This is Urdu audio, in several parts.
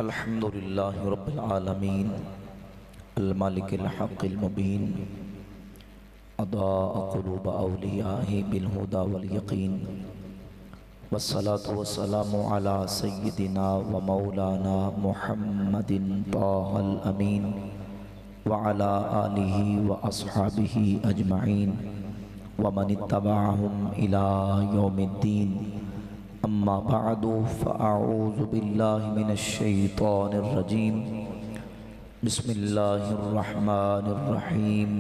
الحمد للہ رب العالمین المالک الحق المبین اضاء قلوب اولیائہ بالہدى والیقین والصلاة والسلام علی سیدنا و مولانا محمد طہ الامین وعلى آلہ و اصحابہ اجمعین ومن اتبعہم الی یوم الدین اما بعد فاعوذ باللہ من الشیطان الرجیم بسم اللہ الرحمن الرحیم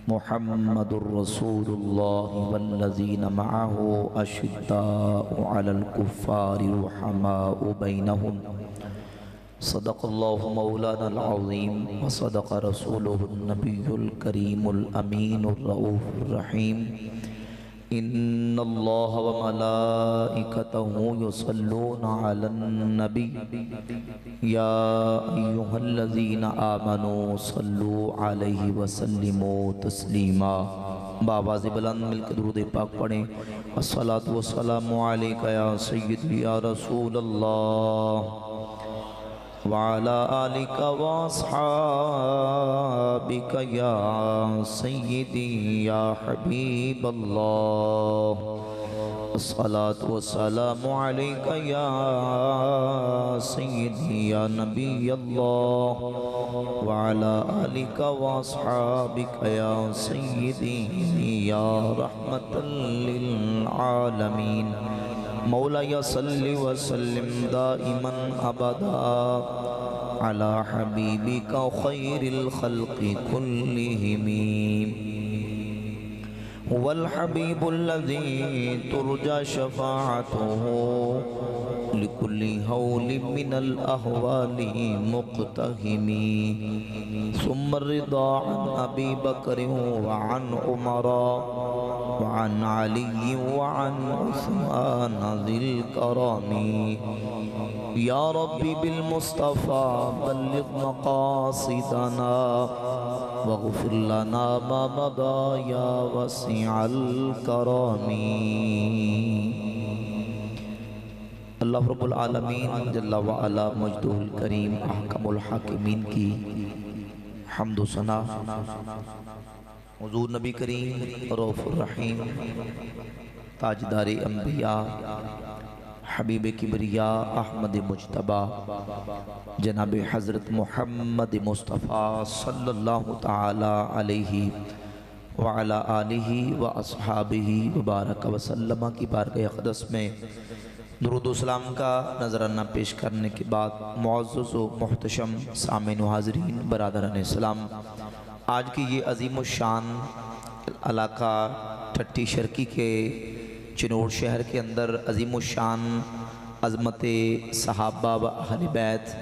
محمد الرسول اللہ والذین معہ اشداء علی الکفار رحماء بینہم صدق اللہ مولانا العظیم وصدق رسولہ النبی الکریم الامین الرؤوف الرحیم ان اللہ وملائکتہ یصلون علی النبی یا ایہا الذین آمنوا صلوا علیہ وسلموا تسلیما۔ بآواز بلند مل کے درود پاک پڑھیں۔ الصلاۃ والسلام علیکہ یا سیدی یا رسول اللہ وعلى آلك وأصحابك يا سيدي يا حبيب الله الصلاة والسلام عليك يا سيدي يا نبي الله وعلى آلك وأصحابك يا سيدي يا رحمة للعالمين مولاي صل وسلم دائما ابدا على حبيبك خير الخلق كلهم هو الحبيب الذي ترجى شفاعته لكل هول من الأهوال مقتهم ثم الرضا عن أبي بكر وعن عمر وعن علي وعن عثمان ذي الكرم يا ربي بالمصطفى بلغ مقاصدنا واغفر لنا ما مضى يا وسيع الكرم۔ اللہ رب العالمین جل وعلا مجدہ الکریم احکم الحاکمین کی حمد و ثنا حضور نبی کریم رؤوف الرحیم تاجدار انبیاء حبیب کبریاء احمد مجتبی جناب حضرت محمد مصطفیٰ صلی اللہ تعالی علیہ وعلا آلہ و اصحابہ وبارک وسلم کی بارگاہ اقدس میں درود و سلام کا نذرانہ پیش کرنے کے بعد معزز و محتشم سامعین و حاضرین برادران اسلام، آج کی یہ عظیم الشان علاقہ ٹھٹی شرکی کے چنور شہر کے اندر عظیم الشان عظمت صحابہ و اہل بیت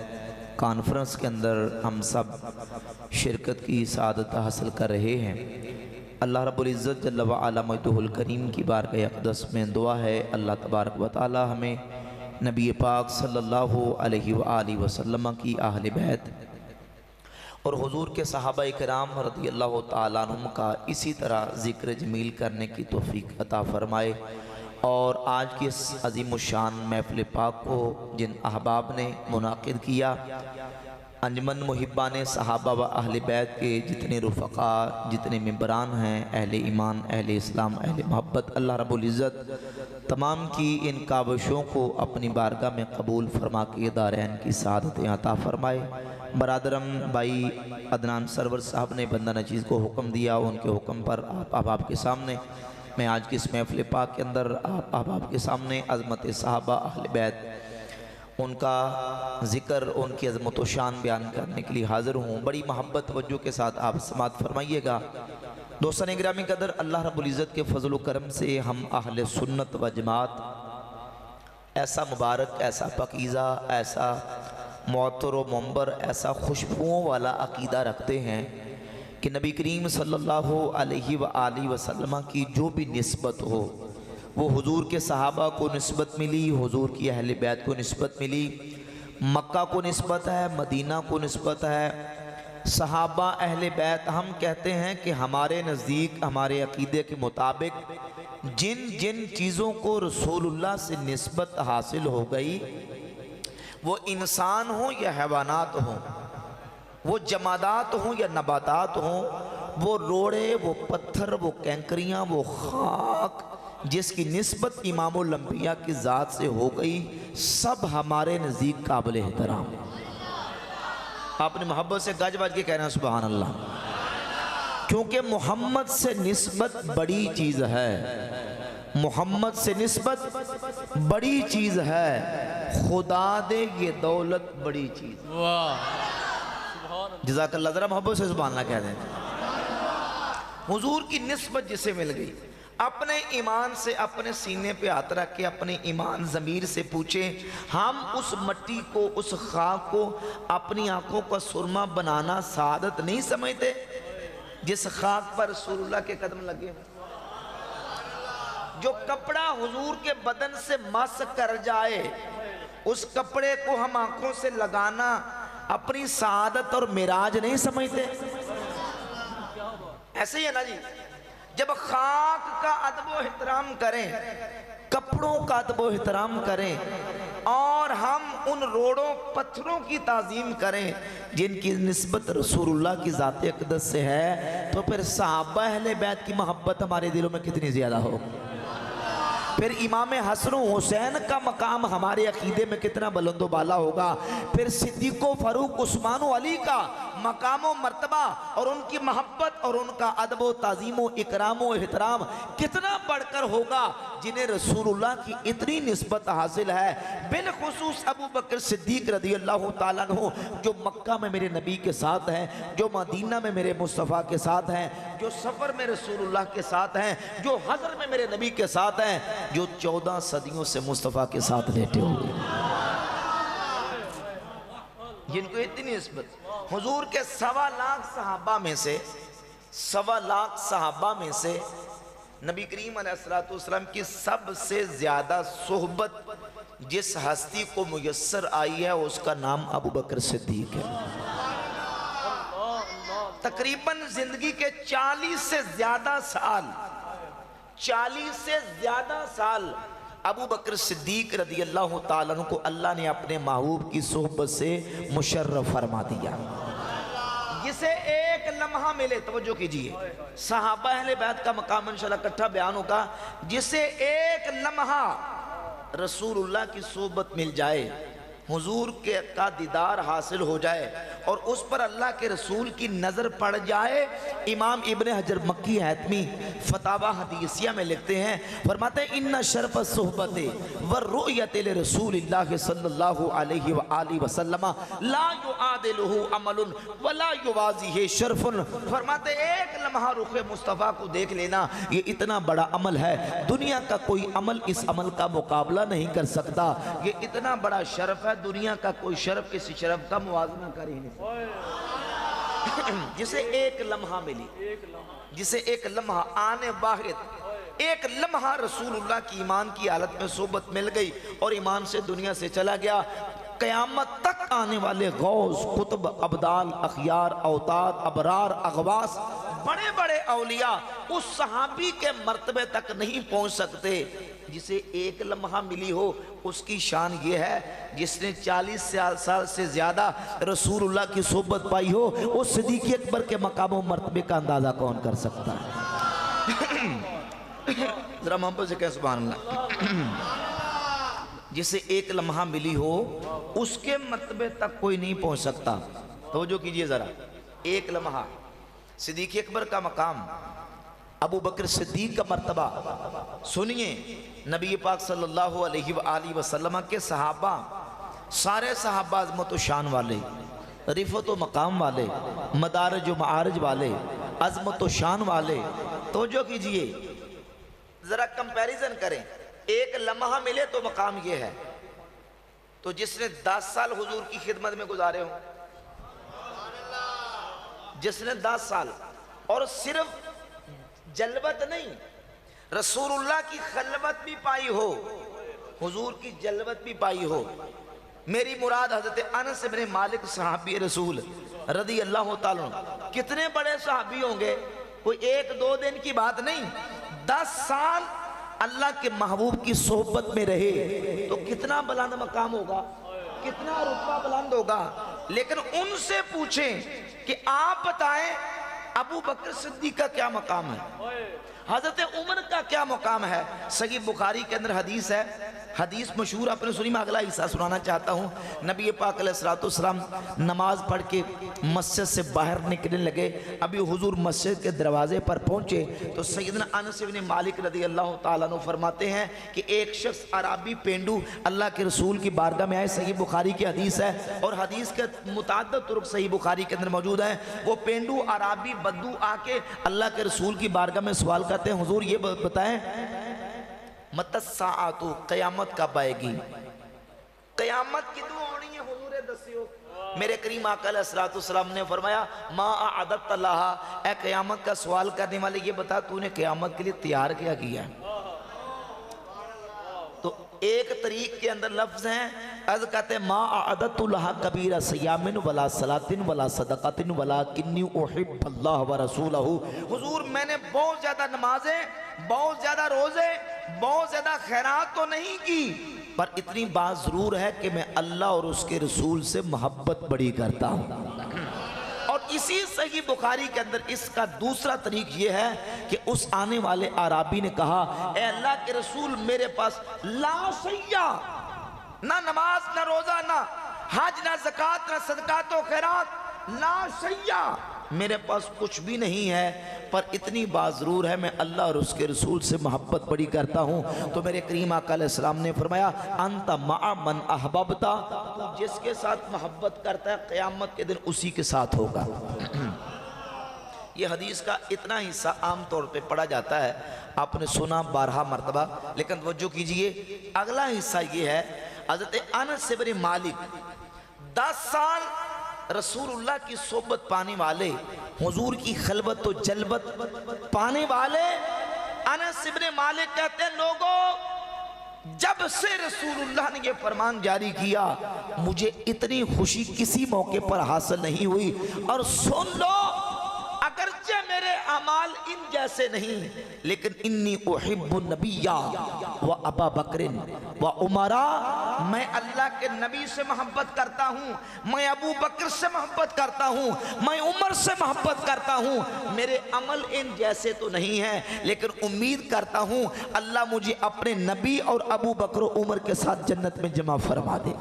کانفرنس کے اندر ہم سب شرکت کی سعادت حاصل کر رہے ہیں۔ اللہ رب العزت جل وعلا مجدہ الکریم کی بارگاہ اقدس میں دعا ہے اللہ تبارک و تعالی ہمیں نبی پاک صلی اللہ علیہ وآلہ وسلم کی اہل بیت اور حضور کے صحابہ کرام رضی اللہ تعالیٰ عنہم کا اسی طرح ذکر جمیل کرنے کی توفیق عطا فرمائے، اور آج کی اس عظیم الشان محفل پاک کو جن احباب نے منعقد کیا، انجمن محبان صحابہ و اہل بیت کے جتنے رفقاء جتنے ممبران ہیں، اہل ایمان اہل اسلام اہل محبت، اللہ رب العزت تمام کی ان کاوشوں کو اپنی بارگاہ میں قبول فرما کے دارین کی سعادتیں عطا فرمائے۔ برادرم بھائی عدنان سرور صاحب نے بندہ نچیز کو حکم دیا، ان کے حکم پر آپ کے سامنے میں آج کی اس محفل پاک کے اندر آپ کے سامنے عظمت صحابہ اہل بیت ان کا ذکر ان کی عظمت و شان بیان کرنے کے لیے حاضر ہوں۔ بڑی محبت توجہ کے ساتھ آپ سماعت فرمائیے گا۔ دوستان گرامی قدر، اللہ رب العزت کے فضل و کرم سے ہم اہل سنت و جماعت ایسا مبارک، ایسا پاکیزہ، ایسا معطر و منبر، ایسا خوشبوؤں والا عقیدہ رکھتے ہیں کہ نبی کریم صلی اللہ علیہ وآلہ وسلم کی جو بھی نسبت ہو وہ حضور کے صحابہ کو نسبت ملی، حضور کی اہل بیت کو نسبت ملی، مکہ کو نسبت ہے، مدینہ کو نسبت ہے، صحابہ اہل بیت ہم کہتے ہیں کہ ہمارے نزدیک ہمارے عقیدے کے مطابق جن جن چیزوں کو رسول اللہ سے نسبت حاصل ہو گئی وہ انسان ہوں یا حیوانات ہوں، وہ جمادات ہوں یا نباتات ہوں، وہ روڑے، وہ پتھر، وہ کینکریاں، وہ خاک، جس کی نسبت امام الانبیاء کی ذات سے ہو گئی، سب ہمارے نزدیک قابل احترام۔ آپ نے محبت سے گج بج کے کہنا سبحان اللہ، کیونکہ محمد سے نسبت بڑی چیز ہے، محمد سے نسبت بڑی چیز ہے، خدا دے یہ دولت بڑی چیز۔ جزاک اللہ، ذرا محبت سے سبحان اللہ کہہ دیں۔ حضور کی نسبت جسے مل گئی، اپنے ایمان سے اپنے سینے پہ ہاتھ رکھ کے اپنے ایمان ضمیر سے پوچھیں، ہم اس مٹی کو، اس خاک کو اپنی آنکھوں کا سرما بنانا سعادت نہیں سمجھتے؟ جس خاک پر رسول اللہ کے قدم لگے، جو کپڑا حضور کے بدن سے مس کر جائے، اس کپڑے کو ہم آنکھوں سے لگانا اپنی سعادت اور معراج نہیں سمجھتے؟ ایسے ہی ہے نا جی، جب خاک کا ادب و احترام کریں، کپڑوں کا ادب و احترام کریں، اور ہم ان روڑوں پتھروں کی تعظیم کریں جن کی نسبت رسول اللہ کی ذات اقدس سے ہے، تو پھر صحابہ اہل بیت کی محبت ہمارے دلوں میں کتنی زیادہ ہو، پھر امام حسن و حسین کا مقام ہمارے عقیدے میں کتنا بلند و بالا ہوگا، پھر صدیق و فاروق عثمان و علی کا مقام و مرتبہ اور ان کی محبت اور ان کا ادب و تعظیم و اکرام و احترام کتنا بڑھ کر ہوگا، جنہیں رسول اللہ کی اتنی نسبت حاصل ہے۔ بالخصوص ابو بکر صدیق رضی اللہ تعالیٰ عنہ، جو مکہ میں میرے نبی کے ساتھ ہیں، جو مدینہ میں میرے مصطفیٰ کے ساتھ ہیں، جو سفر میں رسول اللہ کے ساتھ ہیں، جو حضر میں میرے نبی کے ساتھ ہیں، جو 14 صدیوں سے مصطفیٰ کے ساتھ لیٹے ہوئے، جن کو اتنی نسبت، حضور کے 1.25 لاکھ صحابہ میں سے 1.25 لاکھ صحابہ میں سے نبی کریم علیہ السلام کی سب سے زیادہ صحبت جس ہستی کو میسر آئی ہے اس کا نام ابو بکر صدیق ہے۔ تقریباً زندگی کے 40 سے زیادہ سال ابو بکر صدیق رضی اللہ تعالیٰ عنہ کو اللہ نے اپنے محبوب کی صحبت سے مشرف فرما دیا۔ جسے ایک لمحہ ملے، توجہ کیجئے، صحابہ اہل بیت کا مقام انشاءاللہ کٹھا بیان ہوگا، جسے ایک لمحہ رسول اللہ کی صحبت مل جائے، حضور کا دیدار حاصل ہو جائے اور اس پر اللہ کے رسول کی نظر پڑ جائے، امام ابن حجر مکی حتمی فتاوی حدیثیہ میں لکھتے ہیں، فرماتے ہیں ان شرف الصحبت والرؤیت لرسول اللہ صلی اللہ علیہ وآلہ وسلم لا یعادلہ عمل ولا یوازیہ شرف۔ فرماتے ہیں ایک لمحہ رخ مصطفیٰ کو دیکھ لینا یہ اتنا بڑا عمل ہے، دنیا کا کوئی عمل اس عمل کا مقابلہ نہیں کر سکتا، یہ اتنا بڑا شرف ہے، دنیا کا کوئی شرف کسی شرف کا موازنہ کر ہی نہیں سکتا۔ جسے ایک لمحہ ملی، جسے ایک لمحہ آنے واحد، ایک لمحہ رسول اللہ کی ایمان کی حالت میں صحبت مل گئی اور ایمان سے دنیا سے چلا گیا، قیامت تک آنے والے غوث، قطب، ابدال، اخیار، اوتاد، ابرار، اغواس، بڑے بڑے اولیاء اس صحابی کے مرتبے تک نہیں پہنچ سکتے جسے ایک لمحہ ملی ہو۔ اس کی شان یہ ہے جس نے 40 سال سے زیادہ رسول اللہ کی صحبت پائی ہو، اس صدیق اکبر کے مقام و مرتبے کا اندازہ کون کر سکتا ہے؟ ذرا محبت سے کہہ سبحان اللہ۔ جسے ایک لمحہ ملی ہو اس کے مرتبے تک کوئی نہیں پہنچ سکتا۔ توجہ کیجئے ذرا، ایک لمحہ صدیق اکبر کا مقام، ابو بکر صدیق کا مرتبہ سنیے، نبی پاک صلی اللہ علیہ وآلہ وسلم کے صحابہ، سارے صحابہ عظمت و شان والے، رفعت و مقام والے، مدارج و معارج والے، عظمت و شان والے۔ توجہ کیجئے، ذرا کمپیریزن کریں، ایک لمحہ ملے تو مقام یہ ہے، تو جس نے 10 سال حضور کی خدمت میں گزارے ہوں، جس نے 10 سال اور صرف جلوت نہیں، رسول اللہ کی خلوت بھی پائی ہو، حضور کی جلوت بھی پائی ہو۔ میری مراد حضرت انس بن مالک صحابی رسول رضی اللہ تعالیٰ عنہ، کتنے بڑے صحابی ہوں گے، کوئی 1-2 دن کی بات نہیں، 10 سال اللہ کے محبوب کی صحبت میں رہے تو کتنا بلند مقام ہوگا۔ کتنا رتبہ بلند ہوگا. لیکن ان سے پوچھیں کہ آپ بتائیں ابو بکر صدیق کا کیا مقام ہے, حضرت عمر کا کیا مقام ہے. صحیح بخاری کے اندر حدیث ہے, حدیث مشہور آپ نے سنی, میں اگلا حصہ سنانا چاہتا ہوں. نبی پاک علیہ السلام نماز پڑھ کے مسجد سے باہر نکلنے لگے. ابھی حضور مسجد کے دروازے پر پہنچے تو سیدنا انس بن مالک رضی اللہ تعالیٰ عنہ فرماتے ہیں کہ ایک شخص عربی پینڈو اللہ کے رسول کی بارگاہ میں آئے. صحیح بخاری کی حدیث ہے اور حدیث کے متعدد طرق صحیح بخاری کے اندر موجود ہیں. وہ پینڈو عربی بدو آ کے اللہ کے رسول کی بارگاہ میں سوال کرتے ہیں, حضور یہ بتائیں متی الساعۃ, قیامت کب آئے گی, قیامت کی دعا ہونی ہے حضور دسیو. میرے کریم آقا علیہ السلام نے فرمایا ما اعددت لہا, اے قیامت کا سوال کرنے والے یہ بتا تو نے قیامت کے لیے تیار کیا کیا ہے. تو ایک طریق کے اندر لفظ ہیں, از کہتے ہیں ما اعددت لہا کبیر سیام ولا صلاۃ ولا صدقۃ ولکنی احب اللہ ورسولہ. حضور میں نے بہت زیادہ نمازیں, بہت زیادہ روزے, بہت زیادہ خیرات تو نہیں کی, پر اتنی بات ضرور ہے کہ میں اللہ اور اس کے رسول سے محبت بڑی کرتا ہوں. اور اسی صحیح بخاری کے اندر اس کا دوسرا طریق یہ ہے کہ اس آنے والے عرابی نے کہا اے اللہ کے رسول میرے پاس لا سیاح, نہ نماز نہ روزہ نہ حج نہ زکوٰۃ نہ صدقات و خیرات, لا سیاح, میرے پاس کچھ بھی نہیں ہے, پر اتنی بات ضرور ہے میں اللہ اور اس کے رسول سے محبت بڑی کرتا ہوں. تو میرے کریم آقا علیہ السلام نے فرمایا انت مع من احببتا, تو جس کے ساتھ محبت کرتا ہے قیامت کے دن اسی کے ساتھ ہوگا. یہ حدیث کا اتنا حصہ عام طور پہ پڑھا جاتا ہے, آپ نے سنا 12 مرتبہ, لیکن توجہ کیجئے اگلا حصہ یہ ہے. حضرت انس بن مالک 10 سال رسول اللہ کی صحبت پانے والے, حضور کی خلوت و جلوت پانے والے انس بن مالک کہتے ہیں لوگوں جب سے رسول اللہ نے یہ فرمان جاری کیا مجھے اتنی خوشی کسی موقع پر حاصل نہیں ہوئی. اور سن لو اگرچہ میرے اعمال ان جیسے نہیں, لیکن انی احب النبی و ابا بکر و عمرہ, میں اللہ کے نبی سے محبت کرتا ہوں, میں ابو بکر سے محبت کرتا ہوں, میں عمر سے محبت کرتا ہوں. میرے عمل ان جیسے تو نہیں ہیں, لیکن امید کرتا ہوں اللہ مجھے اپنے نبی اور ابو بکر و عمر کے ساتھ جنت میں جمع فرما دے.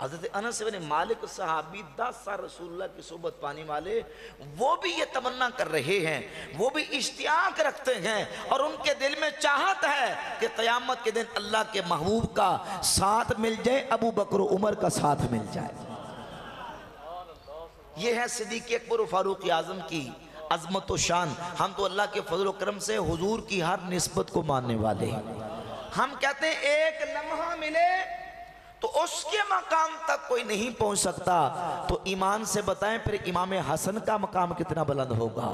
حضرت انس بن مالک صحابی 10 سال رسول اللہ کی صحبت پانے والے, وہ بھی یہ تمنا کر رہے ہیں, وہ بھی اشتیاق رکھتے ہیں اور ان کے دل میں چاہت ہے کہ قیامت کے دن اللہ کے محبوب کا ساتھ مل جائے, ابو بکر و عمر کا ساتھ مل جائے. یہ ہے صدیق اکبر و فاروق اعظم کی عظمت و شان. ہم تو اللہ کے فضل و کرم سے حضور کی ہر نسبت کو ماننے والے ہیں. ہم کہتے ہیں ایک لمحہ ملے تو اس کے مقام تک کوئی نہیں پہنچ سکتا, تو ایمان سے بتائیں پھر امام حسن کا مقام کتنا بلند ہوگا,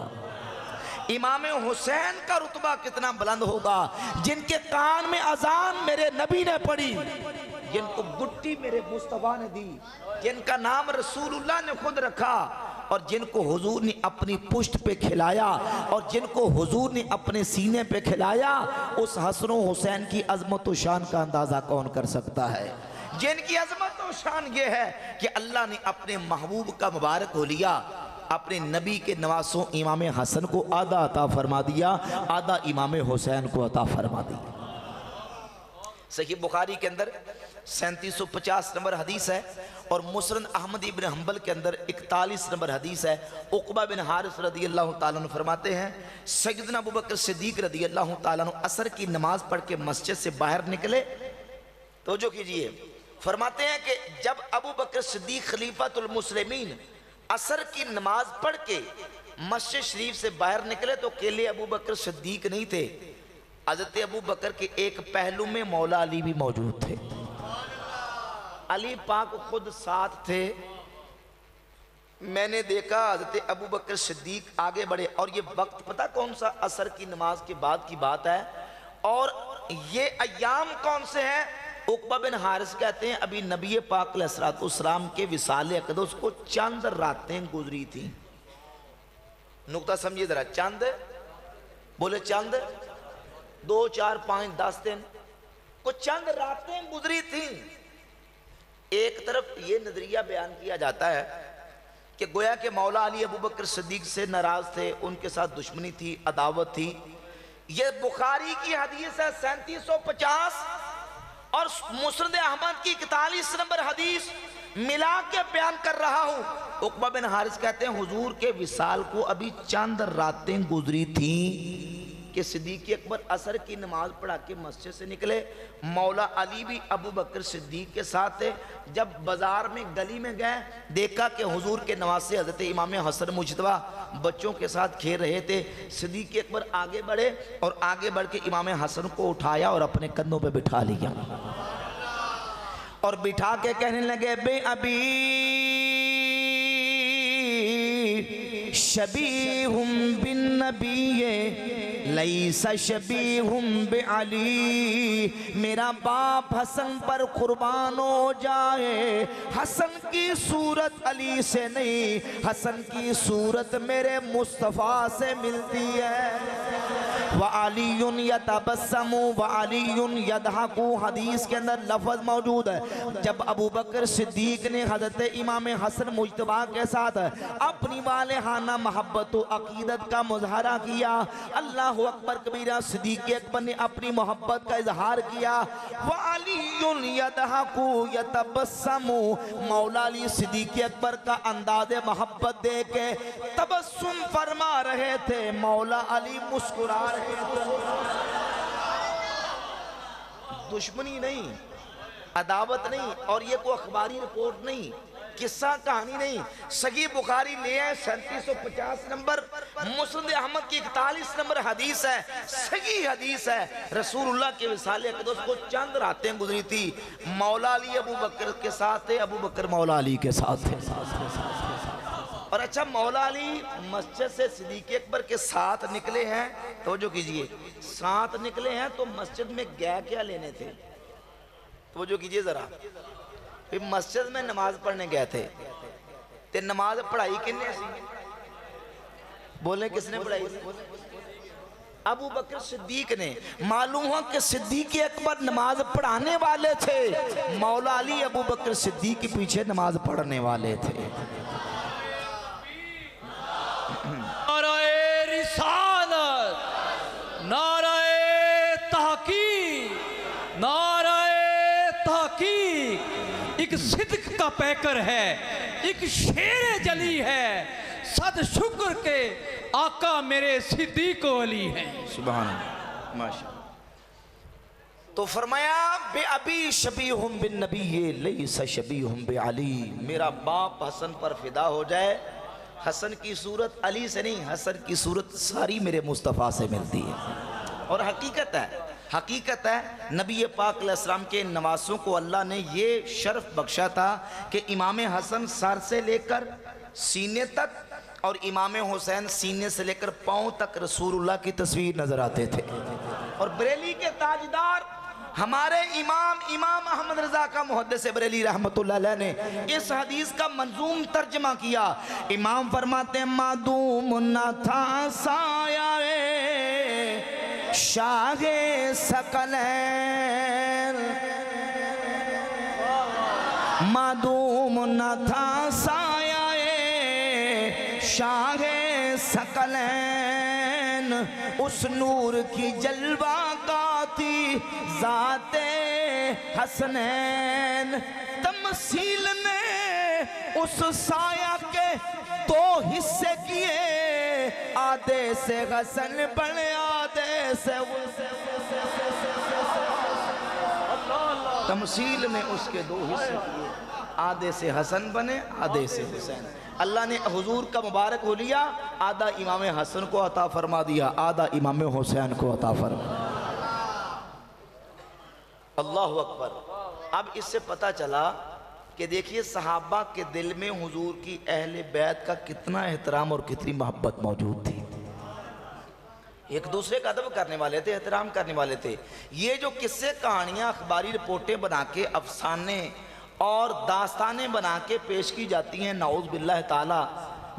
امام حسین کا رتبہ کتنا بلند ہوگا, جن کے کان میں اذان میرے نبی نے پڑھی, جن کو گٹی میرے مصطفیٰ نے دی, جن کا نام رسول اللہ نے خود رکھا, اور جن کو حضور نے اپنی پشت پہ کھلایا, اور جن کو حضور نے اپنے سینے پہ کھلایا. اس حسن و حسین کی عظمت و شان کا اندازہ کون کر سکتا ہے, جن کی عظمت و شان یہ ہے کہ اللہ نے اپنے محبوب کا مبارک ہو لیا, اپنے نبی کے نواسوں امام حسن کو آدھا عطا فرما دیا, آدھا امام حسین کو عطا فرما دیا. صحیح بخاری کے اندر 3750 نمبر حدیث ہے, اور مسند احمد ابن حنبل کے اندر 41 نمبر حدیث ہے. عقبہ بن حارث رضی اللہ تعالیٰ عنہ فرماتے ہیں سیدنا ابو بکر صدیق رضی اللہ تعالیٰ عنہ عصر کی نماز پڑھ کے مسجد سے باہر نکلے. توجہ کیجئے, فرماتے ہیں کہ جب ابو بکر صدیق خلیفۃ المسلمین عصر کی نماز پڑھ کے مسجد شریف سے باہر نکلے تو اکیلے ابو بکر صدیق نہیں تھے, حضرت ابو بکر کے ایک پہلو میں مولا علی بھی موجود تھے. علی پاک خود ساتھ تھے. میں نے دیکھا حضرت ابو بکر صدیق آگے بڑھے, اور یہ وقت پتہ کون سا, عصر کی نماز کے بعد کی بات ہے, اور یہ ایام کون سے ہیں. عقبہ بن حارث کہتے ہیں ابھی نبی پاک علیہ السلام کے وصال اقدس کو چند راتیں گزری تھیں. نقطہ سمجھے ذرا, چند بولے, چند 2 4 5 10 دن, کچھ چند راتیں گزری تھیں. ایک طرف یہ نظریہ بیان کیا جاتا ہے کہ گویا کہ مولا علی ابو بکر صدیق سے ناراض تھے، ان کے ساتھ دشمنی تھی، عداوت تھی. یہ بخاری کی حدیث ہے 3750 اور مسند احمد کی 41 نمبر حدیث ملا کے بیان کر رہا ہوں. عقبہ بن حارث کہتے ہیں حضور کے وصال کو ابھی چند راتیں گزری تھیں کہ صدیق اکبر عصر کی نماز پڑھا کے مسجد سے نکلے. مولا علی بھی ابو بکر صدیق کے ساتھ تھے. جب بازار میں گلی میں گئے دیکھا کہ حضور کے نواسے حضرت امام حسن مجتبیٰ بچوں کے ساتھ کھیل رہے تھے. صدیق اکبر آگے بڑھے اور آگے بڑھ کے امام حسن کو اٹھایا اور اپنے کندھوں پہ بٹھا لیا اور بٹھا کے کہنے لگے بے ابی شبیہم بالنبی لیس شبیہم بعلی. میرا باپ حسن پر قربان ہو جائے، حسن کی صورت علی سے نہیں، حسن کی صورت میرے مصطفیٰ سے ملتی ہے. وَعَلِيٌّ يَتَبَسَّمُ وَعَلِيٌّ يَدْحَقُ حدیث کے اندر لفظ موجود ہے. جب ابو بکر صدیق نے حضرت امام حسن مجتبیٰ کے ساتھ اپنی والہانہ محبت و عقیدت کا مظاہرہ کیا، اللہ اکبر کبیرہ، صدیق اکبر نے اپنی محبت کا اظہار کیا. وَعَلِيٌّ يَدْحَقُ يَتَبَسَّمُ مولا علی صدیق اکبر کا انداز محبت دے کے تبسم فرما رہے تھے، مولا علی مسکرا رہے تھے. دشمنی نہیں، عداوت نہیں، اور یہ کوئی اخباری رپورٹ نہیں، قصہ کہانی نہیں. صحیح بخاری لے آئے 3750 نمبر، مسند احمد کی 41 نمبر حدیث ہے، صحیح حدیث ہے. رسول اللہ کے وصال اقدس کو چند راتیں گزری تھی. مولا علی ابو بکر کے ساتھ تھے، ابو بکر مولا علی کے ساتھ تھے. اور اچھا مولا علی مسجد سے صدیق اکبر کے ساتھ نکلے ہیں، توجہ کیجئے، ساتھ نکلے ہیں تو مسجد میں گئے کیا لینے تھے؟ توجہ کیجئے ذرا. پھر مسجد میں نماز پڑھنے گئے تھے، تے نماز پڑھائی کن نے سی؟ بولیں کس نے پڑھائی سی؟ ابو بکر صدیق نے. معلوم ہوا کہ صدیق اکبر نماز پڑھانے والے تھے، مولا علی ابو بکر صدیق کے پیچھے نماز پڑھنے والے تھے. نعرہ رسالت، نعرہ تحقیق، نعرہ تحقیق. ایک صدق کا پیکر ہے، ایک شیر جلی ہے، صد شکر کے آقا میرے صدیق علی ہیں. سبحان اللہ، ماشاءاللہ. تو فرمایا بے ابی شبیہم بالنبی لیس شبیہم بعلی. میرا باپ حسن پر فدا ہو جائے، حسن کی صورت علی سے نہیں، حسن کی صورت ساری میرے مصطفیٰ سے ملتی ہے. اور حقیقت ہے، حقیقت ہے نبی پاک علیہ السلام کے نواسوں کو اللہ نے یہ شرف بخشا تھا کہ امام حسن سر سے لے کر سینے تک اور امام حسین سینے سے لے کر پاؤں تک رسول اللہ کی تصویر نظر آتے تھے. اور بریلی کے تاجدار ہمارے امام احمد رضا کا محدث بریلی رحمت اللہ علیہ نے اس حدیث کا منظوم ترجمہ کیا. امام فرماتے ہیں معدوم نہ تھا سایہ شاہ ثقلین، معدوم نہ تھا سایہ شاہ ثقلین، اس نور کی جلوہ کا تھی ذات حسنین. تمثیل نے اس سایہ کے دو حصے کیے، آدھے سے حسن بنے آدھے سے تمثیل نے اس کے دو حصے کیے، آدھے سے حسن بنے آدھے سے حسین. اللہ نے حضور کا مبارک حلیہ آدھا امام حسن کو عطا فرما دیا، آدھا امام حسین کو عطا فرما. اللہ اکبر. اب اس سے پتہ چلا کہ دیکھیے صحابہ کے دل میں حضور کی اہل بیت کا کتنا احترام اور کتنی محبت موجود تھی. ایک دوسرے کا ادب کرنے والے تھے، احترام کرنے والے تھے. یہ جو قصے کہانیاں اخباری رپورٹیں بنا کے افسانے اور داستانیں بنا کے پیش کی جاتی ہیں، نعوذ باللہ تعالی،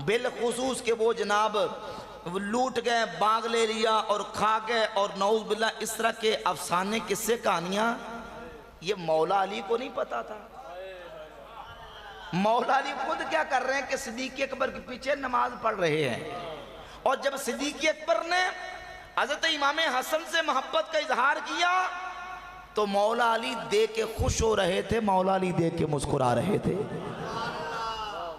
بالخصوص کہ وہ جناب وہ لوٹ گئے، باغ لے لیا اور کھا گئے، اور نعوذ باللہ اس طرح کے افسانے قصے کہانیاں یہ مولا علی کو نہیں پتا تھا۔ مولا علی خود کیا کر رہے ہیں کہ صدیق اکبر کے پیچھے نماز پڑھ رہے ہیں، اور جب صدیق اکبر نے حضرت امام حسن سے محبت کا اظہار کیا تو مولا علی دیکھ کے خوش ہو رہے تھے، مولا علی دیکھ کے مسکرا رہے تھے۔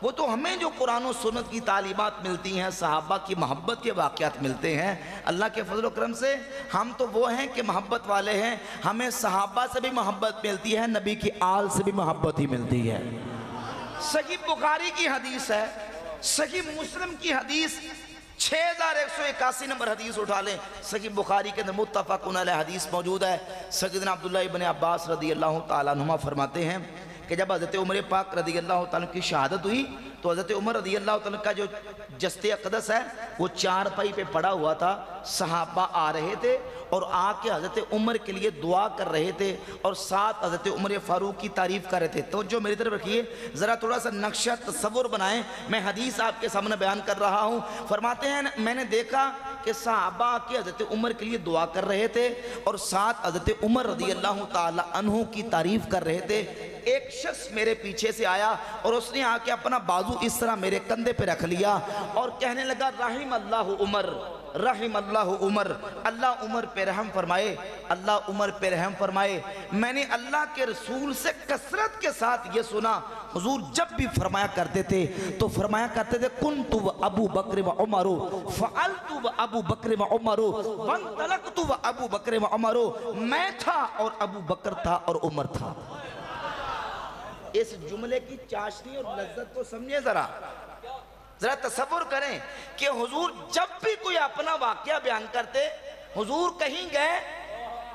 وہ تو ہمیں جو قرآن و سنت کی تعلیمات ملتی ہیں، صحابہ کی محبت کے واقعات ملتے ہیں، اللہ کے فضل و کرم سے ہم تو وہ ہیں کہ محبت والے ہیں، ہمیں صحابہ سے بھی محبت ملتی ہے، نبی کی آل سے بھی محبت ہی ملتی ہے۔ صحیح بخاری کی حدیث ہے، صحیح مسلم کی حدیث 6181 نمبر حدیث اٹھا لیں، صحیح بخاری کے اندر متفقن علیہ حدیث موجود ہے۔ سیدنا عبداللہ ابن عباس رضی اللہ تعالیٰ عنہما فرماتے ہیں کہ جب حضرت عمر پاک رضی اللہ تعالیٰ کی شہادت ہوئی تو حضرت عمر رضی اللہ تعالیٰ کا جو جسد اقدس ہے وہ چارپائی پہ پڑا ہوا تھا، صحابہ آ رہے تھے اور آ کے حضرت عمر کے لیے دعا کر رہے تھے اور ساتھ حضرت عمر فاروق کی تعریف کر رہے تھے۔ تو جو میری طرف رکھیے، ذرا تھوڑا سا نقشہ تصور بنائیں، میں حدیث آپ کے سامنے بیان کر رہا ہوں۔ فرماتے ہیں میں نے دیکھا کہ صحابہ آ کے حضرت عمر کے لیے دعا کر رہے تھے اور ساتھ حضرت عمر رضی اللہ تعالی عنہ کی تعریف کر رہے تھے۔ ایک شخص میرے پیچھے سے آیا اور اس نے آ کے اپنا بازو اس طرح میرے کندھے پہ رکھ لیا اور کہنے لگا رحم اللہ عمر، رحم اللہ عمر، اللہ عمر پہ رحم فرمائے، اللہ عمر پہ رحم فرمائے۔ میں نے اللہ کے رسول سے کثرت کے ساتھ یہ سنا، حضور جب بھی فرمایا کرتے تھے تو فرمایا کرتے تھے کنت و ابو بکر و عمر فعلت و ابو بکر و عمر وانطلقت و ابو بکر و عمر، میں تھا اور ابو بکر تھا اور عمر تھا۔ اس جملے کی چاشنی اور لذت کو سمجھیں، ذرا تصور کریں کہ حضور جب بھی کوئی اپنا واقعہ بیان کرتے، حضور کہیں گئے،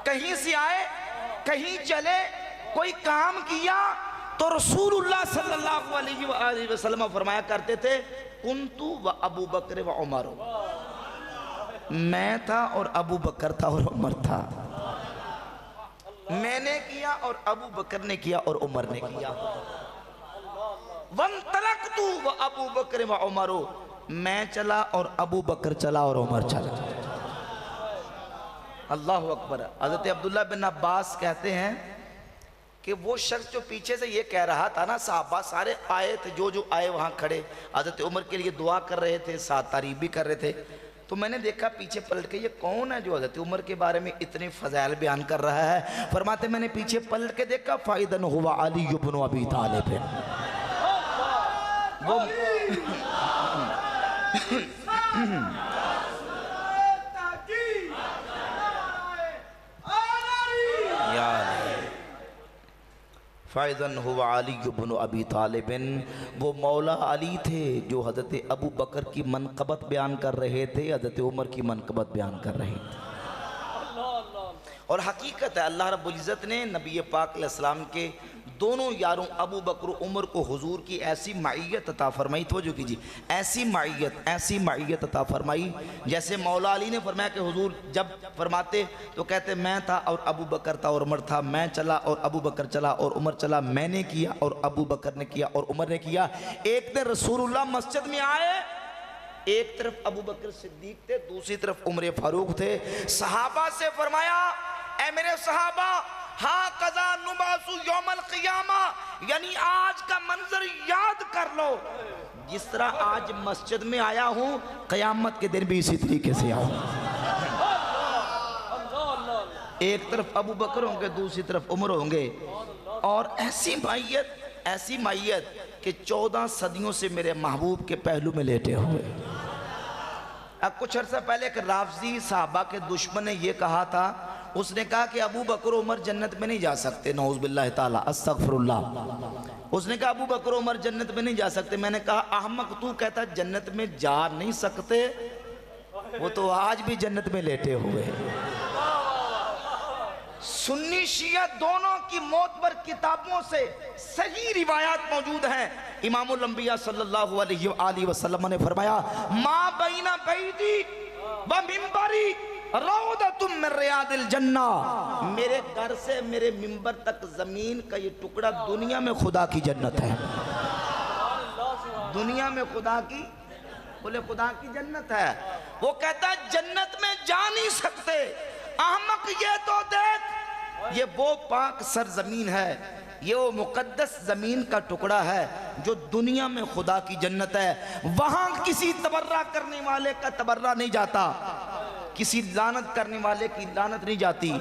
کہیں سے آئے، کہیں چلے، کوئی کام کیا تو رسول اللہ صلی اللہ علیہ وآلہ وسلم فرمایا کرتے تھے کنتو و ابو بکر و عمر، میں تھا اور ابو بکر تھا اور عمر تھا، میں نے کیا اور ابو بکر نے کیا اور عمر نے کیا۔ وانطلقت و ابو بکر و عمر، میں چلا اور ابو بکر چلا اور عمر چلا۔ اللہ اکبر۔ حضرت عبداللہ بن عباس کہتے ہیں کہ وہ شخص جو پیچھے سے یہ کہہ رہا تھا نا، صحابہ سارے آئے تھے، جو آئے وہاں کھڑے حضرت عمر کے لیے دعا کر رہے تھے، ساتھ تعریف بھی کر رہے تھے، تو میں نے دیکھا پیچھے پلٹ کے یہ کون ہے جو حضرت عمر کے بارے میں اتنے فضائل بیان کر رہا ہے۔ فرماتے میں نے پیچھے پلٹ کے دیکھا فَإِذًا هُوَ عَلِيُّ بْنُ أَبِي طَالِبٍ، وہ فَإِذًا هُوَ عَلِيُّ بْنُ أَبِي طَالِبٍ، وہ مولا علی تھے جو حضرت ابو بکر کی منقبت بیان کر رہے تھے، حضرت عمر کی منقبت بیان کر رہے تھے۔ اور حقیقت ہے اللہ رب العزت نے نبی پاک علیہ السلام کے دونوں یاروں ابو بکر و عمر کو حضور کی ایسی معیت عطا فرمائی، توجہ کیجیے، ایسی معیت عطا فرمائی جیسے مولا علی نے فرمایا کہ حضور جب فرماتے تو کہتے میں تھا اور ابو بکر تھا اور عمر تھا، میں چلا اور ابو بکر چلا اور عمر چلا، میں نے کیا اور ابو بکر نے کیا اور عمر نے کیا۔ ایک دن رسول اللہ مسجد میں آئے، ایک طرف ابو بکر صدیق تھے، دوسری طرف عمر فاروق تھے۔ صحابہ سے فرمایا اے میرے صحابہ، ہاں قضا نبعث یوم القیامہ، یعنی آج کا منظر یاد کر لو، جس طرح آج مسجد میں آیا ہوں قیامت کے دن بھی اسی طریقے سے آؤں۔ ایک طرف ابو بکر ہوں گے، دوسری طرف عمر ہوں گے، اور ایسی مائیت کہ 14 صدیوں سے میرے محبوب کے پہلو میں لیٹے ہوئے۔ اب کچھ عرصہ پہلے ایک رافضی صحابہ کے دشمن نے یہ کہا تھا، اس نے کہا کہ ابو بکر و عمر جنت میں نہیں جا سکتے، نعوذ باللہ تعالی، استغفر اللہ۔ اس نے کہا ابو بکر و عمر جنت میں نہیں جا سکتے۔ میں نے کہا احمق، تو کہتا جنت میں جا نہیں سکتے، وہ تو آج بھی جنت میں لیٹے ہوئے۔ سنی شیعہ دونوں کی معتبر کتابوں سے صحیح روایات موجود ہیں۔ امام الانبیاء صلی اللہ علیہ وآلہ وسلم نے فرمایا ما بین بیتی و منبری روضۃ من ریاض الجنہ، میرے گھر سے میرے منبر تک زمین کا یہ ٹکڑا دنیا میں خدا کی جنت ہے، دنیا میں خدا کی، بولے خدا کی جنت ہے۔ وہ کہتا ہے جنت میں جا نہیں سکتے، احمق یہ تو دیکھ، یہ وہ پاک سرزمین ہے، یہ وہ مقدس زمین کا ٹکڑا ہے جو دنیا میں خدا کی جنت ہے، وہاں کسی تبرہ کرنے والے کا تبرہ نہیں جاتا، کسی لعنت کرنے والے کی لعنت نہیں جاتی،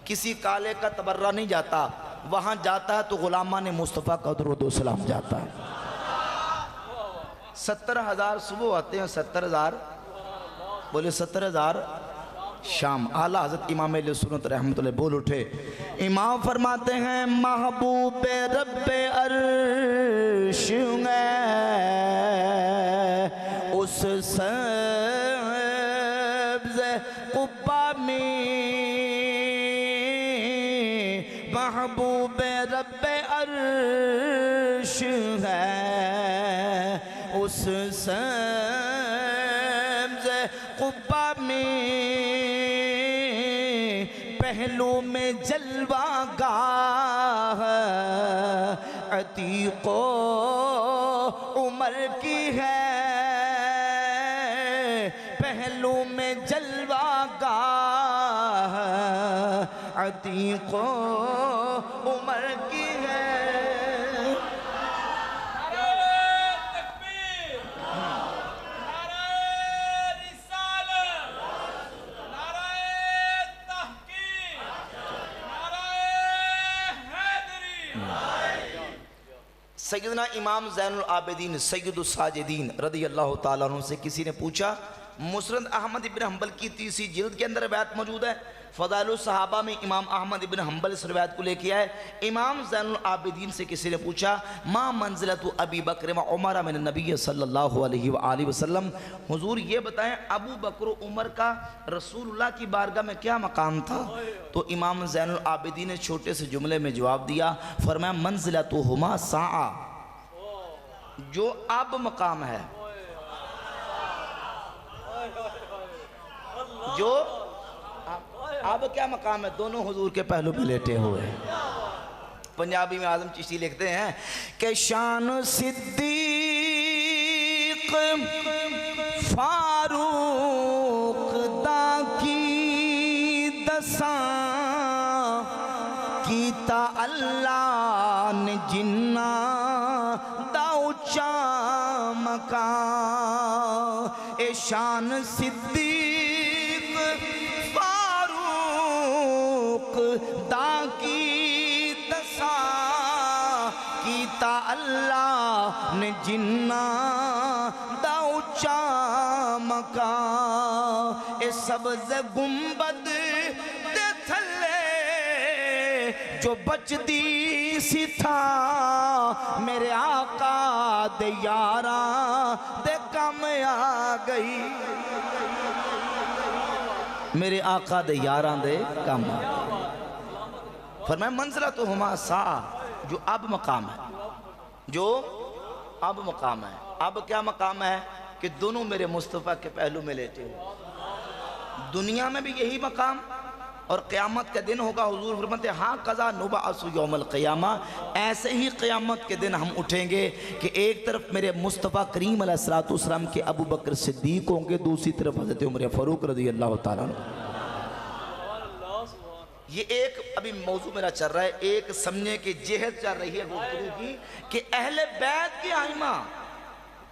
کسی کالے کا تبرہ نہیں جاتا، وہاں جاتا ہے تو غلامان مصطفیٰ کا درود و سلام جاتا ہے۔ 70,000 صبح آتے ہیں، 70,000 بولے 70,000 شام۔ اعلیٰ حضرت امام علیہ سنت رحمت اللہ بول اٹھے، امام فرماتے ہیں محبوب رب عرش ہے اس سبز قبہ میں، محبوب رب عرش ہے اس سبز قبہ میں، پہلو میں جلوہ گاہ عتیق و عمر کی ہے، پہلو میں جلوہ گاہ عتیق و عمر کی ہے۔ سیدنا امام زین العابدین سید الساجدین رضی اللہ تعالیٰ عنہ سے کسی نے پوچھا، مسند احمد ابن حنبل کی 30 جلد کے اندر روایت موجود ہے، فضائل الصحابہ میں امام احمد ابن حنبل اس روایت کو لے کے آئے۔ امام زین العابدین سے کسی نے پوچھا، ما منزلت ابی بکر و عمر من النبی صلی اللہ علیہ وآلہ وسلم، حضور یہ بتائیں ابو بکر و عمر کا رسول اللہ کی بارگاہ میں کیا مقام تھا؟ تو امام زین العابدین نے چھوٹے سے جملے میں جواب دیا، فرمایا منزلتہما ساعہ، جو اب مقام ہے، جو اب کیا مقام ہے، دونوں حضور کے پہلو پہ لیٹے ہوئے ہیں۔ پنجابی میں اعظم چشتی لکھتے ہیں کہ شان صدیق فاروق دا کی دساں کیتا اللہ نے جنہ دا اچا مقام، اے شان صدیق فاروق دا کی دساں کیتا اللہ نے جنہ دا اچا مقام، اے سبز گنبد دے تھلے جو بچدی سی تھا میرے آقا دے یاراں دے کم آ گئی، میرے آقا دے یاراں دے کم آ گئی۔ فرمایا منزلتہما ساعہ، جو اب مقام ہے، جو اب مقام ہے۔ اب کیا مقام ہے کہ دونوں میرے مصطفیٰ کے پہلو میں لیتے ہو، دنیا میں بھی یہی مقام، اور قیامت کے دن ہوگا، حضور فرماتے ہیں ہاں قضا نبعث یوم القیامہ، ایسے ہی قیامت کے دن ہم اٹھیں گے کہ ایک طرف میرے مصطفیٰ کریم علیہ السلام کے ابو بکر صدیق ہوں گے، دوسری طرف حضرت عمر فاروق رضی اللہ تعالیٰ عنہ۔ یہ ایک ابھی موضوع میرا چل رہا ہے، ایک سمجھنے کی جہد چل رہی ہے گفتگو کی کہ اہل بیت کے ائمہ،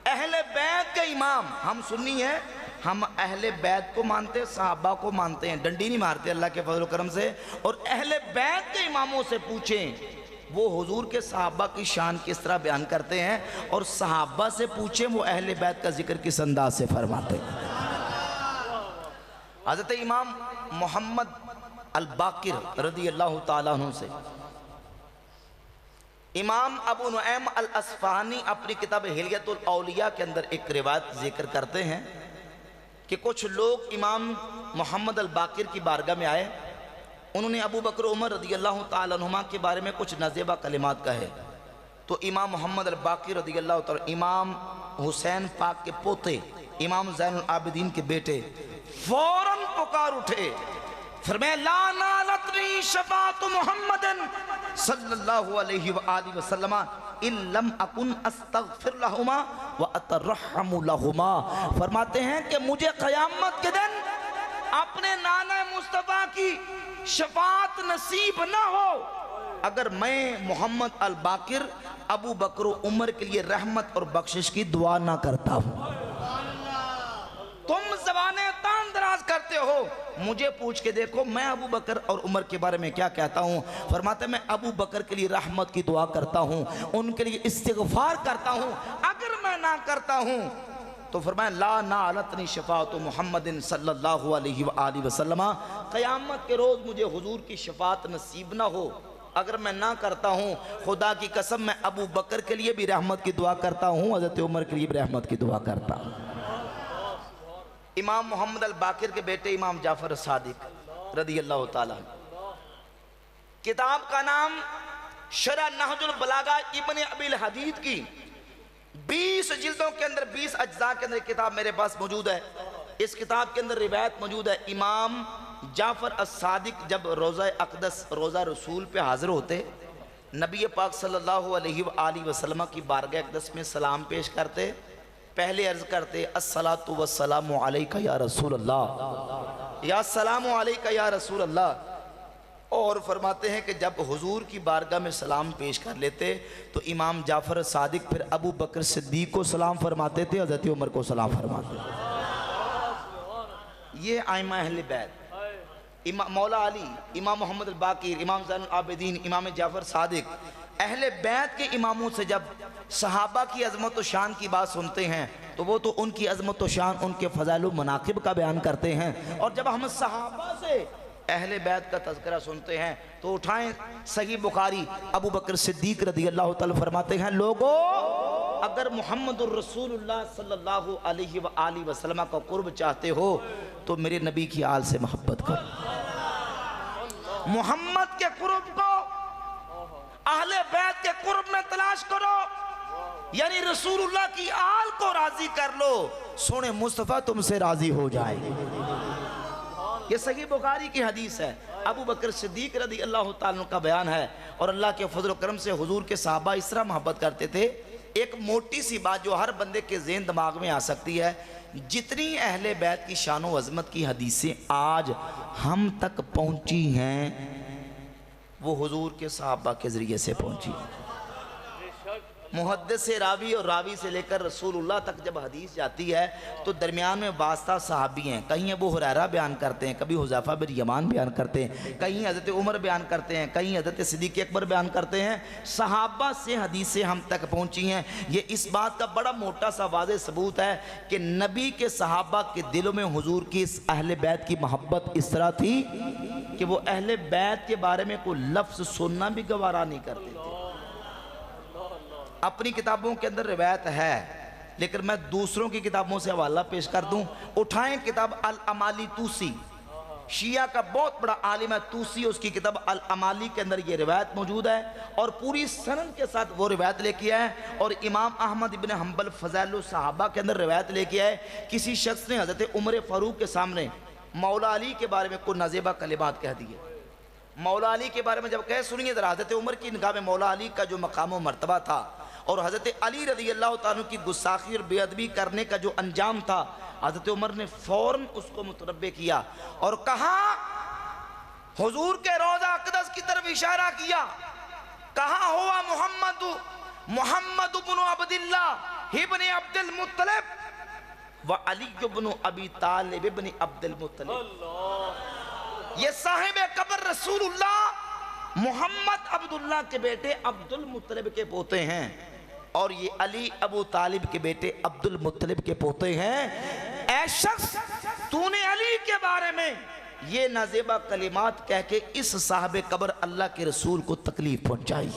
اہل بیت کے امام، ہم سنی ہیں، ہم اہل بیت کو مانتے، صحابہ کو مانتے ہیں، ڈنڈی نہیں مارتے اللہ کے فضل و کرم سے، اور اہل بیت کے اماموں سے پوچھیں وہ حضور کے صحابہ کی شان کس طرح بیان کرتے ہیں، اور صحابہ سے پوچھیں وہ اہل بیت کا ذکر کس انداز سے فرماتے ہیں۔ حضرت امام محمد الباقر رضی اللہ تعالیٰ عنہ سے امام ابو نعیم الاصفہانی اپنی کتاب حلیت الاولیاء کے اندر ایک روایت ذکر کرتے ہیں کہ کچھ لوگ امام محمد الباقر کی بارگاہ میں آئے، انہوں نے ابو بکر عمر رضی اللہ تعالیٰ عنہما کے بارے میں کچھ نازیبہ کلمات کہے، تو امام محمد الباقر رضی اللہ تعالیٰ، امام حسین پاک کے پوتے، امام زین العابدین کے بیٹے، فوراً پکار اٹھے، فرمایا لا نالتنی شفاعت محمد محمد صلی اللہ علیہ وآلہ وسلم ان لم اکن استغفر لہما واترحم لہما. فرماتے ہیں کہ مجھے قیامت کے دن اپنے نانا مصطفیٰ کی شفاعت نصیب نہ ہو اگر میں محمد الباقر ابو بکر و عمر کے لیے رحمت اور بخشش کی دعا نہ کرتا ہوں. تم زبانیں تان دراز کرتے ہو, مجھے پوچھ کے دیکھو میں ابو بکر اور عمر کے بارے میں کیا کہتا ہوں. فرماتے ہیں میں ابو بکر کے لیے رحمت کی دعا کرتا ہوں, ان کے لیے استغفار کرتا ہوں. اگر میں نہ کرتا ہوں تو فرمایا لا نالتنی شفاعت محمد صلی اللہ علیہ وآلہ وسلم, قیامت کے روز مجھے حضور کی شفاعت نصیب نہ ہو اگر میں نہ کرتا ہوں. خدا کی قسم میں ابو بکر کے لیے بھی رحمت کی دعا کرتا ہوں, حضرت عمر کے لیے بھی رحمت کی دعا کرتا ہوں. امام محمد الباقر کے بیٹے امام جعفر صادق رضی اللہ تعالیٰ, کتاب کا نام شرح نہج البلاغہ ابن ابی الحدید کی 20 جلدوں کے اندر 20 اجزاء کے اندر کتاب میرے پاس موجود ہے. اس کتاب کے اندر روایت موجود ہے امام جعفر الصادق جب روضہ اقدس روضہ رسول پہ حاضر ہوتے, نبی پاک صلی اللہ علیہ وآلہ وسلم کی بارگاہ اقدس میں سلام پیش کرتے, پہلے عرض کرتے الصلاۃ والسلام علیکہ یا رسول اللہ, یا السلام علیکہ یا رسول اللہ. اور فرماتے ہیں کہ جب حضور کی بارگاہ میں سلام پیش کر لیتے تو امام جعفر صادق پھر ابو بکر صدیق کو سلام فرماتے تھے, حضرت عمر کو سلام فرماتے تھے. یہ ائمہ اہل بیت, مولا علی, امام محمد الباقر, امام زین العابدین, امام جعفر صادق, اہل بیت کے اماموں سے جب صحابہ کی عظمت و شان کی بات سنتے ہیں تو وہ تو ان کی عظمت و شان, ان کے فضائل و مناقب کا بیان کرتے ہیں. اور جب ہم صحابہ سے اہل بیت کا تذکرہ سنتے ہیں تو اٹھائیں صحیح بخاری, ابو بکر صدیق رضی اللہ تعالیٰ فرماتے ہیں لوگو اگر محمد الرسول اللہ صلی اللہ علیہ وآلہ وسلم کا قرب چاہتے ہو تو میرے نبی کی آل سے محبت کرو. محمد کے قرب کو اہل بیت کے قرب میں تلاش کرو, یعنی رسول اللہ کی آل کو راضی کر لو, سونے مصطفیٰ تم سے راضی ہو جائے. یہ صحیح بخاری کی حدیث ہے. ابو بکر صدیق رضی اللہ تعالیٰ کا بیان ہے. اور اللہ کے فضل و کرم سے حضور کے صحابہ اس طرح محبت کرتے تھے. ایک موٹی سی بات جو ہر بندے کے ذہن دماغ میں آ سکتی ہے, جتنی اہل بیت کی شان و عظمت کی حدیثیں آج ہم تک پہنچی ہیں وہ حضور کے صحابہ کے ذریعے سے پہنچی. محدث سے راوی اور راوی سے لے کر رسول اللہ تک جب حدیث جاتی ہے تو درمیان میں واسطہ صحابی ہیں. کہیں ابو ہریرہ بیان کرتے ہیں, کبھی حذیفہ بن یمان بیان کرتے ہیں, کہیں حضرت عمر بیان کرتے ہیں, کہیں حضرت صدیق اکبر بیان کرتے ہیں. صحابہ سے حدیثیں ہم تک پہنچی ہیں. یہ اس بات کا بڑا موٹا سا واضح ثبوت ہے کہ نبی کے صحابہ کے دلوں میں حضور کی اس اہل بیت کی محبت اس طرح تھی کہ وہ اہل بیت کے بارے میں کوئی لفظ سننا بھی گوارا نہیں کرتے تھے. اپنی کتابوں کے اندر روایت ہے لیکن میں دوسروں کی کتابوں سے حوالہ پیش کر دوں. اٹھائیں کتاب الامالی توسی, شیعہ کا بہت بڑا عالم ہے توسی, اس کی کتاب الامالی کے اندر یہ روایت موجود ہے اور پوری سند کے ساتھ وہ روایت لے کے آئے. اور امام احمد ابن حنبل فضائل الصحابہ کے اندر روایت لے کے آئے. کسی شخص نے حضرت عمر فاروق کے سامنے مولا علی کے بارے میں کوئی نازیبہ کلمات کہہ دیے. مولا علی کے بارے میں جب کہے سنیے ذرا, حضرت عمر کی نگاہ میں مولا علی کا جو مقام و مرتبہ تھا اور حضرت علی رضی اللہ تعالیٰ کی گستاخی اور بے ادبی کرنے کا جو انجام تھا, حضرت عمر نے فوراً اس کو متنبہ کیا اور کہا, حضور کے روضہ اقدس کی طرف اشارہ کیا, کہا ہوا محمد بن عبداللہ ابن عبد المطلب و علی بن ابی طالب ابن عبد المطلب. یہ صاحب قبر رسول اللہ محمد عبداللہ کے بیٹے عبد المطلب کے پوتے ہیں اور یہ علی ابو طالب کے بیٹے عبد المطلب کے پوتے ہیں. اے شخص, تو نے علی کے بارے میں یہ نازیبہ کلمات کہہ کے اس صاحب قبر اللہ کے رسول کو تکلیف پہنچائی.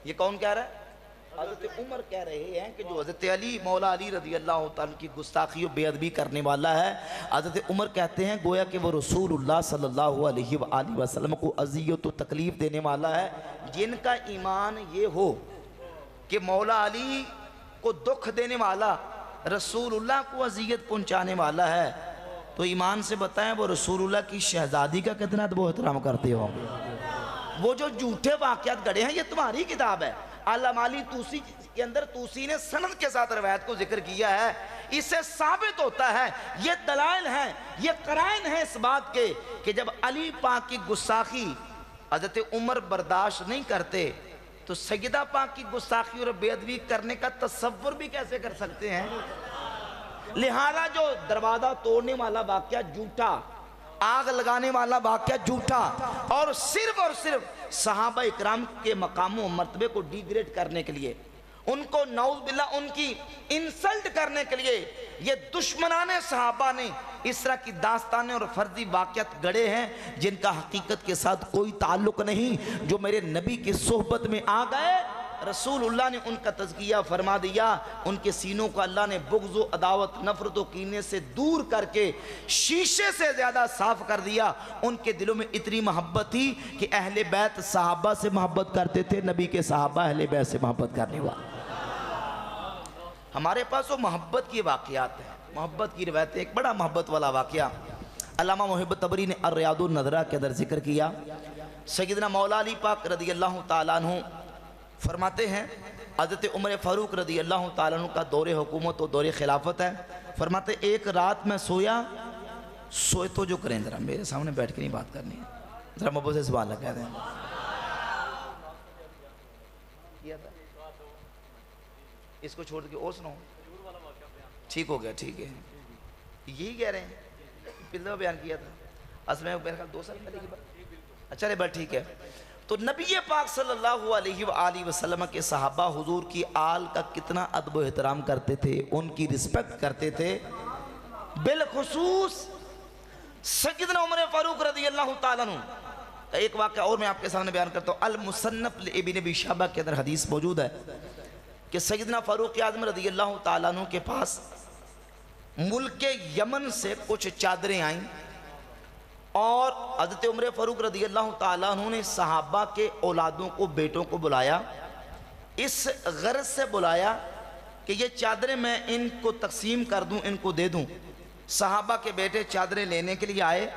یہ کون کہہ رہا ہے؟ حضرت عمر کہہ رہے ہیں کہ جو حضرت علی مولا علی رضی اللہ تعالیٰ کی گستاخی و بے ادبی کرنے والا ہے, حضرت عمر کہتے ہیں گویا کہ وہ رسول اللہ صلی اللہ علیہ وآلہ وسلم کو اذیت و تکلیف دینے والا ہے. جن کا ایمان یہ ہو کہ مولا علی کو دکھ دینے والا رسول اللہ کو اذیت پہنچانے والا ہے تو ایمان سے بتائیں وہ رسول اللہ کی شہزادی کا کتنا ادب و احترام کرتے ہوں گے. وہ جو جھوٹے واقعات گڑے ہیں یہ تمہاری کتاب ہے. علامہ علی توسی کے اندر توسی نے سند کے ساتھ روایت کو ذکر کیا ہے. اس سے ثابت ہوتا ہے, یہ دلائل ہیں, یہ قرائن ہیں اس بات کے کہ جب علی پاک کی گستاخی حضرت عمر برداشت نہیں کرتے تو سیدہ پاک کی گستاخی اور بے ادبی کرنے کا تصور بھی کیسے کر سکتے ہیں. لہذا جو دروازہ توڑنے والا واقعہ جھوٹا, آگ لگانے والا واقعہ جھوٹا, اور صرف صحابہ اکرام کے مقام و مرتبے کو ڈی گریڈ کرنے کے لیے, ان کو نعوذ باللہ ان کی انسلٹ کرنے کے لیے یہ دشمنان صحابہ نے اس طرح کی داستانیں اور فرضی واقعات گڑے ہیں جن کا حقیقت کے ساتھ کوئی تعلق نہیں. جو میرے نبی کی صحبت میں آ گئے, رسول اللہ نے ان کا تزکیہ فرما دیا, ان کے سینوں کو اللہ نے بغض و عداوت, نفرت و کینے سے دور کر کے شیشے سے زیادہ صاف کر دیا. ان کے دلوں میں اتنی محبت تھی کہ اہل بیت صحابہ سے محبت کرتے تھے, نبی کے صحابہ اہل بیت سے محبت کرنے والے. ہمارے پاس وہ محبت کی واقعات ہیں, محبت کی روایتیں. ایک بڑا محبت والا واقعہ علامہ محب طبری نے الریاض النظرہ کے اندر ذکر کیا. سیدنا مولا علی پاک رضی اللہ تعالیٰ عنہ فرماتے ہیں, حضرت عمر فاروق رضی اللہ تعالیٰ عنہ کا دور حکومت و دور خلافت ہے. فرماتے ایک رات میں سوئے تو جو کریں, ذرا میرے سامنے بیٹھ کے نہیں بات کرنی ہے, ذرا محبت سے سبحان اللہ کہہ دیں. اس کو چھوڑ کے اور سنو, ٹھیک ہو گیا, ٹھیک ہے, یہی کہہ رہے ہیں, پہلے بیان کیا تھا, اصل میں میرے خیال 2 سال پہلے کی بات. اچھا بات ٹھیک ہے. تو نبی پاک صلی اللہ علیہ وآلہ وسلم کے صحابہ حضور کی آل کا کتنا ادب و احترام کرتے تھے, ان کی رسپیکٹ کرتے تھے. بالخصوص سیدنا عمر فاروق رضی اللہ تعالیٰ عنہ کا ایک واقعہ اور میں آپ کے سامنے بیان کرتا ہوں. المصنف لابن ابی شیبہ کے اندر حدیث موجود ہے کہ سیدنا فاروق اعظم رضی اللہ تعالیٰ عنہ کے پاس ملک یمن سے کچھ چادریں آئیں, اور حضرت عمر فاروق رضی اللہ تعالیٰ عنہ نے صحابہ کے اولادوں کو, بیٹوں کو بلایا. اس غرض سے بلایا کہ یہ چادریں میں ان کو تقسیم کر دوں, ان کو دے دوں. صحابہ کے بیٹے چادریں لینے کے لیے آئے.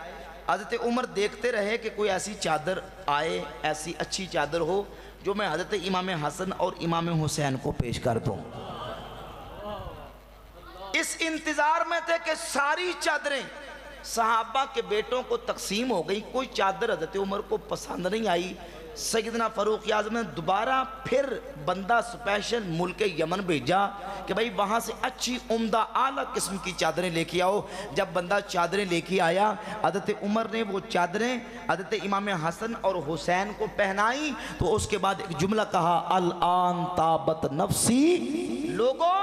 حضرت عمر دیکھتے رہے کہ کوئی ایسی چادر آئے, ایسی اچھی چادر ہو جو میں حضرت امام حسن اور امام حسین کو پیش کر دوں. اس انتظار میں تھے کہ ساری چادریں صحابہ کے بیٹوں کو تقسیم ہو گئی. کوئی چادر حضرت عمر کو پسند نہیں آئی. سیدنا فاروق اعظم نے دوبارہ پھر بندہ سپیشل ملک یمن بھیجا کہ بھائی وہاں سے اچھی عمدہ اعلیٰ قسم کی چادریں لے کے آؤ. جب بندہ چادریں لے کے آیا, حضرت عمر نے وہ چادریں حضرت امام حسن اور حسین کو پہنائی تو اس کے بعد ایک جملہ کہا, الآن طابت نفسی. لوگوں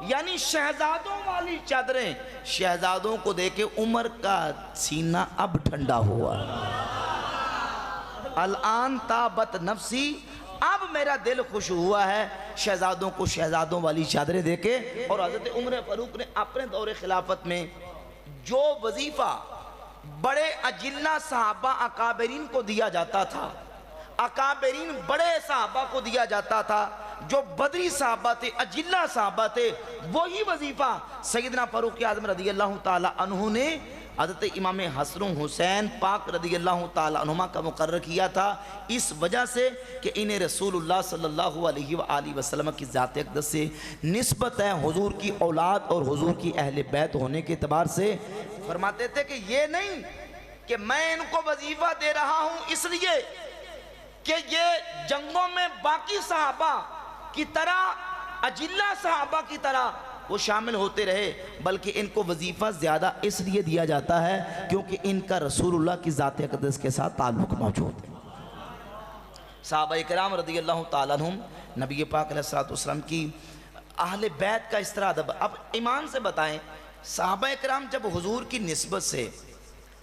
یعنی شہزادوں والی چادریں شہزادوں کو دے کے عمر کا سینہ اب ٹھنڈا ہوا. الآن طابت نفسی, اب میرا دل خوش ہوا ہے شہزادوں کو شہزادوں والی چادریں دے کے. اور حضرت عمر فاروق نے اپنے دور خلافت میں جو وظیفہ بڑے اجلہ صحابہ اکابرین کو دیا جاتا تھا, اکابرین بڑے صحابہ کو دیا جاتا تھا, جو بدری صحابہ تھے, اجلہ صحابہ تھے, وہی وظیفہ سیدنا فاروق اعظم رضی اللہ تعالی عنہ نے حضرت امام حسن و حسین پاک رضی اللہ تعالی عنہما کا مقرر کیا تھا. اس وجہ سے کہ انہیں رسول اللہ صلی اللہ علیہ وآلہ وسلم کی ذات اقدس سے نسبت ہے, حضور کی اولاد اور حضور کی اہل بیت ہونے کے اعتبار سے. فرماتے تھے کہ یہ نہیں کہ میں ان کو وظیفہ دے رہا ہوں اس لیے کہ یہ جنگوں میں باقی صحابہ کی طرح, اجلہ صحابہ کی طرح وہ شامل ہوتے رہے, بلکہ ان کو وظیفہ زیادہ اس لیے دیا جاتا ہے کیونکہ ان کا رسول اللہ کی ذات اقدس کے ساتھ تعلق موجود ہے. صحابہ کرام رضی اللہ تعالیٰ عنہم نبی پاک علیہ السلام کی اہل بیت کا اس طرح ادب. اب ایمان سے بتائیں, صحابہ کرام جب حضور کی نسبت سے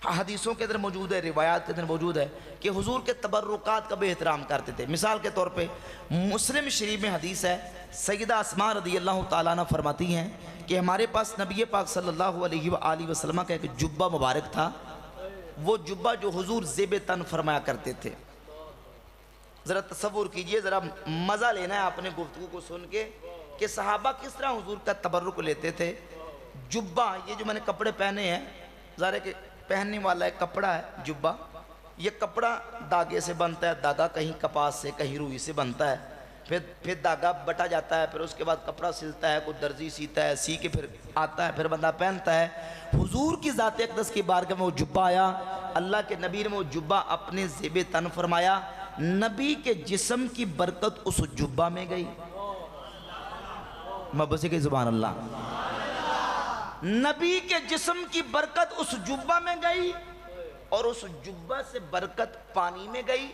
حدیثوں کے اندر موجود ہے, روایات کے اندر موجود ہے کہ حضور کے تبرکات کا بے احترام کرتے تھے. مثال کے طور پہ مسلم شریف میں حدیث ہے, سیدہ اسماء رضی اللہ تعالیٰ عنہ فرماتی ہیں کہ ہمارے پاس نبی پاک صلی اللہ علیہ وآلہ وسلم کا ایک جبہ مبارک تھا. وہ جبہ جو حضور زیب تن فرمایا کرتے تھے. ذرا تصور کیجئے, ذرا مزہ لینا ہے اپنے گفتگو کو سن کے کہ صحابہ کس طرح حضور کا تبرک لیتے تھے. جبہ, یہ جو میں نے کپڑے پہنے ہیں, ظاہر ہے کہ پہننے والا ایک کپڑا ہے جبہ, یہ کپڑا داغے سے بنتا ہے، داغا کہیں کپاس سے کہیں روئی سے بنتا ہے، پھر داغا بٹا جاتا ہے، پھر اس کے بعد کپڑا سلتا ہے، کوئی درزی سیتا ہے، سی کے پھر آتا ہے، پھر بندہ پہنتا ہے۔ حضور کی ذات اقدس کی بارگاہ میں وہ جبہ آیا، اللہ کے نبی نے وہ جبہ اپنے زیب تن فرمایا، نبی کے جسم کی برکت اس جبہ میں گئی۔ محبت کی زبان اللہ، نبی کے جسم کی برکت اس جبہ میں گئی اور اس جبہ سے برکت پانی میں گئی۔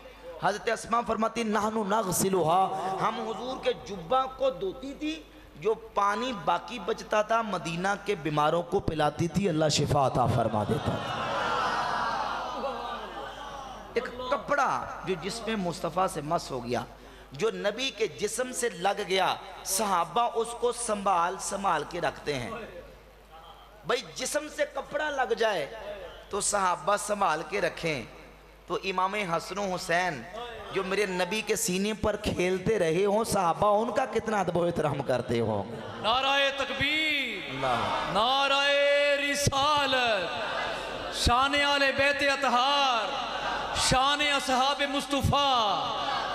حضرت اسماء فرماتی نحنو نغسلها، ہم حضور کے جبہ کو دھوتی تھی، جو پانی باقی بچتا تھا مدینہ کے بیماروں کو پلاتی تھی، اللہ شفا عطا فرما دیتا تھا۔ ایک کپڑا جو جسم مصطفیٰ سے مس ہو گیا، جو نبی کے جسم سے لگ گیا، صحابہ اس کو سنبھال کے رکھتے ہیں۔ بھئی جسم سے کپڑا لگ جائے تو صحابہ سنبھال کے رکھیں، تو امام حسن و حسین جو میرے نبی کے سینے پر کھیلتے رہے ہوں، صحابہ ان کا کتنا ادب و احترام کرتے ہوں۔ نعرہ تکبیر، اللہ، نعرہ رسالت، شان آل بیت اطہار، شان اصحاب مصطفیٰ،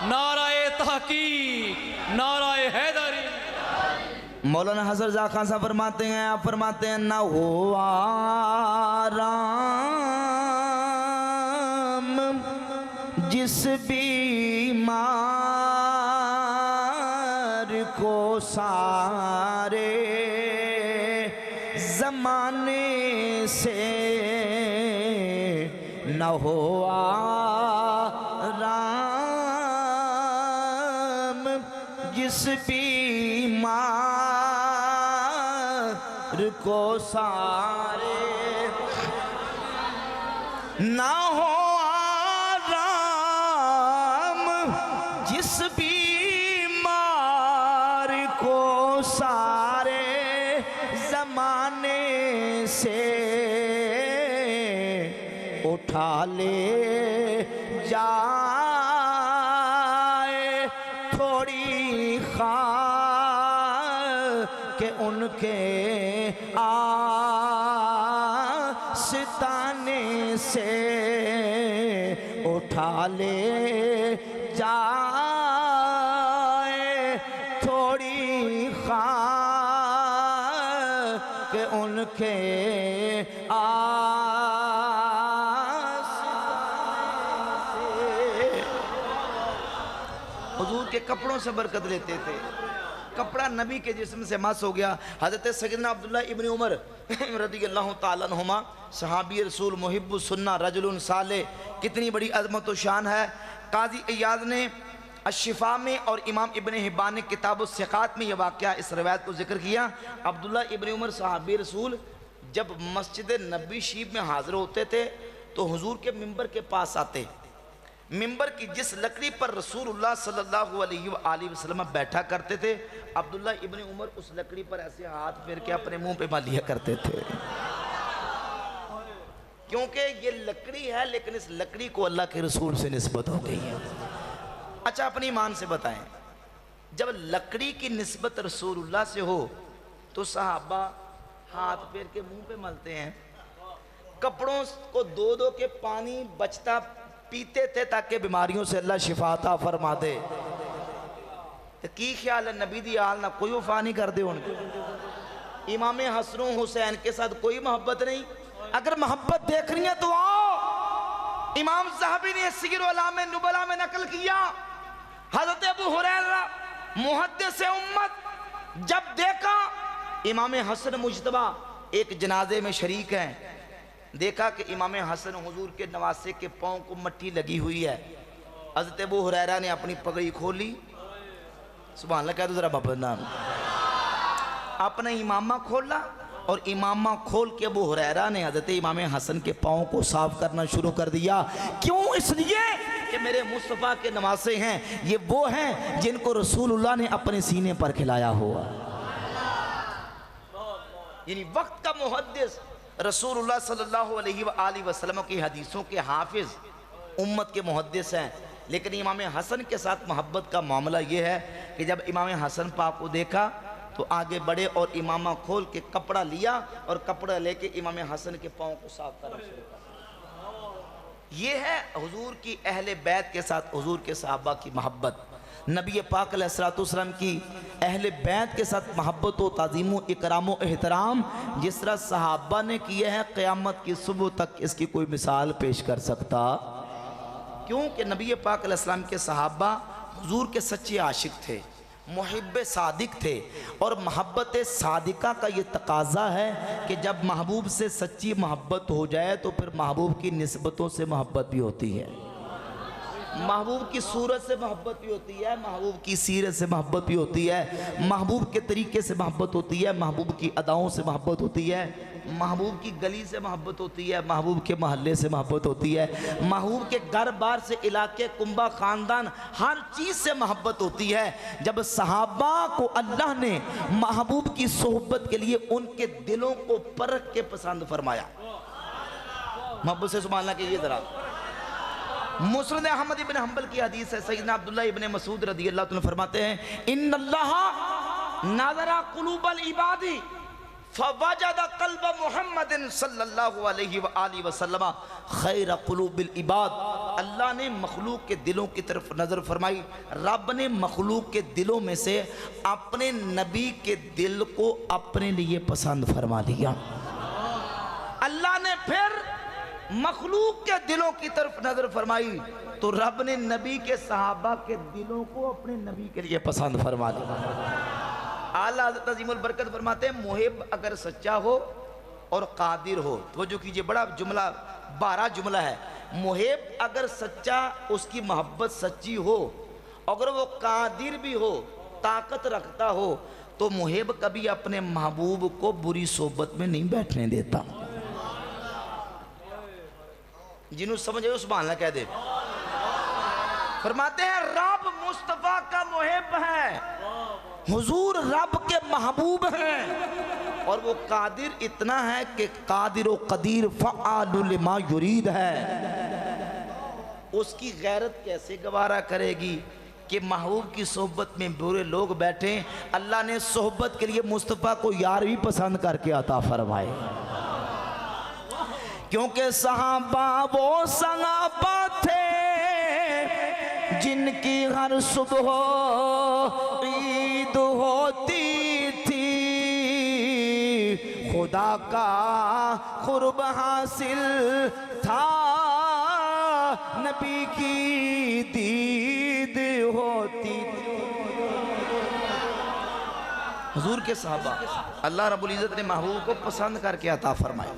نعرہ تحقیق، نعرہ حیدری۔ مولانا حضرت رضا خان صاحب فرماتے ہیں نہ ہو آرام جس بیمار کو سارے زمانے سے، نہ ہو آرام جس بیمار کو سارے، نہ ہو آرام جس بیمار کو سارے زمانے سے، اٹھا لے جائے تھوڑی خواہ کہ ان کے آستانے سے، اٹھا لے جائے تھوڑی خواہ کہ ان کے حضور کے کپڑوں سے برکت لیتے تھے۔ کپڑا نبی کے جسم سے مس ہو گیا۔ حضرت سیدنا عبداللہ ابن عمر رضی اللہ تعالیٰ عنہما، صحابی رسول، محب السنہ، رجل صالح، کتنی بڑی عظمت و شان ہے۔ قاضی عیاض نے الشفاء میں اور امام ابن حبان نے کتاب الثقات میں یہ واقعہ اس روایت کو ذکر کیا۔ عبداللہ ابن عمر صحابی رسول جب مسجد نبی شریف میں حاضر ہوتے تھے تو حضور کے ممبر کے پاس آتے، ممبر کی جس لکڑی پر رسول اللہ صلی اللہ علیہ وآلہ وسلم بیٹھا کرتے تھے، عبداللہ ابن عمر اس لکڑی پر ایسے ہاتھ پھیر کے اپنے منہ پہ مال لیا کرتے تھے، کیونکہ یہ لکڑی ہے لیکن اس لکڑی کو اللہ کے رسول سے نسبت ہو گئی ہے۔ اچھا اپنی ایمان سے بتائیں، جب لکڑی کی نسبت رسول اللہ سے ہو تو صحابہ ہاتھ پھیر کے منہ پہ ملتے ہیں، کپڑوں کو دو دو کے پانی بچتا پیتے تھے تاکہ بیماریوں سے اللہ شفا عطا فرما دے۔ تو کی خیال ہے نبی دی آل نہ کوئی وفا نہیں کر دے ان کو؟ امام حسن و حسین کے ساتھ کوئی محبت نہیں؟ اگر محبت دیکھ رہی ہے تو آؤ۔ امام صحابی نے سیر علام نبلا میں نقل کیا، حضرت ابو ہریرہ محدث امت جب دیکھا امام حسن مجتبیٰ ایک جنازے میں شریک ہیں، دیکھا کہ امام حسن حضور کے نواسے کے پاؤں کو مٹی لگی ہوئی ہے، حضرت ابو ہریرہ نے اپنی پگڑی کھولی، سبحان اللہ کہہ دو ذرا بابا نام، اپنا امامہ کھولا اور امامہ کھول کے ابو ہریرہ نے حضرت امام حسن کے پاؤں کو صاف کرنا شروع کر دیا۔ کیوں؟ اس لیے کہ میرے مصطفیٰ کے نواسے ہیں، یہ وہ ہیں جن کو رسول اللہ نے اپنے سینے پر کھلایا ہوا، یعنی وقت کا محدث، رسول اللہ صلی اللہ علیہ وآلہ وسلم کی حدیثوں کے حافظ، امت کے محدث ہیں۔ لیکن امام حسن کے ساتھ محبت کا معاملہ یہ ہے کہ جب امام حسن پاک کو دیکھا تو آگے بڑھے اور امامہ کھول کے کپڑا لیا اور کپڑا لے کے امام حسن کے پاؤں کو صاف کرنا شروع کر۔ یہ ہے حضور کی اہل بیت کے ساتھ حضور کے صحابہ کی محبت، نبی پاک علیہ السلام کی اہل بیت کے ساتھ محبت و تعظیم و اکرام و احترام جس طرح صحابہ نے کیا ہے، قیامت کی صبح تک اس کی کوئی مثال پیش کر سکتا، کیونکہ نبی پاک علیہ السلام کے صحابہ حضور کے سچے عاشق تھے، محب صادق تھے، اور محبت صادقہ کا یہ تقاضا ہے کہ جب محبوب سے سچی محبت ہو جائے تو پھر محبوب کی نسبتوں سے محبت بھی ہوتی ہے، محبوب کی صورت سے محبت بھی ہوتی ہے، محبوب کی سیرت سے محبت بھی ہوتی ہے، محبوب کے طریقے سے محبت ہوتی ہے، محبوب کی اداؤں سے محبت ہوتی ہے، محبوب کی گلی سے محبت ہوتی ہے، محبوب کے محلے سے محبت ہوتی ہے، محبوب کے گھر بار سے، علاقے، کنبہ، خاندان، ہر چیز سے محبت ہوتی ہے۔ جب صحابہ کو اللہ نے محبوب کی صحبت کے لیے ان کے دلوں کو پرکھ کے پسند فرمایا، محبت سے سبحان اللہ کہیے ذرا۔ مسند احمد ابن حنبل کی حدیث ہے، سیدنا عبداللہ ابن مسعود رضی اللہ عنہ فرماتے ہیں، ان اللہ ناظر قلوب العباد فوجد قلب محمد صلی اللہ علیہ وآلہ وسلم خیر قلوب العباد، اللہ نے مخلوق کے دلوں کی طرف نظر فرمائی، رب نے مخلوق کے دلوں میں سے اپنے نبی کے دل کو اپنے لیے پسند فرما لیا، اللہ نے پھر مخلوق کے دلوں کی طرف نظر فرمائی تو رب نے نبی کے صحابہ کے دلوں کو اپنے نبی کے لیے پسند فرما لیا۔ اعلیٰ حضرت عظیم البرکت فرماتے ہیں محب اگر سچا ہو اور قادر ہو، توجہ کیجئے، بڑا جملہ، 12 جملہ ہے، محب اگر سچا، اس کی محبت سچی ہو، اگر وہ قادر بھی ہو، طاقت رکھتا ہو، تو محب کبھی اپنے محبوب کو بری صحبت میں نہیں بیٹھنے دیتا، جنہوں سمجھے اس سبحان اللہ کہہ دے۔ فرماتے ہیں رب مصطفیٰ کا محب ہے، حضور رب کے محبوب ہیں، اور وہ قادر اتنا ہے کہ قادر و قدیر فعال لما یرید ہے، اس کی غیرت کیسے گوارا کرے گی کہ محبوب کی صحبت میں برے لوگ بیٹھیں، اللہ نے صحبت کے لیے مصطفیٰ کو یار بھی پسند کر کے عطا فرمائے، کیونکہ صحابہ وہ صحابہ تھے جن کی ہر صبح عید ہوتی تھی، خدا کا قرب حاصل تھا، نبی کی دید ہوتی تھی۔ حضور کے صحابہ اللہ رب العزت نے محبوب کو پسند کر کے عطا فرمایا،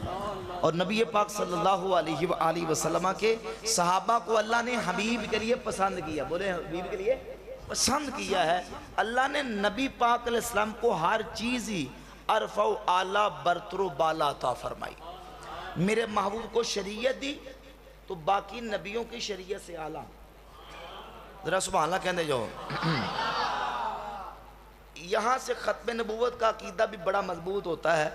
اور نبی پاک صلی اللہ علیہ وآلہ وسلم کے صحابہ کو اللہ نے حبیب کے لیے پسند کیا، بولے حبیب کے لیے پسند کیا ہے۔ اللہ نے نبی پاک علیہ السلام کو ہر چیز ہی عرف و اعلیٰ برتر و بالا عطا فرمائی، میرے محبوب کو شریعت دی تو باقی نبیوں کی شریعت سے اعلیٰ، ذرا سبحان اللہ کہنے جو۔ یہاں سے ختم نبوت کا عقیدہ بھی بڑا مضبوط ہوتا ہے،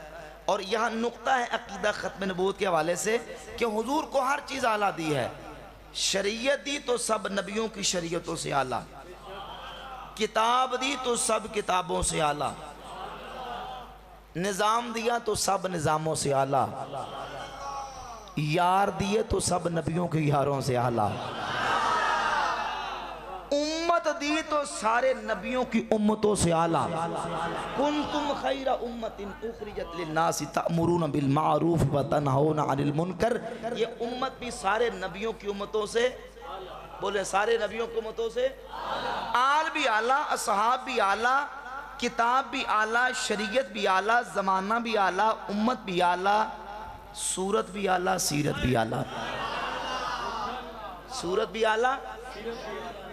اور یہاں نقطہ ہے عقیدہ ختم نبوت کے حوالے سے کہ حضور کو ہر چیز اعلیٰ دی ہے، شریعت دی تو سب نبیوں کی شریعتوں سے اعلیٰ، کتاب دی تو سب کتابوں سے اعلیٰ، نظام دیا تو سب نظاموں سے اعلیٰ، یار دیے تو سب نبیوں کے یاروں سے اعلیٰ، امت دی تو سارے نبیوں کی امتوں سے اعلیٰ، کنتم خیر امت اخرجت للناس تأمرون بالمعروف وتنہون عن المنکر، یہ امت بھی سارے نبیوں کی امتوں سے، بولے سارے نبیوں کی امتوں سے، آل بھی اعلیٰ، اصحاب بھی اعلیٰ، کتاب بھی اعلیٰ، شریعت بھی اعلیٰ، زمانہ بھی اعلیٰ، امت بھی اعلیٰ، صورت بھی اعلیٰ، سیرت بھی اعلیٰ، صورت بھی اعلیٰ،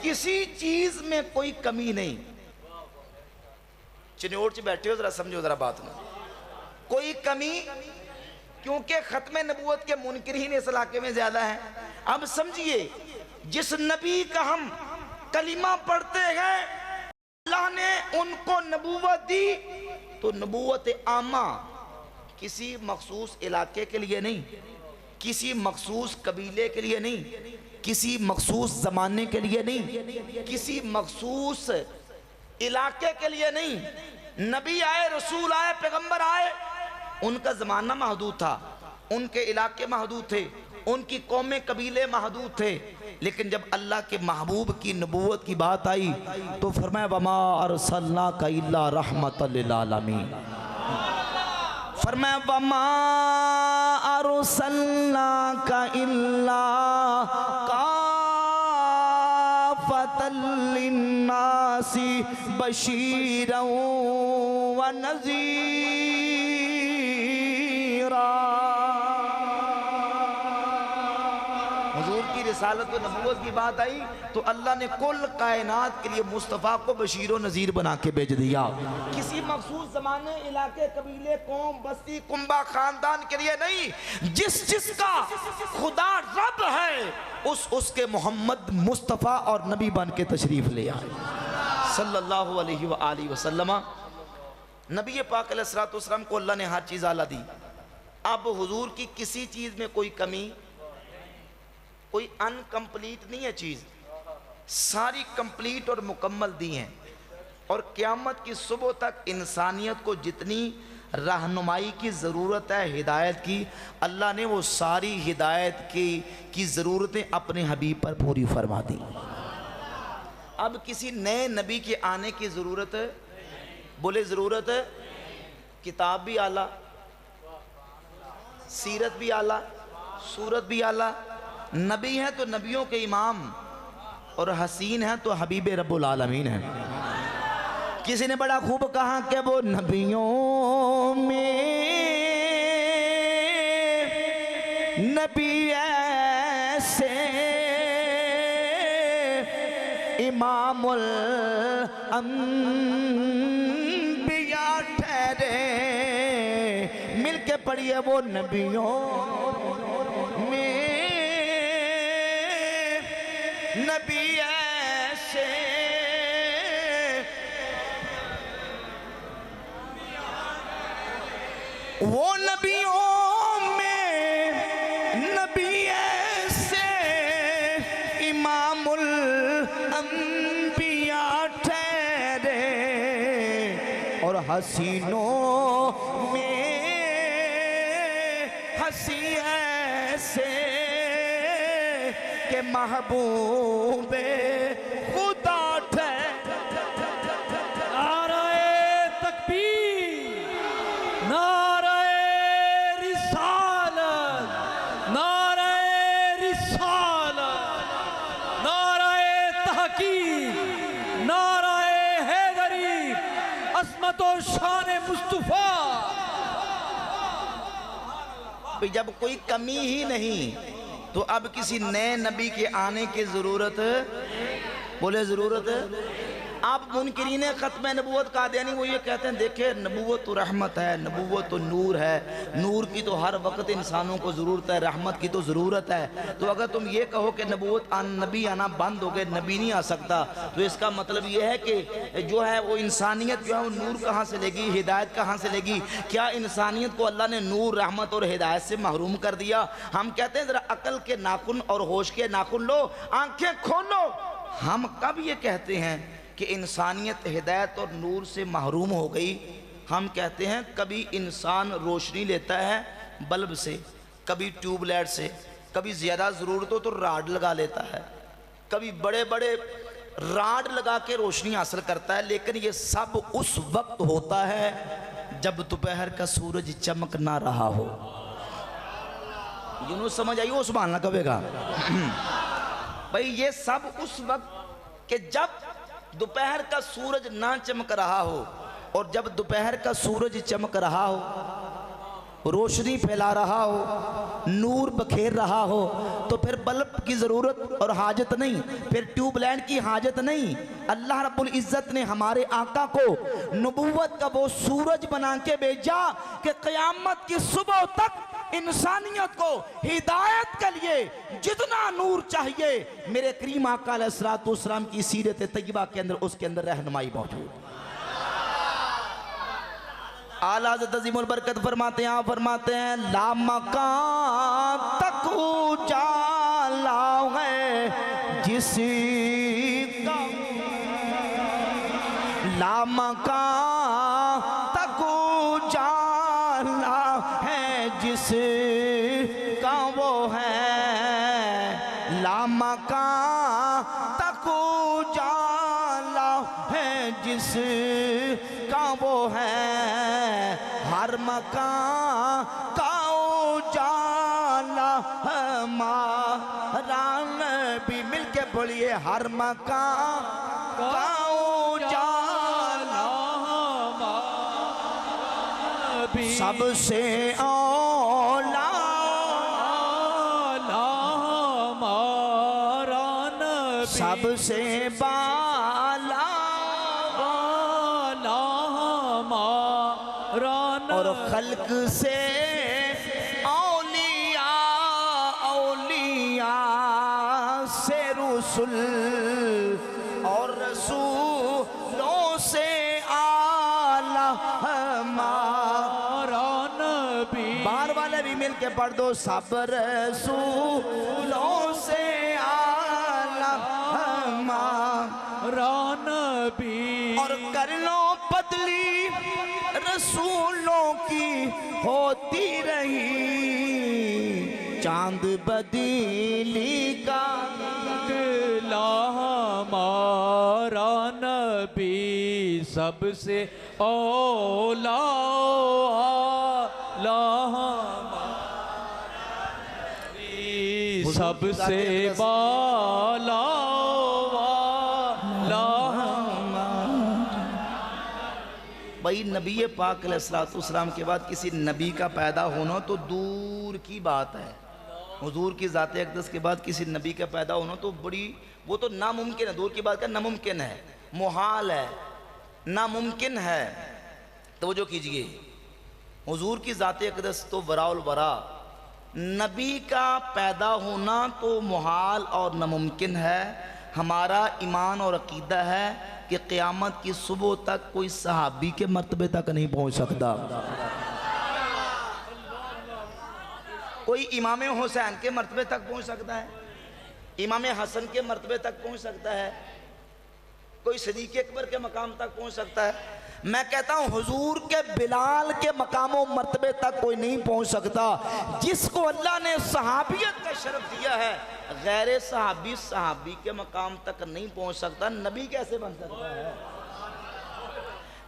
کسی چیز میں کوئی کمی نہیں۔ چنیوڑ چ بیٹھے ہو ذرا سمجھو ذرا بات میں، کوئی کمی، کیونکہ ختم نبوت کے منکرین اس علاقے میں زیادہ ہیں۔ اب سمجھئے جس نبی کا ہم کلمہ پڑھتے ہیں اللہ نے ان کو نبوت دی تو نبوت عامہ، کسی مخصوص علاقے کے لیے نہیں، کسی مخصوص قبیلے کے لیے نہیں، کسی مخصوص زمانے کے لیے نہیں، کسی مخصوص علاقے کے لیے نہیں۔ نبی آئے، رسول آئے، پیغمبر آئے، ان کا زمانہ محدود تھا، ان کے علاقے محدود تھے، ان کی قومیں قبیلے محدود تھے، لیکن جب اللہ کے محبوب کی نبوت کی بات آئی تو فرمایا وَمَا أَرْسَلْنَاكَ إِلَّا رَحْمَةً لِلْعَالَمِينَ، فرمایا وَمَا أَرْسَلْنَاكَ إِلَّا كَافَّةً لِلنَّاسِ بَشِيرًا وَنَذِيرًا۔ حضور کی رسالت و نبوت کی بات آئی تو اللہ نے کل کائنات کے لیے مصطفیٰ کو بشیر و نذیر بنا کے بھیج دیا، کسی مخصوص زمانے، علاقے، قبیلے، قوم، بستی، کنبہ، خاندان کے لیے نہیں، جس کا خدا رب ہے اس کے محمد مصطفیٰ اور نبی بن کے تشریف لے آئے صلی اللہ علیہ وآلہ وسلم۔ نبی پاک علیہ السلام کو اللہ نے ہر چیز اعلیٰ دی، اب حضور کی کسی چیز میں کوئی کمی، کوئی انکمپلیٹ نہیں ہے چیز، ساری کمپلیٹ اور مکمل دی ہیں، اور قیامت کی صبح تک انسانیت کو جتنی رہنمائی کی ضرورت ہے ہدایت کی، اللہ نے وہ ساری ہدایت کی ضرورتیں اپنے حبیب پر پوری فرما دی۔ اب کسی نئے نبی کے آنے کی ضرورت ہے، بولے ضرورت ہے، کتاب بھی اعلیٰ، سیرت بھی اعلیٰ، صورت بھی اعلیٰ، نبی ہیں تو نبیوں کے امام، اور حسین ہیں تو حبیب رب العالمین ہیں۔ کسی نے بڑا خوب کہا کہ وہ نبیوں میں نبی ایسے امام الانبیاء ٹھہرے، مل کے پڑھیے وہ نبیوں میں نبی ایسے وہ نبیوں میں نبی ایسے امام الانبیاء ٹھہرے، اور حسینوں میں ہنسی ایسے کہ محبوب خدا نعرہ تکبیر، نعرہ رسالت، نعرہ رسالت، نعرہ تحقیق، نعرہ حیدری، عظمت و شان مصطفیٰ۔ جب کوئی کمی ہی نہیں تو اب کسی نئے نبی کے آنے کی ضرورت ہے، بولے ضرورت ہے۔ آپ منکرین ختم نبوت قادیانی وہ یہ کہتے ہیں دیکھیں نبوت تو رحمت ہے، نبوت تو نور ہے، نور کی تو ہر وقت انسانوں کو ضرورت ہے، رحمت کی تو ضرورت ہے، تو اگر تم یہ کہو کہ نبی آنا بند ہو گئے، نبی نہیں آ سکتا، تو اس کا مطلب یہ ہے کہ جو ہے وہ انسانیت جو ہے وہ نور کہاں سے لے گی، ہدایت کہاں سے لے گی؟ کیا انسانیت کو اللہ نے نور، رحمت اور ہدایت سے محروم کر دیا؟ ہم کہتے ہیں ذرا عقل کے ناخن اور ہوش کے ناخن لو، آنکھیں کھولو۔ ہم کب یہ کہتے ہیں کہ انسانیت ہدایت اور نور سے محروم ہو گئی؟ ہم کہتے ہیں کبھی انسان روشنی لیتا ہے بلب سے، کبھی ٹیوب لائٹ سے، کبھی زیادہ ضرورت ہو تو راڈ لگا لیتا ہے، کبھی بڑے بڑے راڈ لگا کے روشنی حاصل کرتا ہے، لیکن یہ سب اس وقت ہوتا ہے جب دوپہر کا سورج چمک نہ رہا ہو۔ یوں سمجھ آئیے، سبحان اللہ کہے گا بھئی، یہ سب اس وقت کہ جب دوپہر کا سورج نہ چمک رہا ہو، اور جب دوپہر کا سورج چمک رہا ہو، روشنی پھیلا رہا ہو، نور بکھیر رہا ہو، تو پھر بلب کی ضرورت اور حاجت نہیں، پھر ٹیوب لائٹ کی حاجت نہیں۔ اللہ رب العزت نے ہمارے آقا کو نبوت کا وہ سورج بنا کے بھیجا کہ قیامت کی صبح تک انسانیت کو ہدایت کے لیے جتنا نور چاہیے میرے کریم آقا علیہ السلام کی سیرت طیبہ کے اندر، اس کے اندر رہنمائی موجود۔ اعلیٰ حضرت عظیم البرکت فرماتے ہیں لا مکان تک اجالا ہے جس کا، لا مکان تک اجالا ہے جس کا وہ ہے مکان تک اجالا ہے جس کا وہ ہے، ہر مکان کا اجالا ہمارا نبی، مل کے بولیے ہر مکان کا اجالا سب سے اولا سب سے بالا اور خلق سے اولیاء، اولیاء سے رسول اور رسولوں سے اعلیٰ ہمارا نبی۔ بار والے بھی مل کے پڑھ دو، سب رسولوں سے اعلیٰ ہمارا نبی۔ اور کر لو بدلی رسولوں کی ہوتی رہی، چاند بدلی کا لا ہمارا نبی سب سے اولا، لا ہمارا نبی سب سے بالا، بھائی نبی پاک علیہ السلام کے بعد کسی نبی کا پیدا ہونا تو دور کی بات ہے۔ حضور کی ذات اقدس کے بعد کسی نبی کا پیدا ہونا تو وہ تو ناممکن ہے، دور کی بات کا ناممکن ہے، محال ہے، ناممکن ہے۔ توجہ کیجئے، حضور کی ذات اقدس تو وراء الورا، نبی کا پیدا ہونا تو محال اور ناممکن ہے۔ ہمارا ایمان اور عقیدہ ہے کہ قیامت کی صبح تک کوئی صحابی کے مرتبے تک نہیں پہنچ سکتا، کوئی امام حسین کے مرتبے تک پہنچ سکتا ہے، امام حسن کے مرتبے تک پہنچ سکتا ہے، کوئی صدیق اکبر کے مقام تک پہنچ سکتا ہے۔ میں کہتا ہوں حضور کے بلال کے مقام و مرتبے تک کوئی نہیں پہنچ سکتا۔ جس کو اللہ نے صحابیت کا شرف دیا ہے، غیر صحابی کے مقام تک نہیں پہنچ سکتا، نبی کیسے بن سکتا ہے؟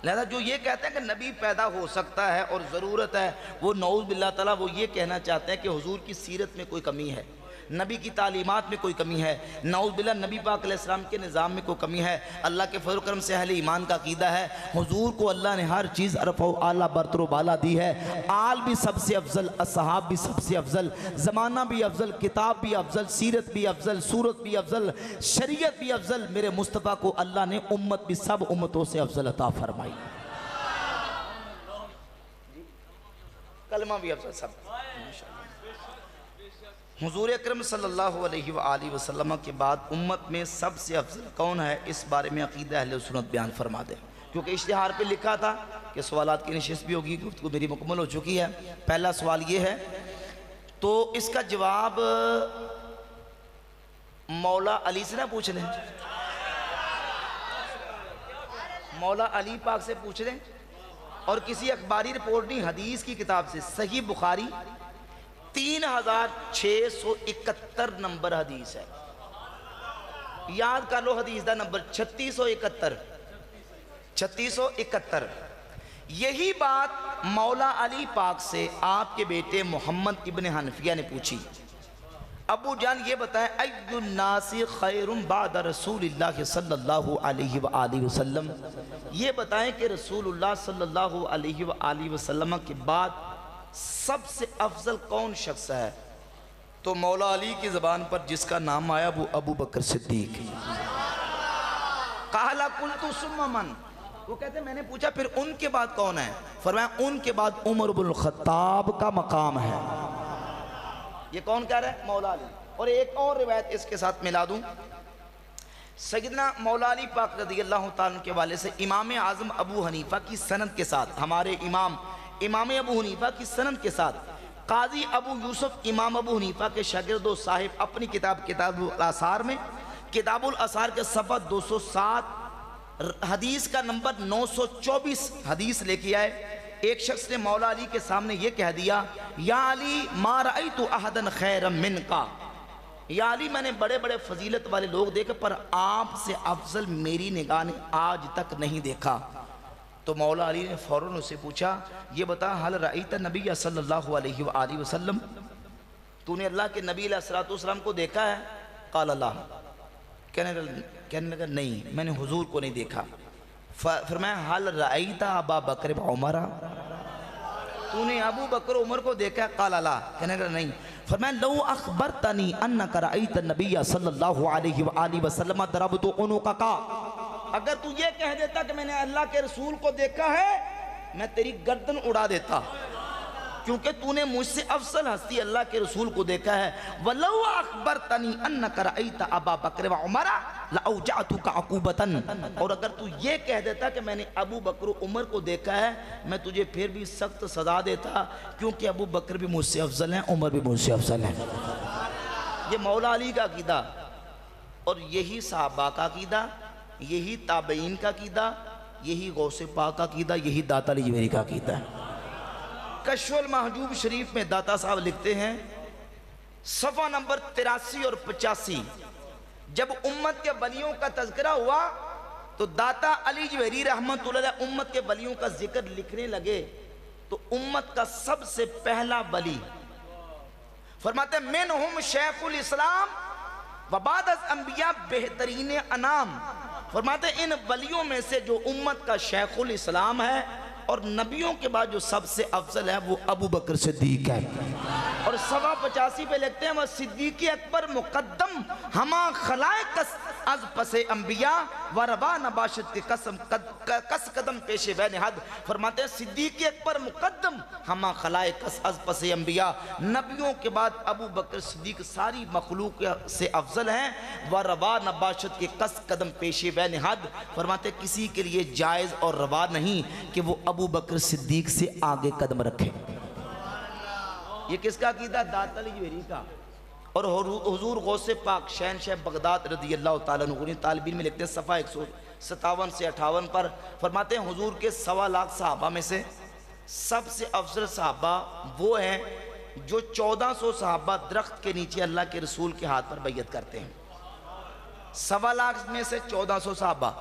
لہذا جو یہ کہتے ہیں کہ نبی پیدا ہو سکتا ہے اور ضرورت ہے، وہ نعوذ باللہ تعالیٰ وہ یہ کہنا چاہتے ہیں کہ حضور کی سیرت میں کوئی کمی ہے، نبی کی تعلیمات میں کوئی کمی ہے، نعوذ باللہ نبی پاک علیہ السلام کے نظام میں کوئی کمی ہے۔ اللہ کے فضل و کرم سے اہل ایمان کا عقیدہ ہے حضور کو اللہ نے ہر چیز عرف و اعلیٰ برتر و بالا دی ہے، آل بھی سب سے افضل، اصحاب بھی سب سے افضل، زمانہ بھی افضل، کتاب بھی افضل، سیرت بھی افضل، صورت بھی افضل، شریعت بھی افضل۔ میرے مصطفیٰ کو اللہ نے امت بھی سب امتوں سے افضل عطا فرمائی، کلمہ بھی افضل، سب۔ حضور اکرم صلی اللہ علیہ وآلہ وسلم کے بعد امت میں سب سے افضل کون ہے، اس بارے میں عقیدہ اہل سنت بیان فرما دیں، کیونکہ اشتہار پہ لکھا تھا کہ سوالات کی نشست بھی ہوگی، گفتگو میری مکمل ہو چکی ہے۔ پہلا سوال یہ ہے تو اس کا جواب مولا علی سے نہ پوچھ لیں، مولا علی پاک سے پوچھ لیں، اور کسی اخباری رپورٹ نہیں، حدیث کی کتاب سے، صحیح بخاری 3671 نمبر حدیث ہے، یاد کر لو حدیث دا نمبر 3671۔ یہی بات مولا علی پاک سے آپ کے بیٹے محمد ابن حنفیہ نے پوچھی، ابو جان یہ بتائیں ای الناس خیر بعد رسول اللہ صلی اللہ علیہ وآلہ وسلم، یہ بتائیں کہ رسول اللہ صلی اللہ علیہ وآلہ وسلم کے بعد سب سے افضل کون شخص ہے؟ تو مولا علی کی زبان پر جس کا نام آیا وہ ابو بکر صدیق۔ قال قلت ثم من، وہ کہتے ہیں میں نے پوچھا پھر ان کے بعد کون ہے؟ فرمایا ان کے بعد عمر بن الخطاب کا مقام ہے۔ یہ کون کہہ رہا ہے؟ مولا علی۔ اور ایک اور روایت اس کے ساتھ ملا دوں، سیدنا مولا علی پاک رضی اللہ تعالیٰ کے والے سے امام اعظم ابو حنیفہ کی سند کے ساتھ، ہمارے امام ابو حنیفہ کی سند کے ساتھ، قاضی ابو یوسف امام ابو حنیفہ کے شاگرد و صاحب اپنی کتاب الاثار میں، کتاب الاثار کے صفحہ 207 حدیث کا نمبر 924 حدیث لے کے آئے۔ ایک شخص نے مولا علی کے سامنے یہ کہہ دیا، یا علی ما رأیت احدا خیرا منکا، یا علی میں نے بڑے بڑے فضیلت والے لوگ دیکھے پر آپ سے افضل میری نگاہ نے آج تک نہیں دیکھا۔ تو مولا علی نے فوراً اسے پوچھا یہ بتا حل رأیت نبی صلی اللہ علیہ وآلہ وسلم، تو نے اللہ کے نبی علیہ السلام کو دیکھا ہے؟ قال اللہ، کہنے لگا نہیں میں نے حضور کو نہیں دیکھا۔ فرمایا حل رأیت ابا بکر و عمر، تو نے ابو بکر عمر کو دیکھا ہے؟ قال اللہ، کہنے لگا نہیں۔ فرمایا لو اخبرتنی انک رأیت النبی صلی اللہ علیہ وآلہ وسلم ضربت عنقک، اگر تو یہ کہہ دیتا کہ میں نے اللہ کے رسول کو دیکھا ہے میں تیری گردن اڑا دیتا، کیونکہ تو نے مجھ سے افضل ہستی اللہ کے رسول کو دیکھا ہے۔ وَلَوْ أَخْبَرْتَنِي أَنَّكَ رَأَيْتَ أَبَا بَكْرَ وَعُمَرَ لَأَوْجَعْتُكَ عُقُوبَةً، اور اگر تو یہ کہہ دیتا کہ میں نے ابو بکر و عمر کو دیکھا ہے میں تجھے پھر بھی سخت سزا دیتا، کیونکہ ابو بکر بھی مجھ سے افضل ہیں، عمر بھی مجھ سے افضل ہیں۔ یہ مولا علی کا عقیدہ، اور یہی صحابہ کا عقیدہ، یہی تابعین کا عقیدہ، یہی غوث پاک کا عقیدہ، یہی داتا علی جویری کا عقیدہ ہے۔ کشف المحجوب شریف میں داتا صاحب لکھتے ہیں صفحہ نمبر 83 اور 85، جب امت کے ولیوں کا تذکرہ ہوا تو داتا علی جویری رحمت اللہ علیہ امت کے ولیوں کا ذکر لکھنے لگے تو امت کا سب سے پہلا ولی فرماتے ہیں منہم شیخ الاسلام وبعد از انبیاء بہترین انام، فرماتے ہیں ان ولیوں میں سے جو امت کا شیخ الاسلام ہے اور نبیوں کے بعد جو سب سے افضل ہے وہ ابو بکر صدیق ہے۔ اور صفحہ 85 پہ لکھتے ہیں وہ صدیق اکبر مقدم ہما خلائق از پس انبیاء و ربا نباشت کے کس قدم پیش بین حد، فرماتے ہیں صدیق اکبر مقدم ہما خلائق از پس انبیاء، نبیوں کے بعد ابو بکر صدیق ساری مخلوق سے افضل ہیں، و ربا نباشت کے کس قدم پیش بین حد، فرماتے ہیں کسی کے لیے جائز اور روا نہیں کہ وہ ابو بکر صدیق سے آگے قدم رکھے۔ یہ کس کا عقیدہ؟ داتا علی جویری کا۔ اور حضور غوث پاک شہنشاہ بغداد رضی اللہ تعالیٰ عنہ طالبین میں لکھتے ہیں صفحہ 157 سے 58 پر، فرماتے ہیں حضور کے 1.25 لاکھ صحابہ میں سے سب سے افضل صحابہ وہ ہیں جو 1400 صحابہ درخت کے نیچے اللہ کے رسول کے ہاتھ پر بیعت کرتے ہیں۔ 1.25 لاکھ میں سے 1400 صحابہ،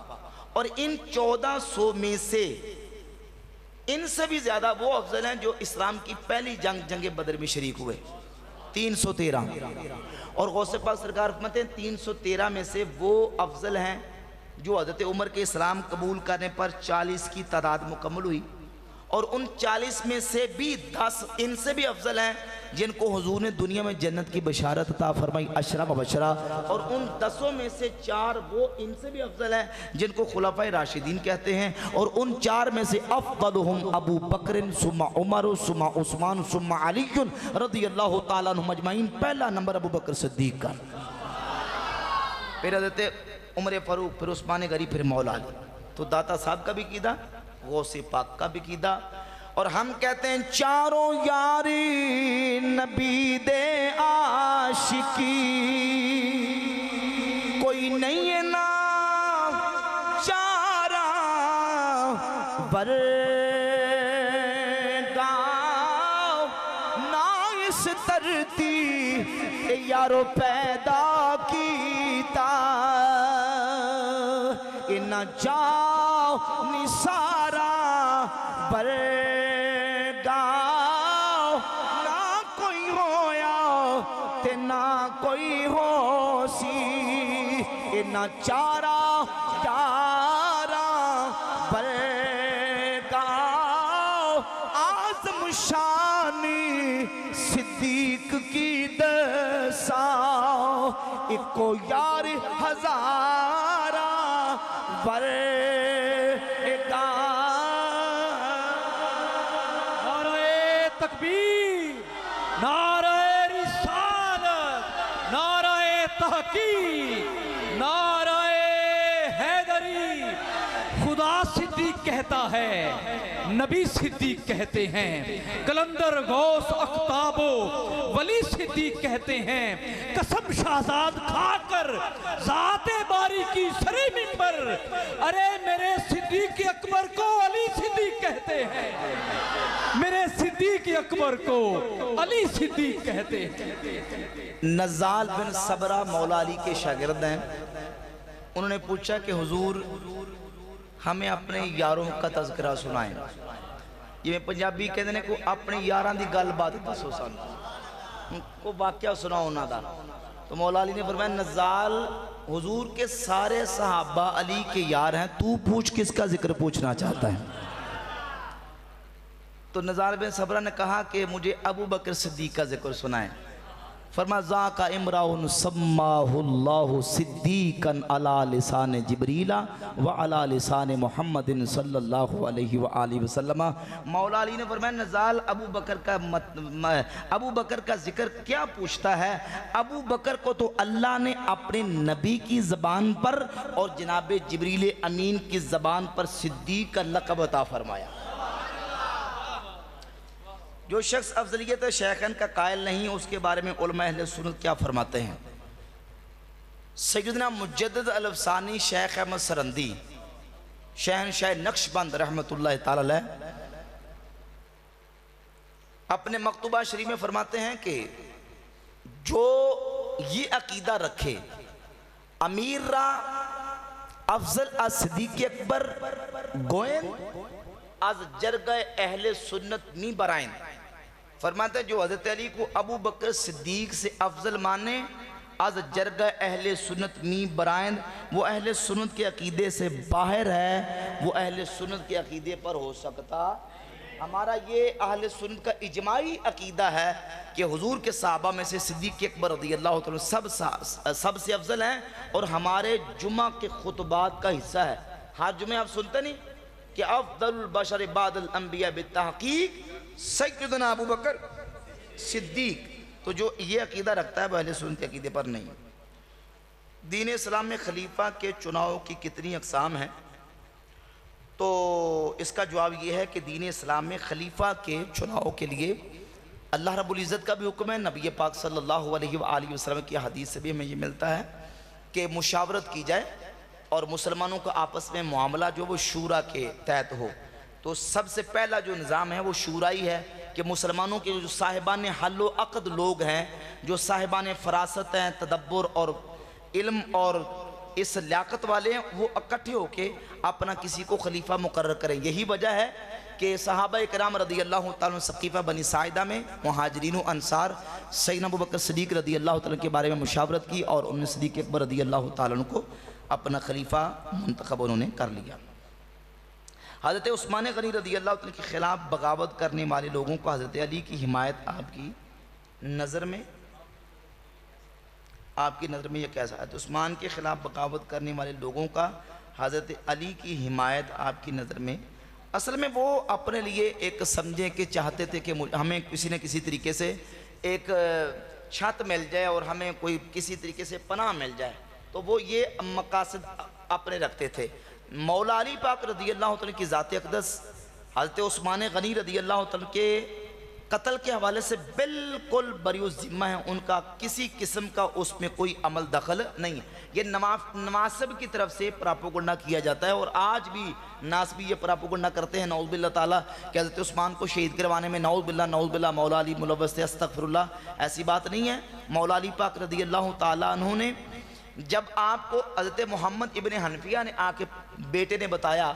اور ان 1400 میں سے ان سے بھی زیادہ وہ افضل ہیں جو اسلام کی پہلی جنگ بدر میں شریک ہوئے، 313، اور غوث پاک سرکار فرماتے ہیں 313 میں سے وہ افضل ہیں جو حضرت عمر کے اسلام قبول کرنے پر 40 کی تعداد مکمل ہوئی، اور ان 40 میں سے بھی 10 ان سے بھی افضل ہیں جن کو حضور نے دنیا میں جنت کی بشارت عطا فرمائی، عشرہ مبشرہ، اور ان 10 میں سے 4 وہ ان سے بھی افضل ہیں جن کو خلفائے راشدین کہتے ہیں، اور ان 4 میں سے افضلہم ابو بکر ثم عمر ثم عثمان ثم علی رضی اللہ تعالیٰ عنہم اجمعین، پہلا نمبر ابو بکر صدیق کا، پھر حضرت عمر فاروق، پھر عثمان غنی، پھر مولا علی۔ تو داتا صاحب کا بھی عقیدہ، غوث پاک کا بھی عقیدہ، اور ہم کہتے ہیں چاروں یاری نبی دے عاشقی، کوئی نہیں ہے نا چارہ ورگاؤ نا اس ترتیب یارو پیدا کیتا، نہ جاؤ نثارا برگاؤ، نہ کوئی ہویا تے نہ کوئی ہو سی، نہ چارہ چارہ برگاؤ، آزم شانی صدیق کی دساؤ، ایکو یار ہزارہ نعرہ تکبیر، نعرہ رسالت، نعرہ تحقیق، نعرہ حیدری۔ خدا صدیق کہتا ہے، نبی صدیق کہتے ہیں، کلندر غوث اقطابو ولی صدیق کہتے ہیں، قسم شہزاد کھا کر ذات باری کی سرے منبر، ارے میرے صدیق اکبر کو علی صدیق کہتے ہیں، میرے صدیق اکبر اکبر کو علی صدیق کہتے ہیں۔ نزال بن صبرہ مولا علی کے شاگرد ہیں۔ انہوں نے پوچھا کہ حضور ہمیں اپنے یاروں کا تذکرہ سنائیں۔ یہ میں پنجابی کہتے ہیں کہ اپنے یاران دی گل بات دسو سن، کو واقعہ سناؤ نہ دا۔ تو مولا علی نے فرمایا نزال حضور کے سارے صحابہ علی کے یار ہیں، تو پوچھ کس کا ذکر پوچھنا چاہتا ہے؟ تو نزال بن صبرہ نے کہا کہ مجھے ابو بکر صدیق کا ذکر سنائیں۔ فرما ذاک امراؤن سماہ اللہ صدیقا علی لسان جبریل و علی لسان محمد صلی اللہ علیہ وآلہ وسلم۔ مولا علی نے فرمایا نزال ابو بکر کا ذکر کیا پوچھتا ہے؟ ابو بکر کو تو اللہ نے اپنے نبی کی زبان پر اور جناب جبریل امین کی زبان پر صدیق کا لقب عطا فرمایا۔ جو شخص افضلیت شیخین کا قائل نہیں، اس کے بارے میں علماء اہل سنت کیا فرماتے ہیں؟ سیدنا مجدد الافسانی شیخ احمد سرندی شہنشاہ نقشبند رحمت اللہ تعالی علیہ اپنے مکتوبہ شریف میں فرماتے ہیں کہ جو یہ عقیدہ رکھے امیر را افضل از صدیق اکبر گوئن از جرگہ اہل سنت می برائن، فرماتے ہیں جو حضرت علی کو ابو بکر صدیق سے افضل مانے از جرگہ اہل سنت می برائن، وہ اہل سنت کے عقیدے سے باہر ہے، وہ اہل سنت کے عقیدے پر ہو سکتا۔ ہمارا یہ اہل سنت کا اجماعی عقیدہ ہے کہ حضور کے صحابہ میں سے صدیق اکبر رضی اللہ تعالیٰ سب سے افضل ہیں اور ہمارے جمعہ کے خطبات کا حصہ ہے۔ ہر جمعہ آپ سنتے نہیں کہ افضل البشر بعد الانبیاء بالتحقیق سیدنا ابو بکر صدیق، تو جو یہ عقیدہ رکھتا ہے وہ اہل سنت کے عقیدے پر نہیں۔ دین اسلام میں خلیفہ کے چناؤ کی کتنی اقسام ہیں؟ تو اس کا جواب یہ ہے کہ دین اسلام میں خلیفہ کے چناؤ کے لیے اللہ رب العزت کا بھی حکم ہے، نبی پاک صلی اللہ علیہ وآلہ وسلم کی حدیث سے بھی ہمیں یہ ملتا ہے کہ مشاورت کی جائے اور مسلمانوں کا آپس میں معاملہ جو وہ شورا کے تحت ہو۔ تو سب سے پہلا جو نظام ہے وہ شورائی ہے کہ مسلمانوں کے جو صاحبان حل و عقد لوگ ہیں، جو صاحبان فراست ہیں، تدبر اور علم اور اس لیاقت والے ہیں، وہ اکٹھے ہو کے اپنا کسی کو خلیفہ مقرر کریں۔ یہی وجہ ہے کہ صحابہ کرام رضی اللہ تعالیٰ سقیفہ بنی ساعدہ میں مہاجرین و انصار سیدنا ابو بکر صدیق رضی اللہ تعالیٰ کے بارے میں مشاورت کی اور انہوں نے صدیق اکبر رضی اللہ تعالیٰ کو اپنا خلیفہ منتخب انہوں نے کر لیا۔ حضرت عثمان غنی رضی اللہ تعالیٰ کے خلاف بغاوت کرنے والے لوگوں کو حضرت علی کی حمایت آپ کی نظر میں یہ کیسا ہے؟ عثمان کے خلاف بغاوت کرنے والے لوگوں کا حضرت علی کی حمایت آپ کی نظر میں، اصل میں وہ اپنے لیے ایک سمجھے کہ چاہتے تھے کہ ہمیں کسی نہ کسی طریقے سے ایک چھت مل جائے اور ہمیں کوئی کسی طریقے سے پناہ مل جائے، تو وہ یہ مقاصد اپنے رکھتے تھے۔ مولا علی پاک رضی اللہ تعالیٰ کی ذات اقدس حضرت عثمان غنی رضی اللہ تعالیٰ کے قتل کے حوالے سے بالکل بری الذمہ ہیں، ان کا کسی قسم کا اس میں کوئی عمل دخل نہیں ہے۔ یہ نواسب کی طرف سے پراپوگنڈا کیا جاتا ہے اور آج بھی ناس بھی یہ پراپوگنڈا کرتے ہیں نعوذ باللہ تعالیٰ کہ حضرت عثمان کو شہید کروانے میں نعوذ باللہ مولا علی ملوث تھے، استغفر اللہ، ایسی بات نہیں ہے۔ مولا علی پاک رضی اللہ تعالیٰ عنہ نے جب آپ کو حضرت محمد ابن حنفیہ نے آ کے بیٹے نے بتایا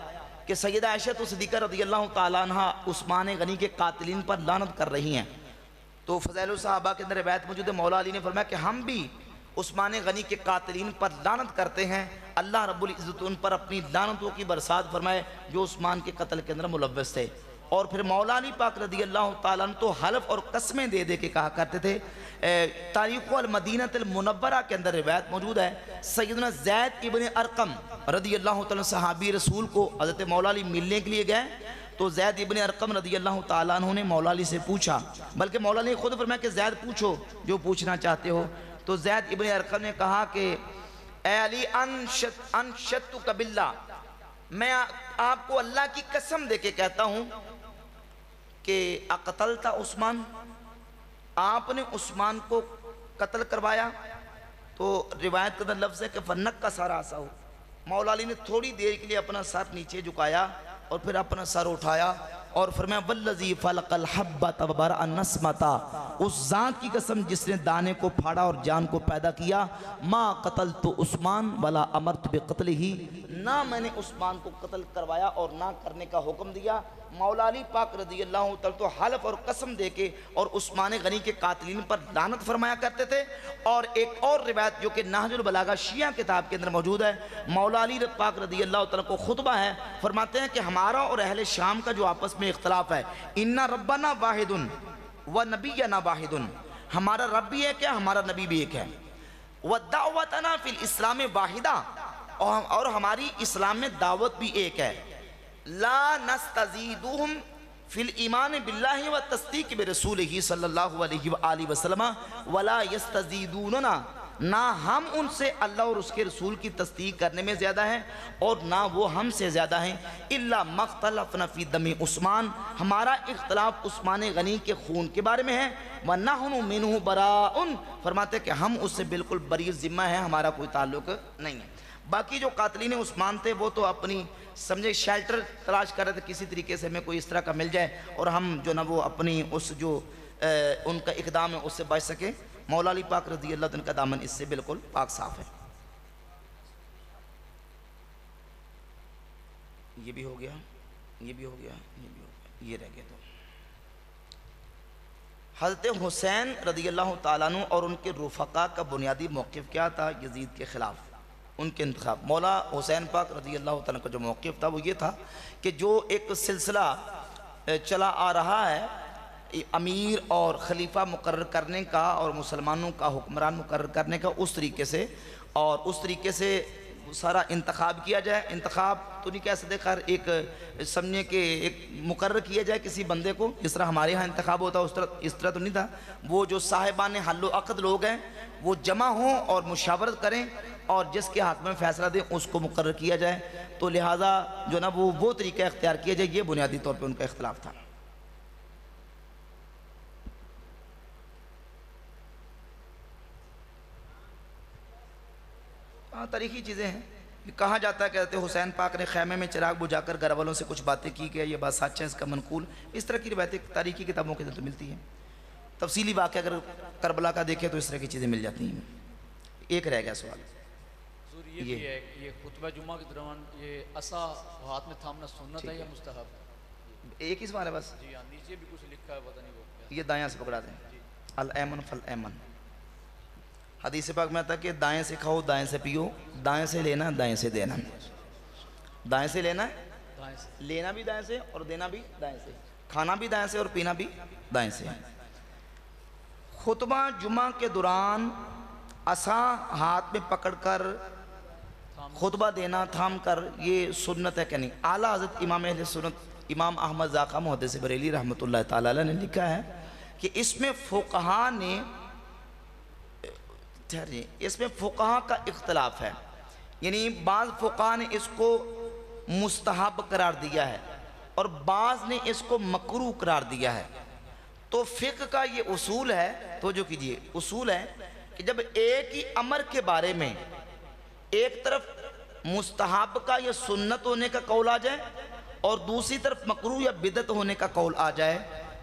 کہ سیدہ عائشہ صدیقہ رضی اللہ تعالیٰ عنہ عثمان غنی کے قاتلین پر لعنت کر رہی ہیں، تو فضائل الصحابہ کے اندر روایت موجود ہے، مولا علی نے فرمایا کہ ہم بھی عثمان غنی کے قاتلین پر لعنت کرتے ہیں، اللہ رب العزت ان پر اپنی لعنتوں کی برسات فرمائے جو عثمان کے قتل کے اندر ملوث تھے۔ اور پھر مولا علی پاک رضی اللہ تعالیٰ عنہ تو حلف اور قسمیں دے دے کے کہا کرتے تھے۔ تاریخ المدینہ المنورہ کے اندر روایت موجود ہے، سیدنا زید ابن ارقم رضی اللہ تعالیٰ صحابی رسول کو حضرت مولا علی ملنے کے لیے گئے، تو زید ابن ارقم رضی اللہ تعالیٰ عنہ نے مولا علی سے پوچھا، بلکہ مولا علی خود فرمایا کہ زید پوچھو جو پوچھنا چاہتے ہو، تو زید ابن ارقم نے کہا کہ اے علی انشدتک باللہ، میں آپ کو اللہ کی قسم دے کے کہتا ہوں کہ اقتلت عثمان، آپ نے عثمان کو قتل کروایا؟ تو روایت کے اندر لفظ ہے کہ فنک کا سر آسا ہو، مولا علی نے تھوڑی دیر کے لیے اپنا سر نیچے جھکایا اور پھر اپنا سر اٹھایا اور فرمایا والذی فلق الحبۃ وبرأ النسمۃ، اس ذات کی قسم جس نے دانے کو پھاڑا اور جان کو پیدا کیا، ما قتلت عثمان ولا امرت بقتلہ، نہ میں نے عثمان کو قتل کروایا اور نہ کرنے کا حکم دیا۔ مولا علی پاک رضی اللہ تعالیٰ تو حلف اور قسم دے کے اور عثمان غنی کے قاتلین پر لعنت فرمایا کرتے تھے۔ اور ایک اور روایت جو کہ نہج البلاغہ شیعہ کتاب کے اندر موجود ہے، مولا علی پاک رضی اللہ تعالیٰ کو خطبہ ہے، فرماتے ہیں کہ ہمارا اور اہل شام کا جو آپس میں اختلاف ہے، اِنَّ رَبَّنَا وَاحِدٌ وَنَبِيَّنَا وَاحِدٌ، ہمارا رب بھی ایک ہے، ہمارا نبی بھی ایک ہے، وَدَعْوَتَنَا فِي الْإِسْلَامِ وَاحِدًا، اور ہماری اسلام میں دعوت بھی ایک ہے، لا نستزیدهم فی الایمان باللہ والتصدیق برسولہ صلی اللہ علیہ وآلہ وسلم ولا یستزیدوننا، نہ ہم ان سے اللہ اور اس کے رسول کی تصدیق کرنے میں زیادہ ہیں اور نہ وہ ہم سے زیادہ ہیں، الا مختلفنا فی دم عثمان، ہمارا اختلاف عثمان غنی کے خون کے بارے میں ہے، ونحن منہ براء، فرماتے کہ ہم اس سے بالکل بری ذمہ ہیں، ہمارا کوئی تعلق نہیں ہے۔ باقی جو قاتلین عثمان تھے وہ تو اپنی سمجھے شیلٹر تلاش کر رہے تھے، کسی طریقے سے ہمیں کوئی اس طرح کا مل جائے اور ہم جو نا وہ اپنی اس جو ان کا اقدام ہے اس سے بچ سکیں۔ مولا علی پاک رضی اللہ عنہ کا دامن اس سے بالکل پاک صاف ہے۔ یہ بھی ہو گیا، یہ بھی ہو گیا، یہ بھی ہو گیا، یہ رہ گیا۔ تو حضرت حسین رضی اللہ تعالیٰ عنہ اور ان کے رفقا کا بنیادی موقف کیا تھا یزید کے خلاف، ان کے انتخاب؟ مولا حسین پاک رضی اللہ تعالیٰ کا جو موقف تھا وہ یہ تھا کہ جو ایک سلسلہ چلا آ رہا ہے امیر اور خلیفہ مقرر کرنے کا اور مسلمانوں کا حکمران مقرر کرنے کا، اس طریقے سے اور اس طریقے سے سارا انتخاب کیا جائے۔ انتخاب تو نہیں کہہ سکتے، خیر ایک سمجھے کہ ایک مقرر کیا جائے کسی بندے کو، جس طرح ہمارے ہاں انتخاب ہوتا ہے اس طرح تو نہیں تھا۔ وہ جو صاحبان حل و عقد لوگ ہیں وہ جمع ہوں اور مشاورت کریں اور جس کے حق میں فیصلہ دیں اس کو مقرر کیا جائے، تو لہٰذا جو نا وہ طریقہ اختیار کیا جائے، یہ بنیادی طور پہ ان کا اختلاف تھا۔ تاریخی چیزیں ہیں، کہا جاتا ہے کہ حضرت حسین پاک نے خیمے میں چراغ بجھا کر گھر والوں سے کچھ باتیں کی کہ یہ بات سچ ہے، اس کا منقول اس طرح کی روایتیں تاریخی کتابوں کے اندر تو ملتی ہیں۔ تفصیلی واقعہ اگر کربلا کا دیکھیں تو اس طرح کی چیزیں مل جاتی ہیں۔ ایک رہ گیا سوال، یہ بھی ہے کہ یہ خطبہ جمعہ کے دوران یہ عصا ہاتھ میں تھامنا سنت ہے یا مستحب؟ ایک ہی سوال ہے بس۔ جی ہاں، نیچے بھی کچھ لکھا ہے، پتہ نہیں وہ کیا۔ یہ دائیں سے پکڑا دیں، الایمن فالایمن، حدیث پاک میں آتا ہے کہ دائیں سے کھاؤ دائیں سے پیو، دائیں سے لینا دائیں سے دینا، دائیں سے لینا ہے، لینا بھی دائیں سے اور دینا بھی دائیں سے، کھانا بھی دائیں سے اور پینا بھی دائیں سے۔ خطبہ جمعہ کے دوران عصا ہاتھ میں پکڑ کر خطبہ دینا تھام کر، یہ سنت ہے کہ نہیں؟ اعلیٰ حضرت امام اہل سنت امام احمد ذاکر محدث بریلی رحمۃ اللہ تعالی علیہ نے لکھا ہے کہ اس میں فقہا نے کا اختلاف ہے، یعنی بعض فقہا نے اس کو مستحب قرار دیا ہے اور بعض نے اس کو مکروہ قرار دیا ہے۔ تو فقہ کا یہ اصول ہے، توجہ کیجئے، اصول ہے کہ جب ایک ہی امر کے بارے میں ایک طرف مستحب کا یا سنت ہونے کا قول آ جائے اور دوسری طرف مکروہ یا بدعت ہونے کا قول آ جائے،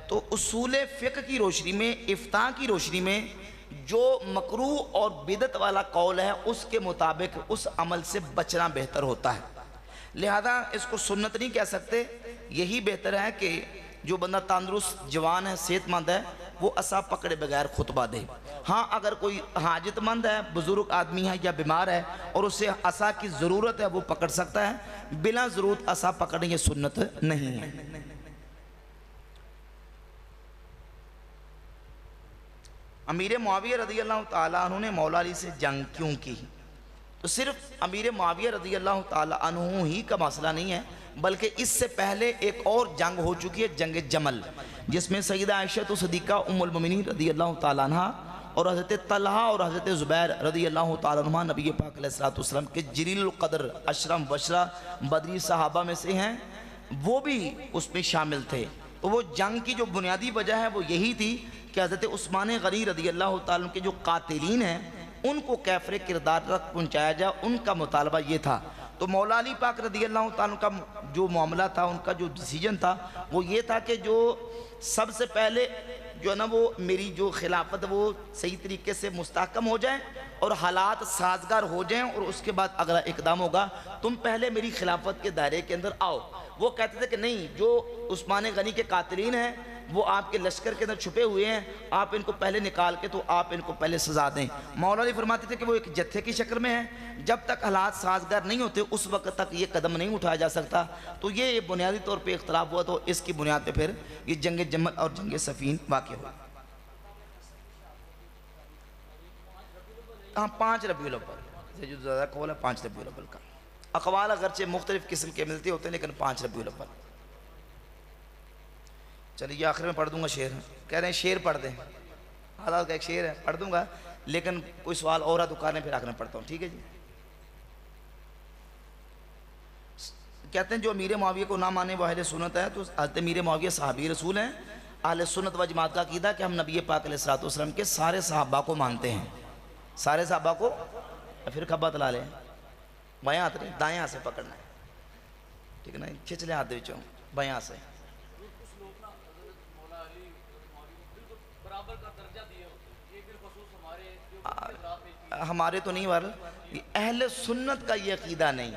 تو اصول فقہ کی روشنی میں، افتاء کی روشنی میں جو مکروہ اور بدعت والا قول ہے اس کے مطابق اس عمل سے بچنا بہتر ہوتا ہے۔ لہذا اس کو سنت نہیں کہہ سکتے، یہی بہتر ہے کہ جو بندہ تندرست جوان ہے، صحت مند ہے، وہ عصا پکڑے بغیر خطبہ دے۔ ہاں اگر کوئی حاجت مند ہے، بزرگ آدمی ہے یا بیمار ہے اور اسے عصا کی ضرورت ہے، وہ پکڑ سکتا ہے، بلا ضرورت عصا پکڑنے یہ سنت نہیں ہے۔ امیر معاویہ رضی اللہ تعالیٰ عنہ نے مولا علی سے جنگ کیوں کی؟ تو صرف امیر معاویہ رضی اللہ تعالیٰ عنہ ہی کا مسئلہ نہیں ہے، بلکہ اس سے پہلے ایک اور جنگ ہو چکی ہے، جنگ جمل، جس میں سیدہ عائشہ صدیقہ ام المؤمنین رضی اللہ تعالیٰ عنہ اور حضرت طلحہ اور حضرت زبیر رضی اللہ تعالیٰ عنہ نبی پاک علیہ السلام کے جلیل القدر اشرم بشرہ بدری صحابہ میں سے ہیں، وہ بھی اس میں شامل تھے۔ تو وہ جنگ کی جو بنیادی وجہ ہے وہ یہی تھی کہ حضرت عثمان غنی رضی اللہ تعالیٰ عنہ کے جو قاتلین ہیں ان کو کیفر کردار تک پہنچایا جائے، ان کا مطالبہ یہ تھا۔ تو مولا علی پاک رضی اللہ تعالیٰ کا جو معاملہ تھا، ان کا جو ڈیسیجن تھا وہ یہ تھا کہ جو سب سے پہلے جو ہے نا وہ میری جو خلافت وہ صحیح طریقے سے مستحکم ہو جائیں اور حالات سازگار ہو جائیں، اور اس کے بعد اگلا اقدام ہوگا، تم پہلے میری خلافت کے دائرے کے اندر آؤ۔ وہ کہتے تھے کہ نہیں، جو عثمان غنی کے قاتلین ہیں وہ آپ کے لشکر کے اندر چھپے ہوئے ہیں، آپ ان کو پہلے نکال کے تو آپ ان کو پہلے سزا دیں۔ مولا علی فرماتے تھے کہ وہ ایک جتھے کی شکل میں ہے، جب تک حالات سازگار نہیں ہوتے اس وقت تک یہ قدم نہیں اٹھایا جا سکتا۔ تو یہ بنیادی طور پہ اختلاف ہوا، تو اس کی بنیاد پہ پھر یہ جنگ جمل اور جنگ صفین واقع ہوا۔ ہاں 5 ربیع الاول، جو زیادہ قول ہے 5 ربیع الاول کا۔ اقوال اگرچہ مختلف قسم کے ملتے ہوتے ہیں لیکن 5 ربیع الاول۔ چلیے آخر میں پڑھ دوں گا شعر، کہہ رہے ہیں شعر پڑھ دیں، حالات کا ایک شعر ہے پڑھ دوں گا، لیکن کوئی سوال اور دکانیں پھر آخر میں پڑھتا ہوں، ٹھیک ہے جی۔ کہتے ہیں جو امیر معاویہ کو نہ مانے وہ اہل سنت ہے، تو حضرت امیر معاویہ صحابی رسول ہیں۔ اہل سنت و جماعت کا عقیدہ کہ ہم نبی پاک علیہ الصلوۃ والسلام کے سارے صحابہ کو مانتے ہیں، سارے صحابہ کو۔ پھر کھبا تلا لیں، بایاں ہاتھ نہیں دائیں ہاتھ سے پکڑنا ہے، ٹھیک ہے نا، کھچ لیں ہاتھ وچوں بایاں ہاتھ سے۔ ہمارے تو نہیں وارل، اہل سنت کا یہ عقیدہ نہیں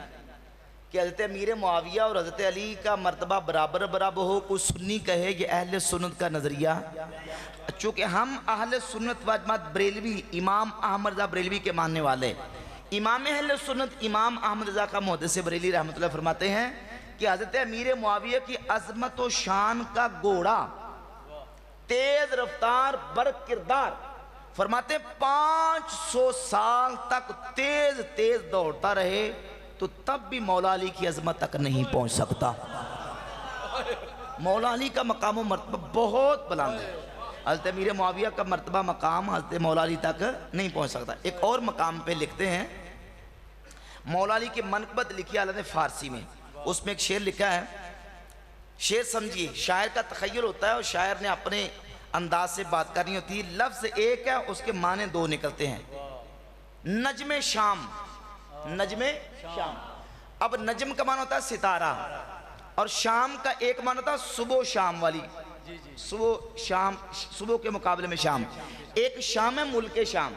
کہ حضرت امیر معاویہ اور حضرت علی کا مرتبہ برابر برابر ہو، کوئی سنی کہے یہ اہل سنت کا نظریہ۔ چونکہ ہم اہل سنت و جماعت بریلوی امام احمد رضا بریلوی کے ماننے والے، امام اہل سنت امام احمد رضا کا محدث بریلی رحمۃ اللہ فرماتے ہیں کہ حضرت امیر معاویہ کی عظمت و شان کا گھوڑا تیز رفتار برق کردار، فرماتے 500 سال تک تیز تیز دوڑتا رہے تو تب بھی مولا علی کی عظمت تک نہیں پہنچ سکتا۔ مولا علی کا مقام و مرتبہ بہت بلند ہے، حضرت امیر معاویہ کا مرتبہ مقام حضرت مولا علی تک نہیں پہنچ سکتا۔ ایک اور مقام پہ لکھتے ہیں، مولا علی کی منقبت لکھی اللہ نے فارسی میں، اس میں ایک شعر لکھا ہے، شعر سمجھیے، شاعر کا تخیل ہوتا ہے اور شاعر نے اپنے انداز سے بات کرنی ہوتی ہے، لفظ ایک ہے اس کے معنی 2 نکلتے ہیں۔ نجم شام، نجم شام، اب نجم کا معنی ہوتا ہے ستارہ، اور شام کا ایک معنی ہوتا ہے صبح و شام والی، صبح شام، صبح کے مقابلے میں شام، ایک شام ہے ملک شام۔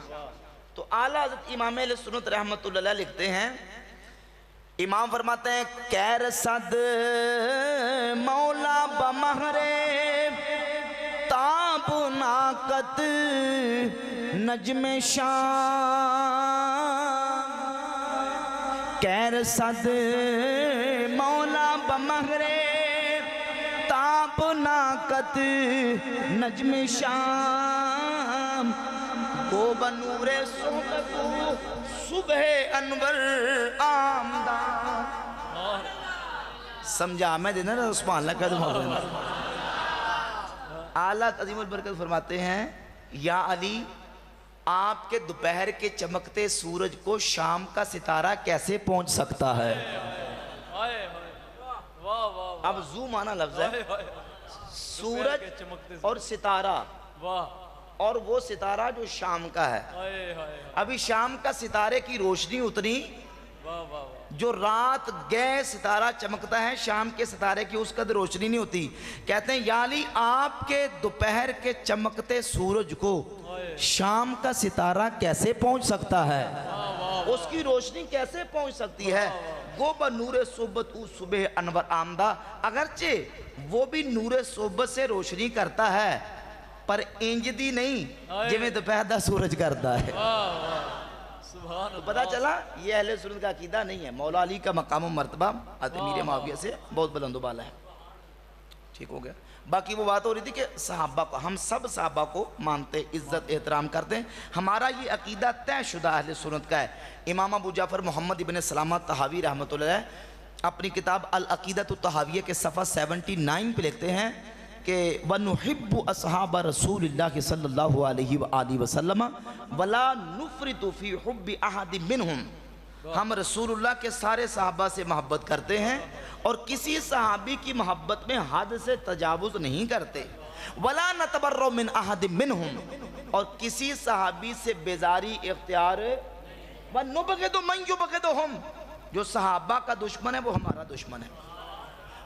تو اعلیٰ حضرت امام اہل سنت رحمۃ اللہ علیہ لکھتے ہیں، امام فرماتے ہیں کیر صد مولا بمہر تاب ناقت نجم شام، کیر صد مولا بمہر تاب ناقت نجم شام، کو بنور صحبت صبح انور آمدہ۔ سمجھا میں دینا نا سبحان اللہ کہہ دوں۔ اعلیٰ عظیم البرکت فرماتے ہیں یا علی آپ کے دوپہر کے چمکتے سورج کو شام کا ستارہ کیسے پہنچ سکتا ہے؟ اب زوم آنا لفظ ہے، سورج اور ستارہ، اور وہ ستارہ جو شام کا ہے۔ ابھی شام کا ستارے کی روشنی اتنی جو رات گئے ستارہ چمکتا ہے، شام کے ستارے کی اس قدر روشنی نہیں ہوتی۔ کہتے ہیں یا علی آپ کے دوپہر کے چمکتے سورج کو شام کا ستارہ کیسے پہنچ سکتا ہے، اس کی روشنی کیسے پہنچ سکتی ہے؟ گو بنور صحبت او صبح انور آمدہ، اگرچہ وہ بھی نور صحبت سے روشنی کرتا ہے پر انج دی نہیں جویں دوپہر دا سورج کرتا ہے۔ تو پتہ چلا یہ اہل سنت کا عقیدہ نہیں ہے، مولا علی کا مقام و مرتبہ حضرت امیر معاویہ سے بہت بلند و بالا ہے۔ ٹھیک ہو گیا، باقی وہ بات ہو رہی تھی کہ صحابہ کو، ہم سب صحابہ کو مانتے، عزت احترام کرتے ہیں، ہمارا یہ عقیدہ طے شدہ اہل سنت کا ہے۔ امام ابو جعفر محمد ابن سلامہ طحاوی رحمۃ اللہ علیہ اپنی کتاب العقیدۃ الطحاویہ کے صفحہ 79 پہ لکھتے ہیں کہ وَنُحِبُّ أَصْحَابَ رَسُولِ اللَّهِ صلی اللہ علیہ وآلہ وسلم وَلَا نُفْرِطُ فِي حُبِّ أَحَدٍ مِّنْهُمْ، ہم رسول اللہ کے سارے صحابہ سے محبت کرتے ہیں اور کسی صحابی کی محبت میں حد سے تجاوز نہیں کرتے، وَلَا نَتَبَرَّؤْ مِنْ أَحَدٍ مِّنْهُمْ، اور کسی صحابی سے بیزاری اختیار وَنُبْغِضُ مَن يُبْغِضُهُمْ، جو صحابہ کا دشمن ہے وہ ہمارا دشمن ہے۔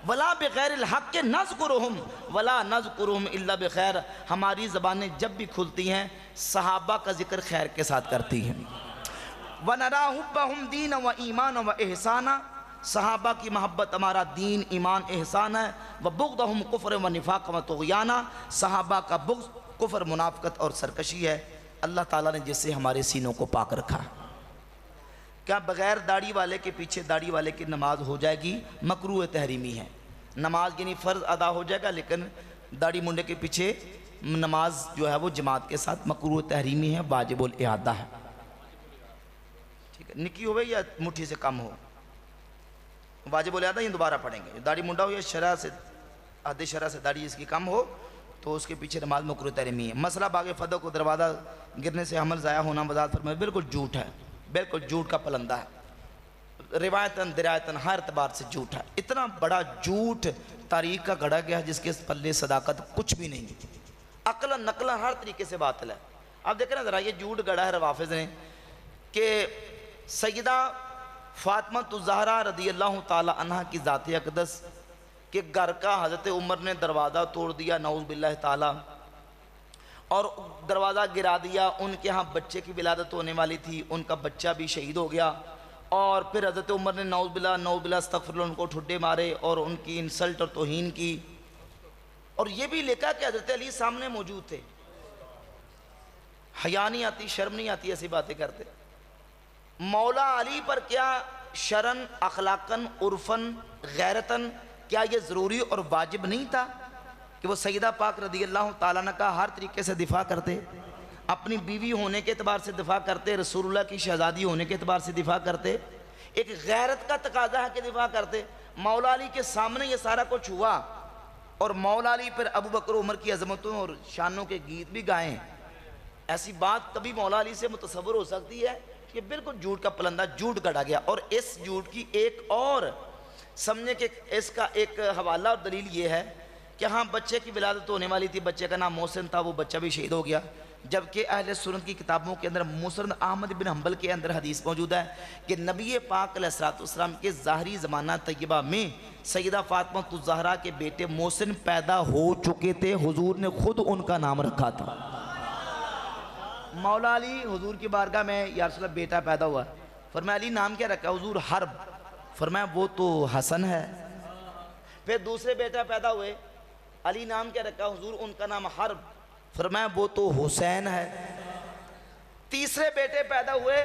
ولا بغیر الحق نذکرہم ولا نذکرہم الا بخیر، ہماری زبانیں جب بھی کھلتی ہیں صحابہ کا ذکر خیر کے ساتھ کرتی ہیں۔ وَنَرَا حُبَّهُمْ دِينًا وَإِيمَانًا وَإِحْسَانًا، صحابہ کی محبت ہمارا دین، ایمان، احسان ہے۔ وَبُغْضَهُمْ كُفْرًا وَنِفَاقًا وَطُغْيَانًا، صحابہ کا بغض کفر، منافقت اور سرکشی ہے۔ اللہ تعالیٰ نے جس سے ہمارے سینوں کو پاک رکھا۔ کیا بغیر داڑھی والے کے پیچھے داڑھی والے کی نماز ہو جائے گی؟ مکروہ تحریمی ہے، نماز یعنی فرض ادا ہو جائے گا، لیکن داڑھی منڈے کے پیچھے نماز جو ہے وہ جماعت کے ساتھ مکروہ تحریمی ہے، واجب الاعادہ ہے۔ ٹھیک ہے، نکی ہوئے یا مٹھی سے کم ہو، واجب الاعادہ یہ دوبارہ پڑھیں گے۔ داڑھی منڈا ہو یا شرع سے حد شرع سے داڑھی اس کی کم ہو تو اس کے پیچھے نماز مکروہ تحریمی ہے۔ مسئلہ باغ فتح کو دروازہ گرنے سے حمل ضائع ہونا وضاحت فرمائے، بالکل جھوٹ ہے، بالکل جھوٹ کا پلندہ ہے، روایتاً درایتاً ہر اعتبار سے جھوٹ ہے۔ اتنا بڑا جھوٹ تاریخ کا گھڑا گیا جس کے پلے صداقت کچھ بھی نہیں، عقل نقل ہر طریقے سے باطل ہے۔ اب دیکھیں نا ذرا، یہ جھوٹ گڑا ہے روافظ نے کہ سیدہ فاطمہ الزہرا رضی اللہ تعالی عنہ کی ذات اقدس کہ گھر کا حضرت عمر نے دروازہ توڑ دیا نعوذ باللہ تعالی، اور دروازہ گرا دیا، ان کے ہاں بچے کی ولادت ہونے والی تھی، ان کا بچہ بھی شہید ہو گیا، اور پھر حضرت عمر نے نعوذ باللہ استغفر اللہ ان کو ٹھڈے مارے اور ان کی انسلٹ اور توہین کی، اور یہ بھی لکھا کہ حضرت علی سامنے موجود تھے۔ حیا نہیں آتی، شرم نہیں آتی ایسی باتیں کرتے۔ مولا علی پر کیا شرن، اخلاقاً، عرفاً، غیرتاً کیا یہ ضروری اور واجب نہیں تھا کہ وہ سیدہ پاک رضی اللہ تعالیٰ عنہ کا ہر طریقے سے دفاع کرتے، اپنی بیوی ہونے کے اعتبار سے دفاع کرتے، رسول اللہ کی شہزادی ہونے کے اعتبار سے دفاع کرتے، ایک غیرت کا تقاضا ہے کہ دفاع کرتے۔ مولا علی کے سامنے یہ سارا کچھ ہوا، اور مولا علی پر ابو بکر عمر کی عظمتوں اور شانوں کے گیت بھی گائیں، ایسی بات کبھی مولا علی سے متصور ہو سکتی ہے؟ یہ بالکل جھوٹ کا پلندہ، جھوٹ گڑا گیا۔ اور اس جھوٹ کی ایک اور سمجھے کہ اس کا ایک حوالہ اور دلیل یہ ہے کہ ہاں بچے کی ولادت ہونے والی تھی، بچے کا نام محسن تھا، وہ بچہ بھی شہید ہو گیا، جبکہ اہل سنت کی کتابوں کے اندر مسند احمد بن حنبل کے اندر حدیث موجود ہے کہ نبی پاک علیہ السلام کے ظاہری زمانہ طیبہ میں سیدہ فاطمہ الزہرا کے بیٹے محسن پیدا ہو چکے تھے، حضور نے خود ان کا نام رکھا تھا۔ مولا علی حضور کی بارگاہ میں یا رسول اللہ بیٹا پیدا ہوا، فرمایا علی نام کیا رکھا؟ حضور حرب، فرمایا وہ تو حسن ہے۔ پھر دوسرے بیٹا پیدا ہوئے، علی نام کیا رکھا؟ حضور ان کا نام حرب، فرمایا وہ تو حسین ہے۔ تیسرے بیٹے پیدا ہوئے،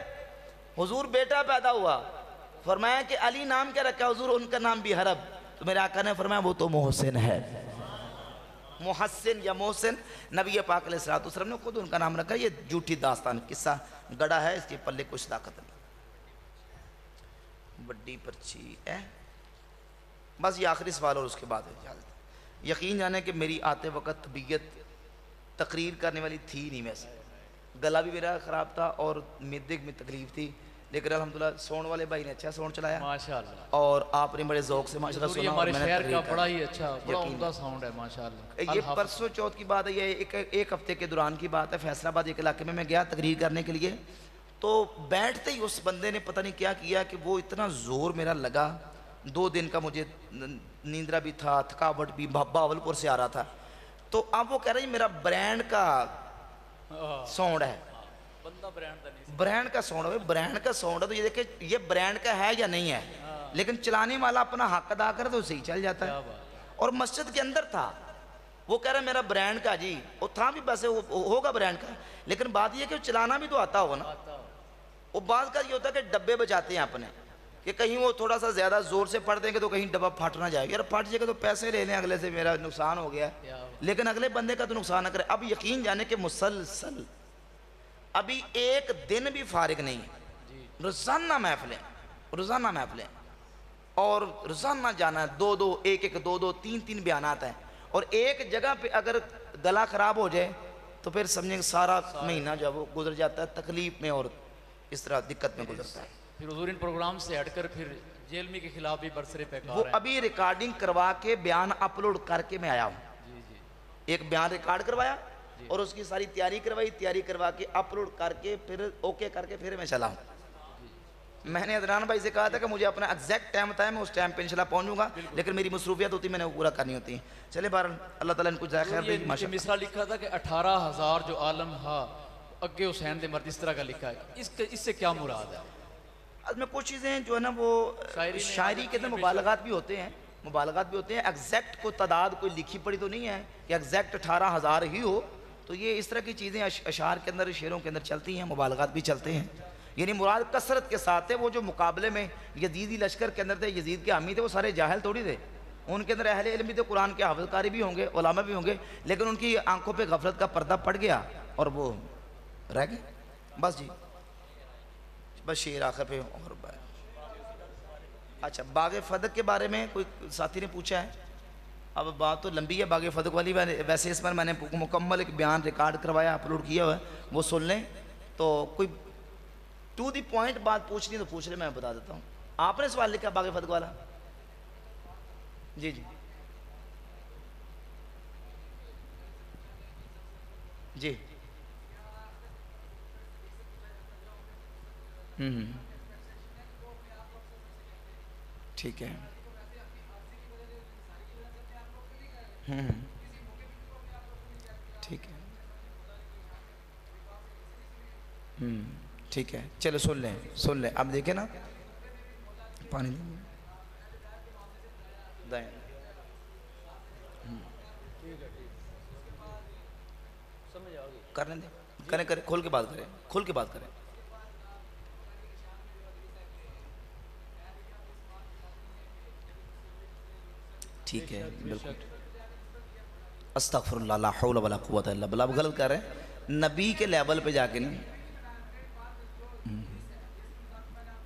حضور بیٹا پیدا ہوا، فرمایا کہ علی نام کیا رکھا؟ حضور ان کا نام بھی حرب، تو میرے آقا نے فرمایا وہ تو محسن ہے۔ محسن یا محسن نبی پاک علیہ السلام نے خود ان کا نام رکھا۔ یہ جھوٹی داستان قصہ گڑا ہے، اس کے پلے کچھ طاقت نہیں۔ بڑی پرچی ہے، بس یہ آخری سوال اور اس کے بعد اجازت۔ یقین جانے کہ میری آتے وقت طبیعت تقریر کرنے والی تھی نہیں، ویسے گلا بھی میرا خراب تھا اور معدے میں تکلیف تھی، لیکن الحمدللہ ساؤنڈ والے بھائی نے اچھا ساؤنڈ چلایا ماشاءاللہ، اور آپ نے بڑے ذوق سے ماشاءاللہ سنا، یہ اور ہمارے میں نے شہر تقریر کا کر بڑا ہی اچھا، بڑا عمدہ ساؤنڈ ہے ماشاءاللہ۔ یہ پرسوں چوتھ کی بات ہے، یہ ایک ہفتے کے دوران کی بات ہے۔ فیصل آباد ایک علاقے میں گیا تقریر کرنے کے لیے، تو بیٹھتے ہی اس بندے نے پتہ نہیں کیا کیا کہ وہ اتنا زور میرا لگا، 2 دن کا مجھے نیندرا بھی تھا، تھکاوٹ بھی، بہاولپور سے آ رہا تھا، تو اب وہ کہہ رہے ہیں میرا برینڈ کا ساؤنڈ ہے، برینڈ کا ساؤنڈ ہے، برینڈ کا ساؤنڈ ہے، تو یہ دیکھیں یہ برینڈ کا ہے یا نہیں ہے، لیکن چلانے والا اپنا حق ادا کر تو صحیح چل جاتا ہے۔ اور مسجد کے اندر تھا، وہ کہہ رہا ہے میرا برینڈ کا، جی وہ تھا بھی ویسے ہوگا برینڈ کا، لیکن بات یہ کہ وہ چلانا بھی تو آتا ہوگا نا۔ وہ بعض کا یہ ہوتا ہے کہ ڈبے بچاتے ہیں اپنے، کہ کہیں وہ تھوڑا سا زیادہ زور سے پڑھ دیں گے تو کہیں ڈبہ پھٹ نہ جائے گا، یار پھٹ جائے گا تو پیسے لے لیں اگلے سے، میرا نقصان ہو گیا ہے، لیکن اگلے بندے کا تو نقصان نہ کرے۔ اب یقین جانے کہ مسلسل ابھی ایک دن بھی فارغ نہیں ہے، روزانہ محفلیں اور روزانہ جانا ہے، 2 ایک 2 3 بیانات ہیں، اور ایک جگہ پہ اگر گلا خراب ہو جائے تو پھر سمجھیں کہ سارا مہینہ جو وہ گزر جاتا ہے تکلیف میں اور اس طرح دقت میں گزرتا ہے۔ پھر حضور ان پروگرام سے ہٹ کر پھر جیلمی کے خلاف بھی برسرے پیکار وہ ہیں۔ ابھی ریکارڈنگ کروا کے بیان اپلوڈ کر کے میں آیا ہوں، ایک بیان ریکارڈ کروایا اور اس کی ساری تیاری کروا کے اپلوڈ کر کے پھر اوکے کر کے پھر میں چلا ہوں۔ میں نے عدنان بھائی سے کہا تھا کہ مجھے اپنا ایگزیکٹ ٹائم بتایا، میں اس ٹائم پہ انشاءاللہ پہنچوں گا، لیکن میری مصروفیت ہوتی میں نے وہ پورا کرنی ہوتی ہیں. چلے بہرحال اللہ تعالیٰ ان کو جزائے خیر دے. یہ مصرع لکھا تھا کہ 18,000 جو عالم ہا اگے حسین دے مرد، اس طرح کا لکھا ہے. اس سے کیا مراد ہے؟ اس میں کچھ چیزیں جو ہے نا وہ شاعری کے اندر مبالغات بھی ہوتے ہیں، ایگزیکٹ کو تعداد کوئی لکھی پڑی تو نہیں ہے کہ ایگزیکٹ 18,000 ہی ہو. تو یہ اس طرح کی چیزیں اشعار کے اندر، شعروں کے اندر چلتی ہیں، مبالغات بھی چلتے ہیں. یعنی مراد کثرت کے ساتھ ہے. وہ جو مقابلے میں یزیدی لشکر کے اندر تھے، یزید کے حامی تھے، وہ سارے جاہل تھوڑی تھے. ان کے اندر اہل علم بھی تھے، قرآن کے حافظ قاری بھی ہوں گے، علماء بھی ہوں گے، لیکن ان کی آنکھوں پہ غفلت کا پردہ پڑ گیا اور وہ رہ گئے. بس جی، بس شعر آخر پہ. اور اچھا، باغ فدق کے بارے میں کوئی ساتھی نے پوچھا ہے. اب بات تو لمبی ہے باغ فدق والی، ویسے اس پر میں نے مکمل ایک بیان ریکارڈ کروایا، اپلوڈ کیا ہوا ہے، وہ سن لیں. تو کوئی ٹو دی پوائنٹ بات پوچھنی تو پوچھ لیں، میں بتا دیتا ہوں. آپ نے سوال لکھا باغ فدق والا؟ جی جی جی. ٹھیک ہے. ٹھیک ہے. ٹھیک ہے، چلو سن لیں. اب دیکھیں نا، پانی دائیں کرنے دیں، کریں کھول کے بات کریں. ٹھیک ہے، بالکل. استغفر اللہ، لا حول ولا قوت الا باللہ. اب غلط کر رہے ہیں، نبی کے لیول پہ جا کے نہیں.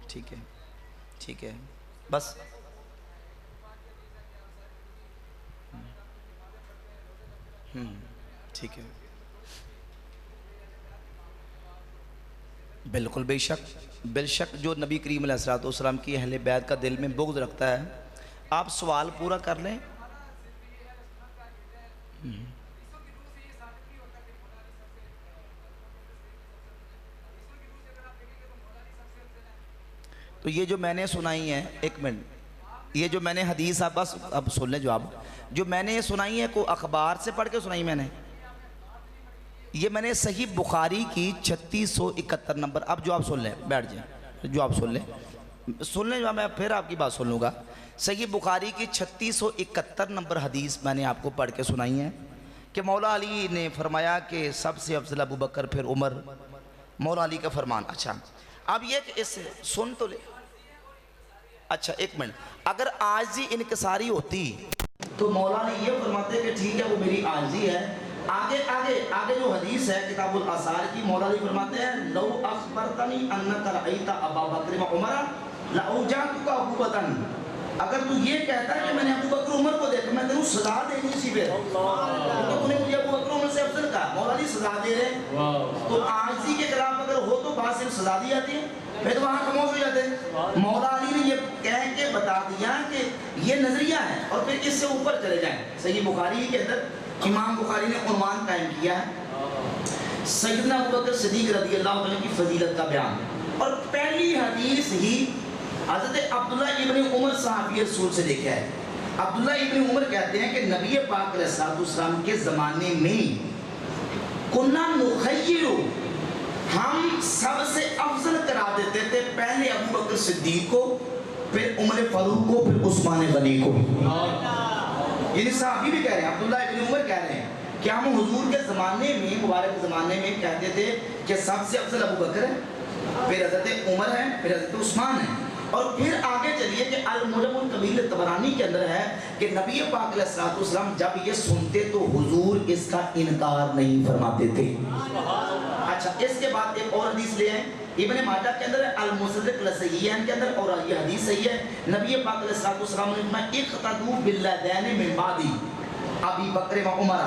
ٹھیک ہے بس. ٹھیک ہے، بالکل. بے شک جو نبی کریم علیہ السلام کی اہل بیت کا دل میں بغض رکھتا ہے. آپ سوال پورا کر لیں. تو یہ جو میں نے سنائی ہے، ایک منٹ، یہ جو میں نے حدیث، آپ بس اب سن لیں جواب. جو میں نے یہ سنائی ہے کوئی اخبار سے پڑھ کے سنائی میں نے، یہ میں نے صحیح بخاری کی 3671 نمبر. اب جو آپ سن لیں، بیٹھ جائیں، جو آپ سن لیں جو میں پھر آپ کی بات سن لوں گا. صحیح بخاری کی 3671 نمبر حدیث میں نے آپ کو پڑھ کے سنائی ہے کہ مولا علی نے فرمایا کہ سب سے افضل ابو بکر، پھر عمر. مولا علی کا فرمان. اچھا، اب یہ کہ اس سن تو لے. اچھا ایک منٹ، اگر عاجزی انکساری ہوتی تو مولا علی یہ فرماتے کہ ٹھیک ہے وہ میری عاجزی ہے. آگے جو حدیث ہے کتاب الآثار کی، مولا علی فرماتے ہیں لو اخبرتنی انک رأیت ابا بکر و عمر لاوجعتک عقوبۃ. اگر تو یہ کہتا ہے کہ میں نے ابو بکر عمر کو دیکھا، میں تینوں سزا دینی سی. پھر تو نے مجھے ابو بکر عمر سے افضل کہا. مولا علی سزا دے رہے ہیں. تو عاجزی کے خلاف اگر ہو تو بات صرف سزا دی جاتی ہے، پھر تو وہاں خاموش ہو جاتے ہیں. مولا علی نے یہ کہہ کے بتا دیا کہ یہ نظریہ ہے، اور پھر اس سے اوپر چلے جائیں. صحیح بخاری کے اندر امام بخاری نے عنوان قائم کیا ہے سیدنا ابوبکر صدیق رضی اللہ عنہ کی فضیلت کا بیان. اور پہلی حدیث ہی حضرت عبداللہ ابن عمر صحابی رسول سے دیکھا ہے. عبداللہ ابن عمر کہتے ہیں کہ نبی پاک علیہ السلام کے زمانے میں کنا نخیر، ہم سب سے افضل کرا دیتے تھے پہلے ابو بکر صدیق کو، پھر عمر فاروق کو، پھر عثمان غنی کو. یعنی صحابی بھی کہہ رہے ہیں، عبداللہ ابن عمر کہہ رہے ہیں کہ ہم حضور کے زمانے میں، مبارک زمانے میں کہتے تھے کہ سب سے افضل ابو بکر ہے، پھر حضرت عمر ہے، پھر حضرت عثمان ہے. اور پھر آگے چلیے کہ المعجم الکبیر طبرانی کے اندر ہے کہ نبی پاک علیہ السلام جب یہ سنتے تو حضور اس کا انکار نہیں فرماتے تھے. اچھا، اس کے بعد ایک اور حدیث لے ہیں ابن ماجہ کے اندر، المصدق لصحیحین کے اندر، اور یہ حدیث صحیح ہے. نبی پاک علیہ السلام نے فرمایا اقتدوا باللذین من بعدی ابی بکر و عمر.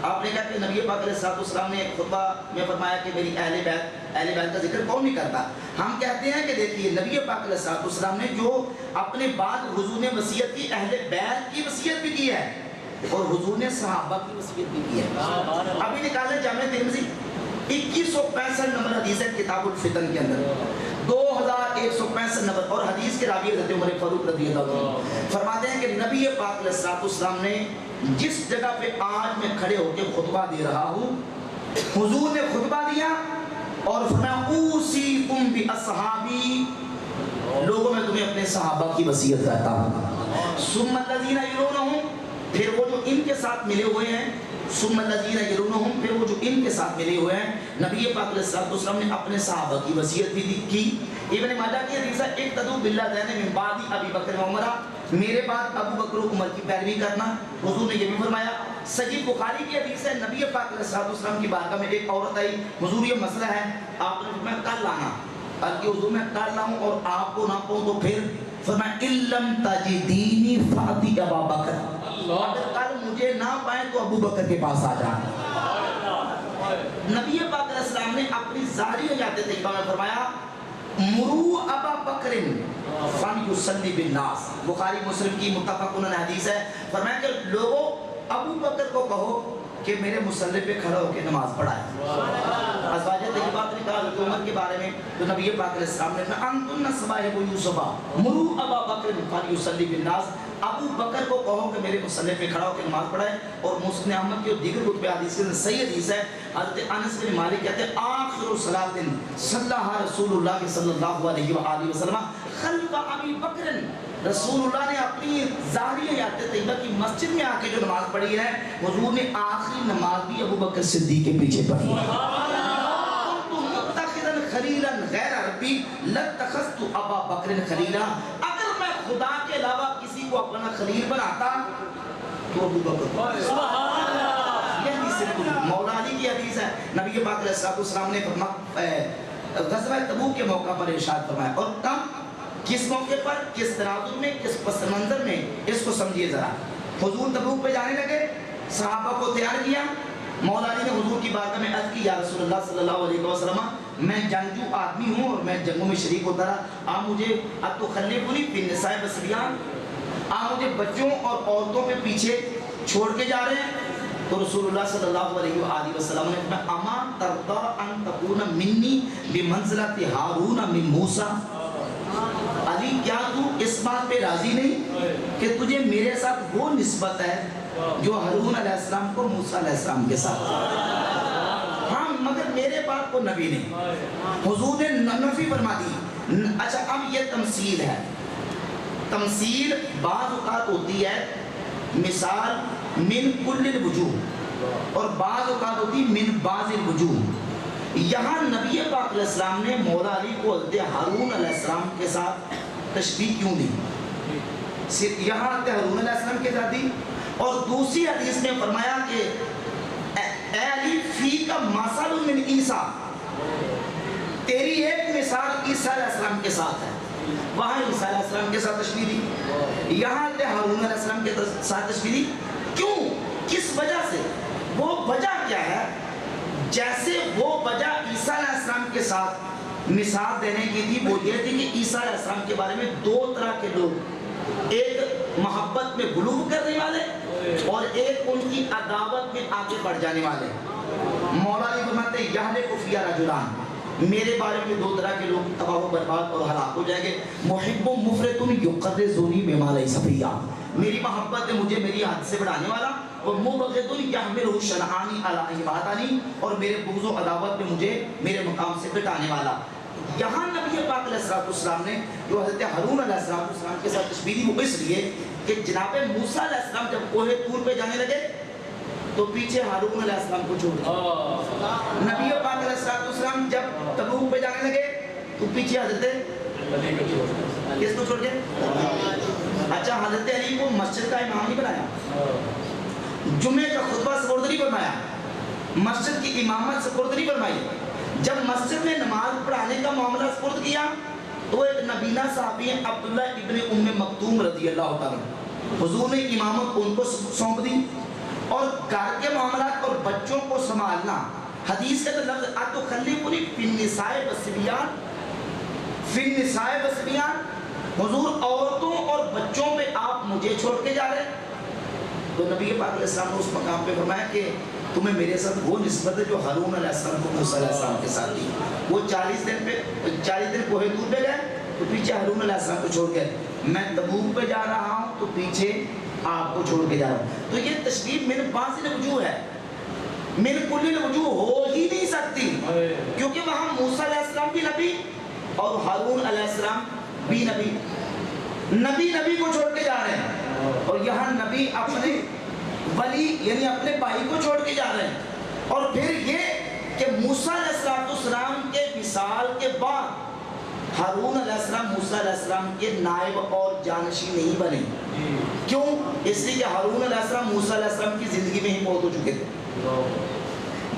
آپ نے کہا کہ نبی پاک علیہ السلام نے خطبہ میں فرمایا کہ میری اہل بیت کا ذکر کون نہیں کرتا. ہم کہتے ہیں کہ دیکھیے نبی پاک علیہ السلام نے جو اپنے بعد حضور نے وصیت کی، اہل بیت کی وصیت بھی کی ہے، اور حضور نے صحابہ کی وصیت بھی کی ہے. ابھی نکالیں جامع ترمذی 2165 نمبر حدیث ہے کتاب الفتن کے اندر، 2165 نمبر، اور حدیث کے راوی حضرت عمر فاروق رضی اللہ عنہ فرماتے ہیں کہ نبی پاک علیہ السلام نے جس جگہ پہ آج میں کھڑے ہو کے خطبہ دے رہا ہوں، حضور نے خطبہ دیا اور فرمایا اوصیکم باصحابی، لوگوں میں تمہیں اپنے صحابہ کی وصیت کرتا ہوں، ثم الذین یلونہم، پھر وہ جو ان کے ساتھ ملے ہوئے ہیں، ثم الذین یلونہم، پھر وہ جو ان کے ساتھ ملے ہوئے ہیں۔ نبی پاک علیہ السلام نے اپنے صحابہ کی وصیت بھی کی۔ ابن ماجہ کی حدیث ہے اقتدوا باللذین من بعد ابی بکر و عمر، میرے بعد ابو بکر و عمر کی پیروی کرنا، حضور نے یہ بھی فرمایا۔ صحیح بخاری کی حدیث ہے نبی پاک علیہ السلام کی بارگاہ میں ایک عورت آئی، حضور یہ مسئلہ ہے، آپ نے فرمایا کل لانا، کہ حضور میں کل لاؤں اور آپ کو نہ پاؤں تو پھر فرمایا اِلَّمْ تَجِدِينِ فَأْتِ أَبَا بَكْرَ، اگر کل مجھے نہ پائیں تو ابو بکر کے پاس آ جانا۔ نبی پاک علیہ السلام نے اپنی ظاہری حیات طیبہ میں فرمایا مرو ابا بکر فلیصلی بالناس، بخاری مسلم کی متفق حدیث ہے، فرمایا کہ لوگوں ابو بکر کو کہو کہ میرے مصلی پہ کھڑا ہو کے نماز پڑھائے۔ ازواج طیبات نے کہا حضرت عمر کے بارے میں تو نبی پاک علیہ السلام نے کہا انتن صواحب یوسف مرو ابا بکر فلیصلی بالناس، ابو بکر کو کہو کہ میرے مصلی پہ کھڑا ہو کے نماز پڑھائے۔ اور مسلم احمد کی دیگر کتب حدیث میں صحیح حدیث ہے، حضرت انس بن مالک کہتے ہیں آخر صلاۃ صلی رسول اللہ صلی اللہ علیہ وآلہ وسلم خلف ابی بکر، رسول اللہ نے اپنی ظاہری حیات طیبہ کی مسجد میں آ کے جو نماز پڑھی ہے، حضور نے آخری نماز بھی ابو بکر صدیق کے پیچھے پڑھی ہے۔ خلیلا غیر ربی لاتخذت ابا بکر خلیلا، اگر میں خدا کے علاوہ کسی کو اپنا خلیل بناتا تو ابو بکر۔ یہ حدیث مولا علی کی حدیث ہے، نبی پاک علیہ السلام نے غزوہ تبوک کے موقع پر ارشاد فرمایا، اور کب کس موقع پر، کس تناظر میں، کس پس منظر میں، اس کو سمجھیے ذرا۔ حضور تبوک پہ جانے لگے، صحابہ کو تیار کیا، مولا علی نے حضور کی بارگاہ میں عرض کی یا رسول اللہ صلی اللہ علیہ وسلم میں جنگجو آدمی ہوں اور میں جنگوں میں شریک ہوتا رہا، آپ مجھے اب تو خلیفونی فی النساء والصبیان، آپ مجھے بچوں اور عورتوں پہ پیچھے چھوڑ کے جا رہے ہیں۔ تو رسول اللہ صلی اللہ علیہ وآلہ وسلم نے فرمایا اما ترضی ان تکون منی بمنزلۃ ہارون من موسیٰ، علی کیا تو اس بات پہ راضی نہیں کہ تجھے میرے ساتھ وہ نسبت ہے جو ہارون علیہ السلام کو موسیٰ علیہ السلام کے ساتھ، ہاں مگر میرے باپ کو نبی نہیں۔ حضور نے نفی فرما دی۔ اچھا اب یہ تمثیل ہے، تمثیل بعض اوقات ہوتی ہے مثال من کل الوجوہ اور بعض اوقات ہوتی من بعض الوجوہ۔ یہاں نبی پاک علیہ السلام نے مولا علی کو حضرت ہارون علیہ السلام کے ساتھ تشبیہ کیوں دی؟ صرف یہاں حضرت ہارون علیہ السلام کے ساتھ دی، اور دوسری حدیث میں فرمایا کہ اے علی فی کا مثل من عیسیٰ، تیری ایک مثال عیسیٰ علیہ السلام کے ساتھ ہے، وہاں عیسیٰ علیہ السلام کے ساتھ تشبیہ دی، یہاں ہارون علیہ السلام کے ساتھ تشبیہ دی۔ کیوں؟ کس وجہ سے؟ وہ وجہ کیا ہے؟ جیسے وہ وجہ عیسیٰ علیہ السلام کے ساتھ مثال دینے کی تھی، وہ یہ تھی کہ عیسیٰ علیہ السلام کے بارے میں دو طرح کے لوگ، ایک محبت میں غلو کرنے والے اور ایک ان کی عداوت میں آگے بڑھ جانے والے۔ مولا علی فرماتے ہیں یہلک فی رجلان، میرے بارے میں دو طرح کے لوگ تباہ و برباد اور ہلاک ہو جائیں گے، محب مفرط یقرضنی بما لیس فی، میری محبت ہے مجھے میری حد سے بڑھانے والا، اور مبغض یحملہ شنعانی علی عبادانی، اور میرے بغض و عداوت میں مجھے میرے مقام سے بٹانے والا۔ یہاں نبی پاک علیہ السلام نے جو حضرت ہارون علیہ السلام کے ساتھ تشبیہ دی وہ اس لیے کہ جناب موسیٰ علیہ السلام جب کوہ طور پہ جانے لگے تو پیچھے ہارون علیہ السلام کو چھوڑ دیا، نبی پاک علیہ السلام جب تبوک پہ جانے لگے تو پیچھے حضرت کس کو چھوڑ کے؟ اچھا حضرت علی کو مسجد کا امام نہیں بنایا، جمعے کا خطبہ سپرد نہیں فرمایا، مسجد کی امامت سپرد نہیں فرمائی، جب مسجد میں نماز پڑھانے کا معاملہ سپرد کیا تو ایک نبینا صحابی ہیں عبداللہ ابن ام مکتوم رضی اللہ تعالیٰ، حضور نے امامت ان کو سونپ دی، اور گھر کے معاملات اور بچوں کو سنبھالنا، حدیث کا لفظ اتخلفنی فی النساء والصبیان، فی النساء والصبیان، حضور عورتوں اور بچوں پہ آپ مجھے چھوڑ کے جا رہے ہیں، تو نبی پاک علیہ السلام نے اس مقام پہ فرمایا کہ تمہیں میرے ساتھ وہ نسبت ہے جو ہارون علیہ السلام کو موسیٰ علیہ السلام کے ساتھ تھی. وہ 40 دن کوہ طور پہ گئے تو پیچھے ہارون علیہ السلام کو چھوڑ گئے. میں تبوک پہ جا رہا ہوں تو پیچھے آپ کو چھوڑ کے جا رہا ہوں. تو یہ تشبیہ من بعض الوجوہ ہے, من کل الوجوہ ہو ہی نہیں سکتی, کیونکہ وہاں موسیٰ علیہ السلام بھی نبی اور ہارون علیہ السلام بھی نبی. نبی کو چھوڑ کے جا رہے ہیں, اور یہاں نبی اپنے ولی یعنی اپنے بھائی کو چھوڑ کے جا رہے ہیں. اور پھر یہ کہ موسیٰ علیہ السلام کے وصال کے بعد ہارون علیہ السلام موسیٰ علیہ السلام کے نائب اور جانشین نہیں بنے. کیوں؟ اس لیے کہ ہارون علیہ السلام موسیٰ علیہ السلام کی زندگی میں ہی فوت ہو چکے تھے,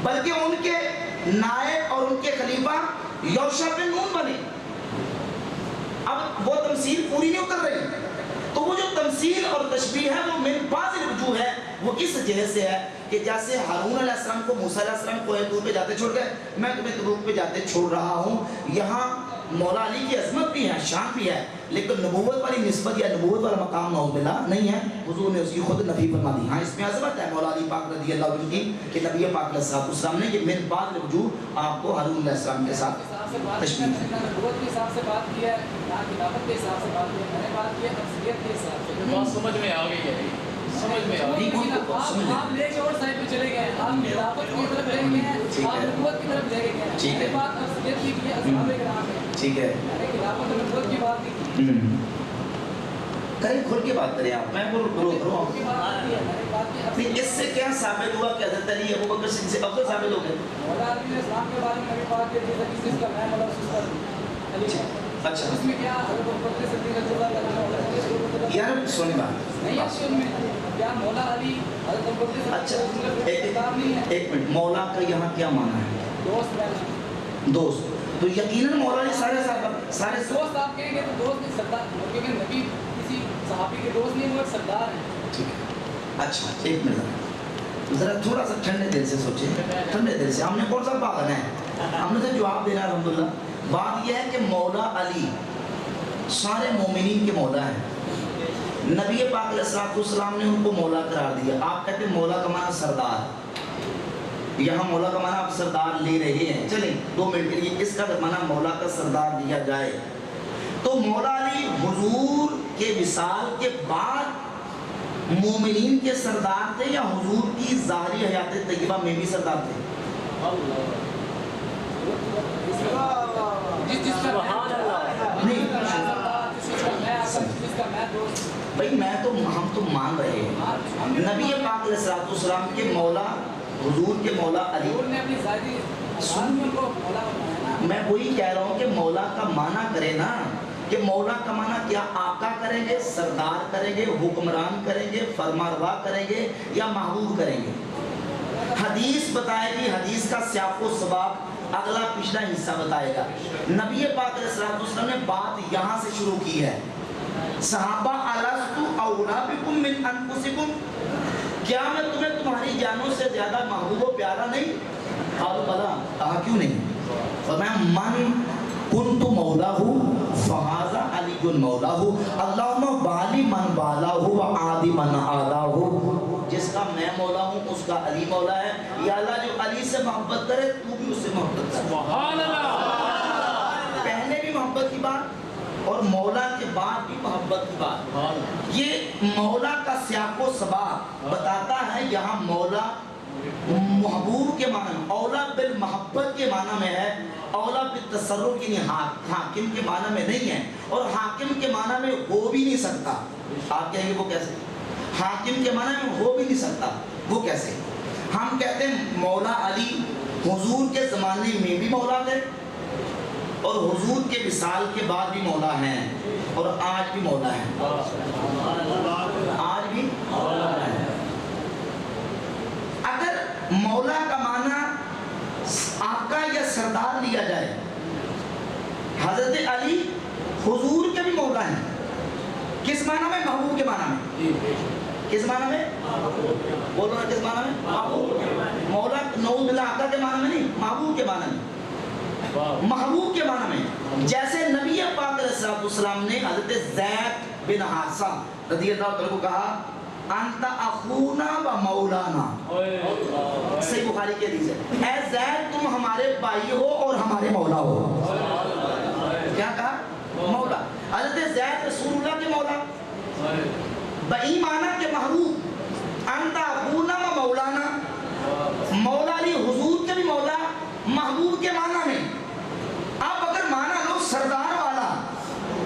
بلکہ ان کے نائب اور ان کے خلیفہ یوشع بن نون بنے. اب وہ تمثیل پوری نہیں اتر رہی, تو وہ جو تمثیل اور تشبیہ ہے وہ من بعض الوجوہ ہے. وہ اس جہت سے ہے کہ جیسے ہارون علیہ السلام کو موسیٰ علیہ السلام کوہ طور پہ جاتے چھوڑ گئے, میں تمہیں تبوک پہ جاتے چھوڑ رہا ہوں. یہاں مولا علی کی عظمت بھی ہے, شان بھی ہے, لیکن نبوت والی نسبت یا نبوت والا مقام نعوذ باللہ نہیں ہے. حضور نے اس کی خود نفی فرما دی. ہاں اس میں عظمت ہے مولا علی پاک رضی اللہ عنہ کی کہ نبی پاک علیہ السلام نے یہ من بعد الوجوہ آپ کو ہارون علیہ السلام کے ساتھ تشبیہ کی. نبوت کے حساب سے بات کی ہے, خلافت کے حساب سے بات کی ہے, میں نے بات کی ہے تفسیریت کے حساب سے. بات سمجھ میں آ گئی ہے, سمجھ میں آ گئی. آپ لے کے اور سائڈ پہ چلے گئے, آپ خلافت کی طرف لے گئے ہیں, آپ نبوت کی طرف لے گئے ہیں. ٹھیک ہے, بات تفسیریت کی ہے, اصحاب کرام ہے. ٹھیک ہے, خلافت اور نبوت کی بات نہیں کی. کریں کھل کے بات کریں آپ, میں بولو اس سے کیا ثابت ہوا کہ حضرت علی ابو بکر سے افضل ثابت ہو گئے؟ مولا علی نے اسلام کے بارے میں بھی بات کی جس کا میں مولا علی ہے. اچھا, اس میں کیا حضرت ابو بکر صدیق رضی اللہ عنہ یار سنیں بات نہیں, اس میں کیا مولا علی حضرت ابو بکر صدیق. اچھا ایک منٹ, مولا کا یہاں کیا معنی ہے؟ دوست رہنا. دوست, تو یقیناً مولا علی سارے دوست آپ کہیں گے تو دوست نہیں, سردار, کیونکہ نبی کسی صحابی کے دوست نہیں, وہ ایک سردار ہیں. ٹھیک ہے, اچھا ایک منٹ ذرا تھوڑا سا ٹھنڈے دل سے سوچیں, ٹھنڈے دل سے. ہم نے کون سا پاگل ہے, ہم نے تو جواب دینا الحمدللہ. بات یہ ہے کہ مولا علی سارے مومنین کے مولا ہیں. نبی پاک علیہ السلام نے ان کو مولا قرار دیا. آپ کہتے ہیں مولا کا معنی سردار, یہاں مولا کا معنی آپ سردار لے رہے ہیں. چلیں 2 منٹ کے لیے اس کا معنی مولا کا سردار لیا جائے تو مولا علی حضور کے وصال کے بعد مومنین کے سردار تھے یا حضور کی ظاہری حیات طیبہ میں بھی سردار تھے؟ بھائی ہم تو مان رہے ہیں نبی پاک علیہ السلام کے مولا حضور کے مولا علی. میں وہی کہہ رہا ہوں کہ مولا کا معنی کرے نا, کہ مولا کا معنی کیا آقا کریں گے, سردار کریں گے, حکمران کریں گے, فرمانروا کریں گے یا محبوب کریں گے؟ حدیث بتائے گی, حدیث کا سیاق و سباق اگلا پچھلا حصہ بتائے گا. نبی پاک علیہ السلام نے بات یہاں سے شروع کی ہے, صحابہ الستو اولا بکم من انفسکم, کیا میں تمہیں تمہاری جانوں سے زیادہ محبوب و پیارا نہیں؟ قالوا بلا, کہا کیوں نہیں؟ فرمایا من کنت مولاہ فہذا علی مولاہ اللہم بالی من بالاہ و عادی من عاداہ, جس کا میں مولا ہوں اس کا علی مولا ہے. یا اللہ جو علی سے محبت کرے تو بھی اس سے محبت کرے. سبحان اللہ, پہلے بھی محبت کی بات اور مولا کے بعد بھی محبت کی بات. یہ مولا کا سیاق و سباق بتاتا ہے. یہاں مولا محبوب کے معنی میں, اولا بالمحبت کے معنی میں ہے, اولا بالتصرف یعنی حاکم کے معنی میں نہیں ہے, اور حاکم کے معنی میں ہو بھی نہیں سکتا. آپ کہیں گے وہ کیسے؟ حاکم کے معنی میں ہو بھی نہیں سکتا, وہ کیسے؟ ہم کہتے ہیں مولا علی حضور کے زمانے میں بھی مولا تھے اور حضور کے وصال کے بعد بھی مولا ہیں اور آج بھی مولا ہیں, آج بھی مولا ہیں. اگر مولا کا معنی آقا یا سردار لیا جائے, حضرت علی حضور کے بھی مولا ہیں. کس معنی میں؟ محبوب کے معنی میں. کس معنی میں؟ بولو نا, کس معنی میں؟ محبوب. مولا نعوذ باللہ آقا کے معنی میں نہیں, محبوب کے معنی میں. محبوب کے معنی میں جیسے نبی پاک علیہ السلام نے حضرت زید بن حارثہ رضی اللہ عنہ کو کہا انت اخونا و مولانا، صحیح بخاری کی حدیث ہے، اے زید تم ہمارے بھائی ہو اور ہمارے مولا ہو۔ کیا کہا؟ مولا۔ حضرت زید رسول اللہ کے مولا، بایمانہ کے محبوب، انت اخونا و مولانا، مولا علی حضور کے بھی مولا، محبوب کے معنی میں۔ اب اگر معنی لو سردار والا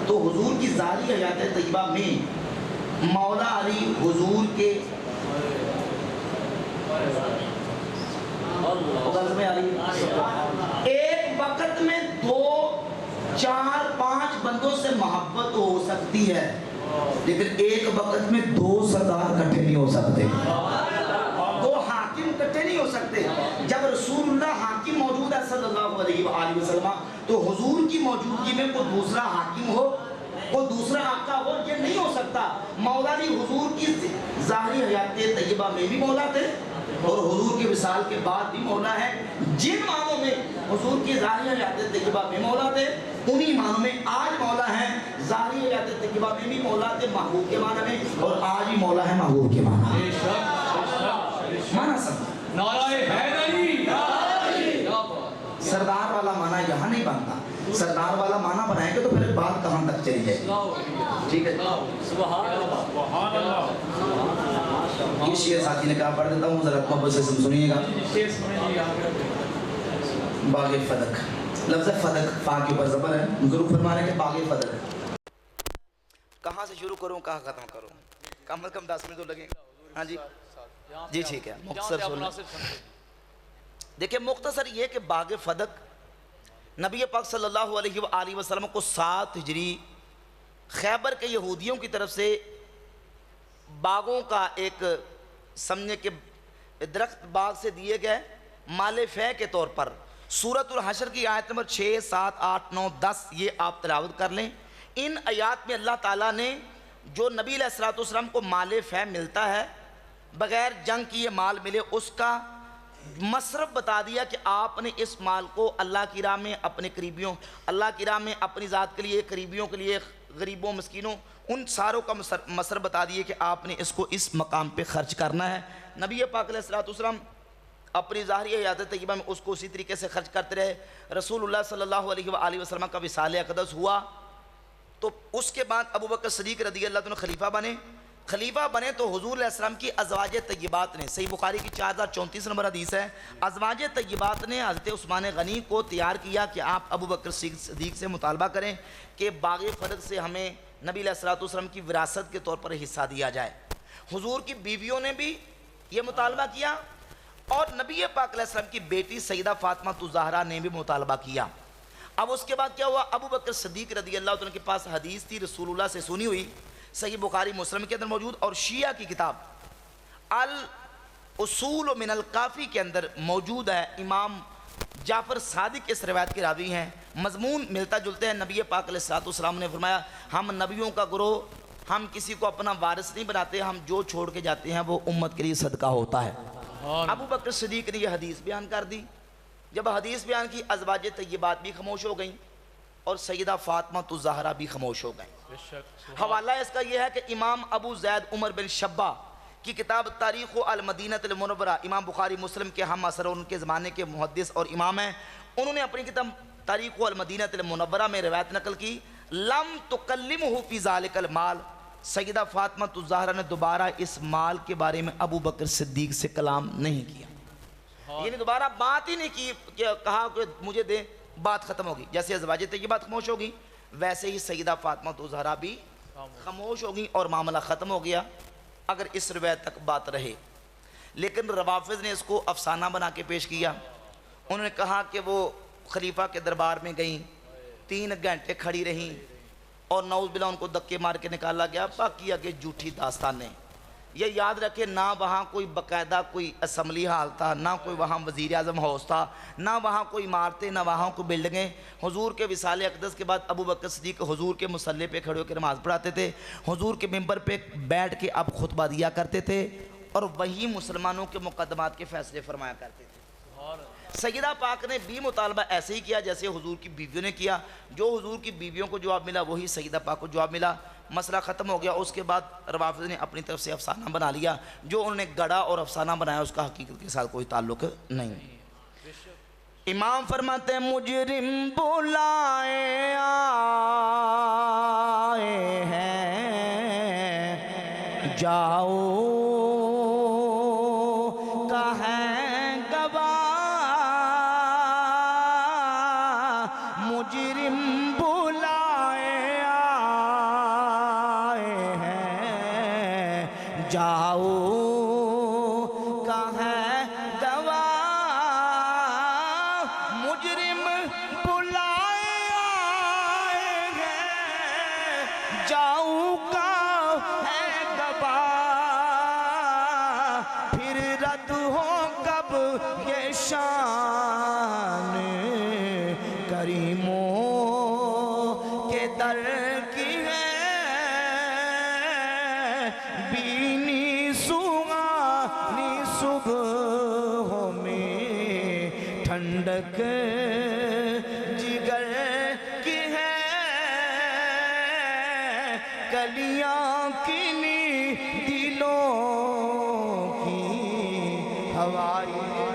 تو حضور کی ظاہری حیات طیبہ میں مولا علی حضور کے ایک وقت میں 2 4 5 بندوں سے محبت ہو سکتی ہے، لیکن ایک وقت میں 2 سردار کٹھے نہیں ہو سکتے، 2 حاکم کٹھے نہیں ہو سکتے۔ جب رسول اللہ حاکم موجود ہے صلی اللہ علیہ وآلہ وسلم، تو حضور کی موجودگی میں کوئی دوسرا حاکم ہو، کوئی دوسرا آقا ہو، یہ نہیں ہو سکتا۔ مولا علی حضور کی ظاہری حیات طیبہ میں بھی مولا تھے اور حضور کے وصال کے بعد بھی مولا ہے۔ جن معنوں میں حضور کی ظاہری حیات طیبہ میں مولا تھے، انہی معنوں میں آج مولا ہیں۔ ظاہری حیات طیبہ میں بھی مولا تھے محبوب کے معنی میں، اور آج بھی مولا ہے محبوب کے معنی میں۔ معنی سب نعرہ حیدری، سردار والا معنی یہاں نہیں بنتا، سردار والا معنی بنائیں گے تو پھر بات کہاں تک چلی جائے گی؟ ٹھیک ہے، یہ شعر ساتھی نے کہا، پڑھ دیتا ہوں ذرا محبت سے سنیے گا۔ باغ فدق، لفظ فدق فا کے اوپر زبر ہے، گروہ فرمانے کے باغ فدق۔ کہاں سے شروع کروں کہاں ختم کروں؟ کم از کم 10 منٹ تو لگیں گے۔ ہاں جی جی ٹھیک ہے، مختصر سنیں۔ دیکھیں مختصر یہ کہ باغ فدق نبی پاک صلی اللہ علیہ وآلہ وسلم کو 7 ہجری خیبر کے یہودیوں کی طرف سے باغوں کا ایک سمجھے کہ درخت باغ سے دیے گئے مال فے کے طور پر۔ سورۃ الحشر کی آیت نمبر 6 7 8 9 10 یہ آپ تلاوت کر لیں۔ ان آیات میں اللہ تعالیٰ نے جو نبی علیہ الصلوۃ والسلام کو مال فے ملتا ہے، بغیر جنگ کی یہ مال ملے، اس کا مصرف بتا دیا کہ آپ نے اس مال کو اللہ کی راہ میں اپنے قریبیوں، اللہ کی راہ میں اپنی ذات کے لیے، قریبیوں کے لیے، غریبوں مسکینوں، ان ساروں کا مصرف بتا دیے کہ آپ نے اس کو اس مقام پہ خرچ کرنا ہے۔ نبی پاک علیہ الصلوۃ والسلام اپنی ظاہری حیات طیبہ میں اس کو اسی طریقے سے خرچ کرتے رہے۔ رسول اللہ صلی اللہ علیہ وآلہ وسلم کا وصال اقدس ہوا تو اس کے بعد ابو بکر صدیق رضی اللہ عنہ خلیفہ بنے تو حضور علیہ السلام کی ازواج طیبات نے، صحیح بخاری کی 4034 نمبر حدیث ہے، ازواج طیبات نے حضرت عثمان غنی کو تیار کیا کہ آپ ابو بکر صدیق سے مطالبہ کریں کہ باغ فدق سے ہمیں نبی علیہ الصلوۃ والسلام کی وراثت کے طور پر حصہ دیا جائے۔ حضور کی بیویوں نے بھی یہ مطالبہ کیا اور نبی پاک علیہ السلام کی بیٹی سیدہ فاطمہ الزہرا نے بھی مطالبہ کیا۔ اب اس کے بعد کیا ہوا، ابو بکر صدیق رضی اللہ عنہ کے پاس حدیث تھی رسول اللہ سے سنی ہوئی، صحیح بخاری مسلم کے اندر موجود، اور شیعہ کی کتاب الاصول من الکافی کے اندر موجود ہے۔ امام جعفر صادق اس روایت کے راوی ہیں، مضمون ملتا جلتے ہیں۔ نبی پاک علیہ الصلوۃ والسلام نے فرمایا، ہم نبیوں کا گروہ، ہم کسی کو اپنا وارث نہیں بناتے، ہم جو چھوڑ کے جاتے ہیں وہ امت کے لیے صدقہ ہوتا ہے۔ ابو بکر صدیق نے یہ حدیث بیان کر دی۔ جب حدیث بیان کی، ازواج طیبات بھی خاموش ہو گئیں اور سیدہ فاطمہ الزہرا بھی خاموش ہو گئیں۔ حوالہ اس کا یہ ہے کہ امام ابو زید عمر بن شبہ کی کتاب تاریخ المدینہ المنورہ، امام بخاری مسلم کے ہم عصر اور ان کے زمانے کے محدث اور امام ہیں، انہوں نے اپنی کتاب تاریخ المدینہ المنورہ میں روایت نقل کی، لم تکلمہ فی ذالک المال، سیدہ فاطمہ الزہرا نے دوبارہ اس مال کے بارے میں ابو بکر صدیق سے کلام نہیں کیا، یعنی دوبارہ بات ہی نہیں کی کہ کہا کہ مجھے دے، بات ختم ہوگی۔ جیسے ازواج طیبات خاموش ہوگی ویسے ہی سیدہ فاطمہ الزہرا بھی خاموش ہوگی اور معاملہ ختم ہو گیا، اگر اس روایت تک بات رہے۔ لیکن روافض نے اس کو افسانہ بنا کے پیش کیا۔ انہوں نے کہا کہ وہ خلیفہ کے دربار میں گئیں، 3 گھنٹے کھڑی رہیں اور نعوذ باللہ ان کو دھکے مار کے نکالا گیا۔ باقی آگے جھوٹی داستانیں۔ یہ یاد رکھے، نہ وہاں کوئی باقاعدہ کوئی اسمبلی ہال تھا، نہ کوئی وہاں وزیر اعظم ہاؤس تھا، نہ وہاں کوئی عمارتیں، نہ وہاں کوئی بلڈنگیں۔ حضور کے وصال اقدس کے بعد ابو بکر صدیق حضور کے مصلی پہ کھڑے ہو کے نماز پڑھاتے تھے، حضور کے ممبر پہ بیٹھ کے اب خطبہ دیا کرتے تھے اور وہی مسلمانوں کے مقدمات کے فیصلے فرمایا کرتے تھے۔ سیدہ پاک نے بھی مطالبہ ایسے ہی کیا جیسے حضور کی بیویوں نے کیا، جو حضور کی بیویوں کو جواب ملا وہی سیدہ پاک کو جواب ملا۔ مسئلہ ختم ہو گیا. اس کے بعد روافض نے اپنی طرف سے افسانہ بنا لیا. جو انہوں نے گڑا اور افسانہ بنایا اس کا حقیقت کے ساتھ کوئی تعلق نہیں. امام فرماتے ہیں مجرم بلائے آئے ہیں جاؤ کہیں گواہ. مجرم بلائے آئے ہیں جاؤ کہیں گواہ. مجرم بلائے آئے ہیں جاؤ کا ہے گواہ. پھر رد ہو کب یہ شان کریموں کے در کی ہے. بینی سوانی صبحوں میں ٹھنڈک جگر کی ہے. کلیاں کنی دلوں کی ہوائیں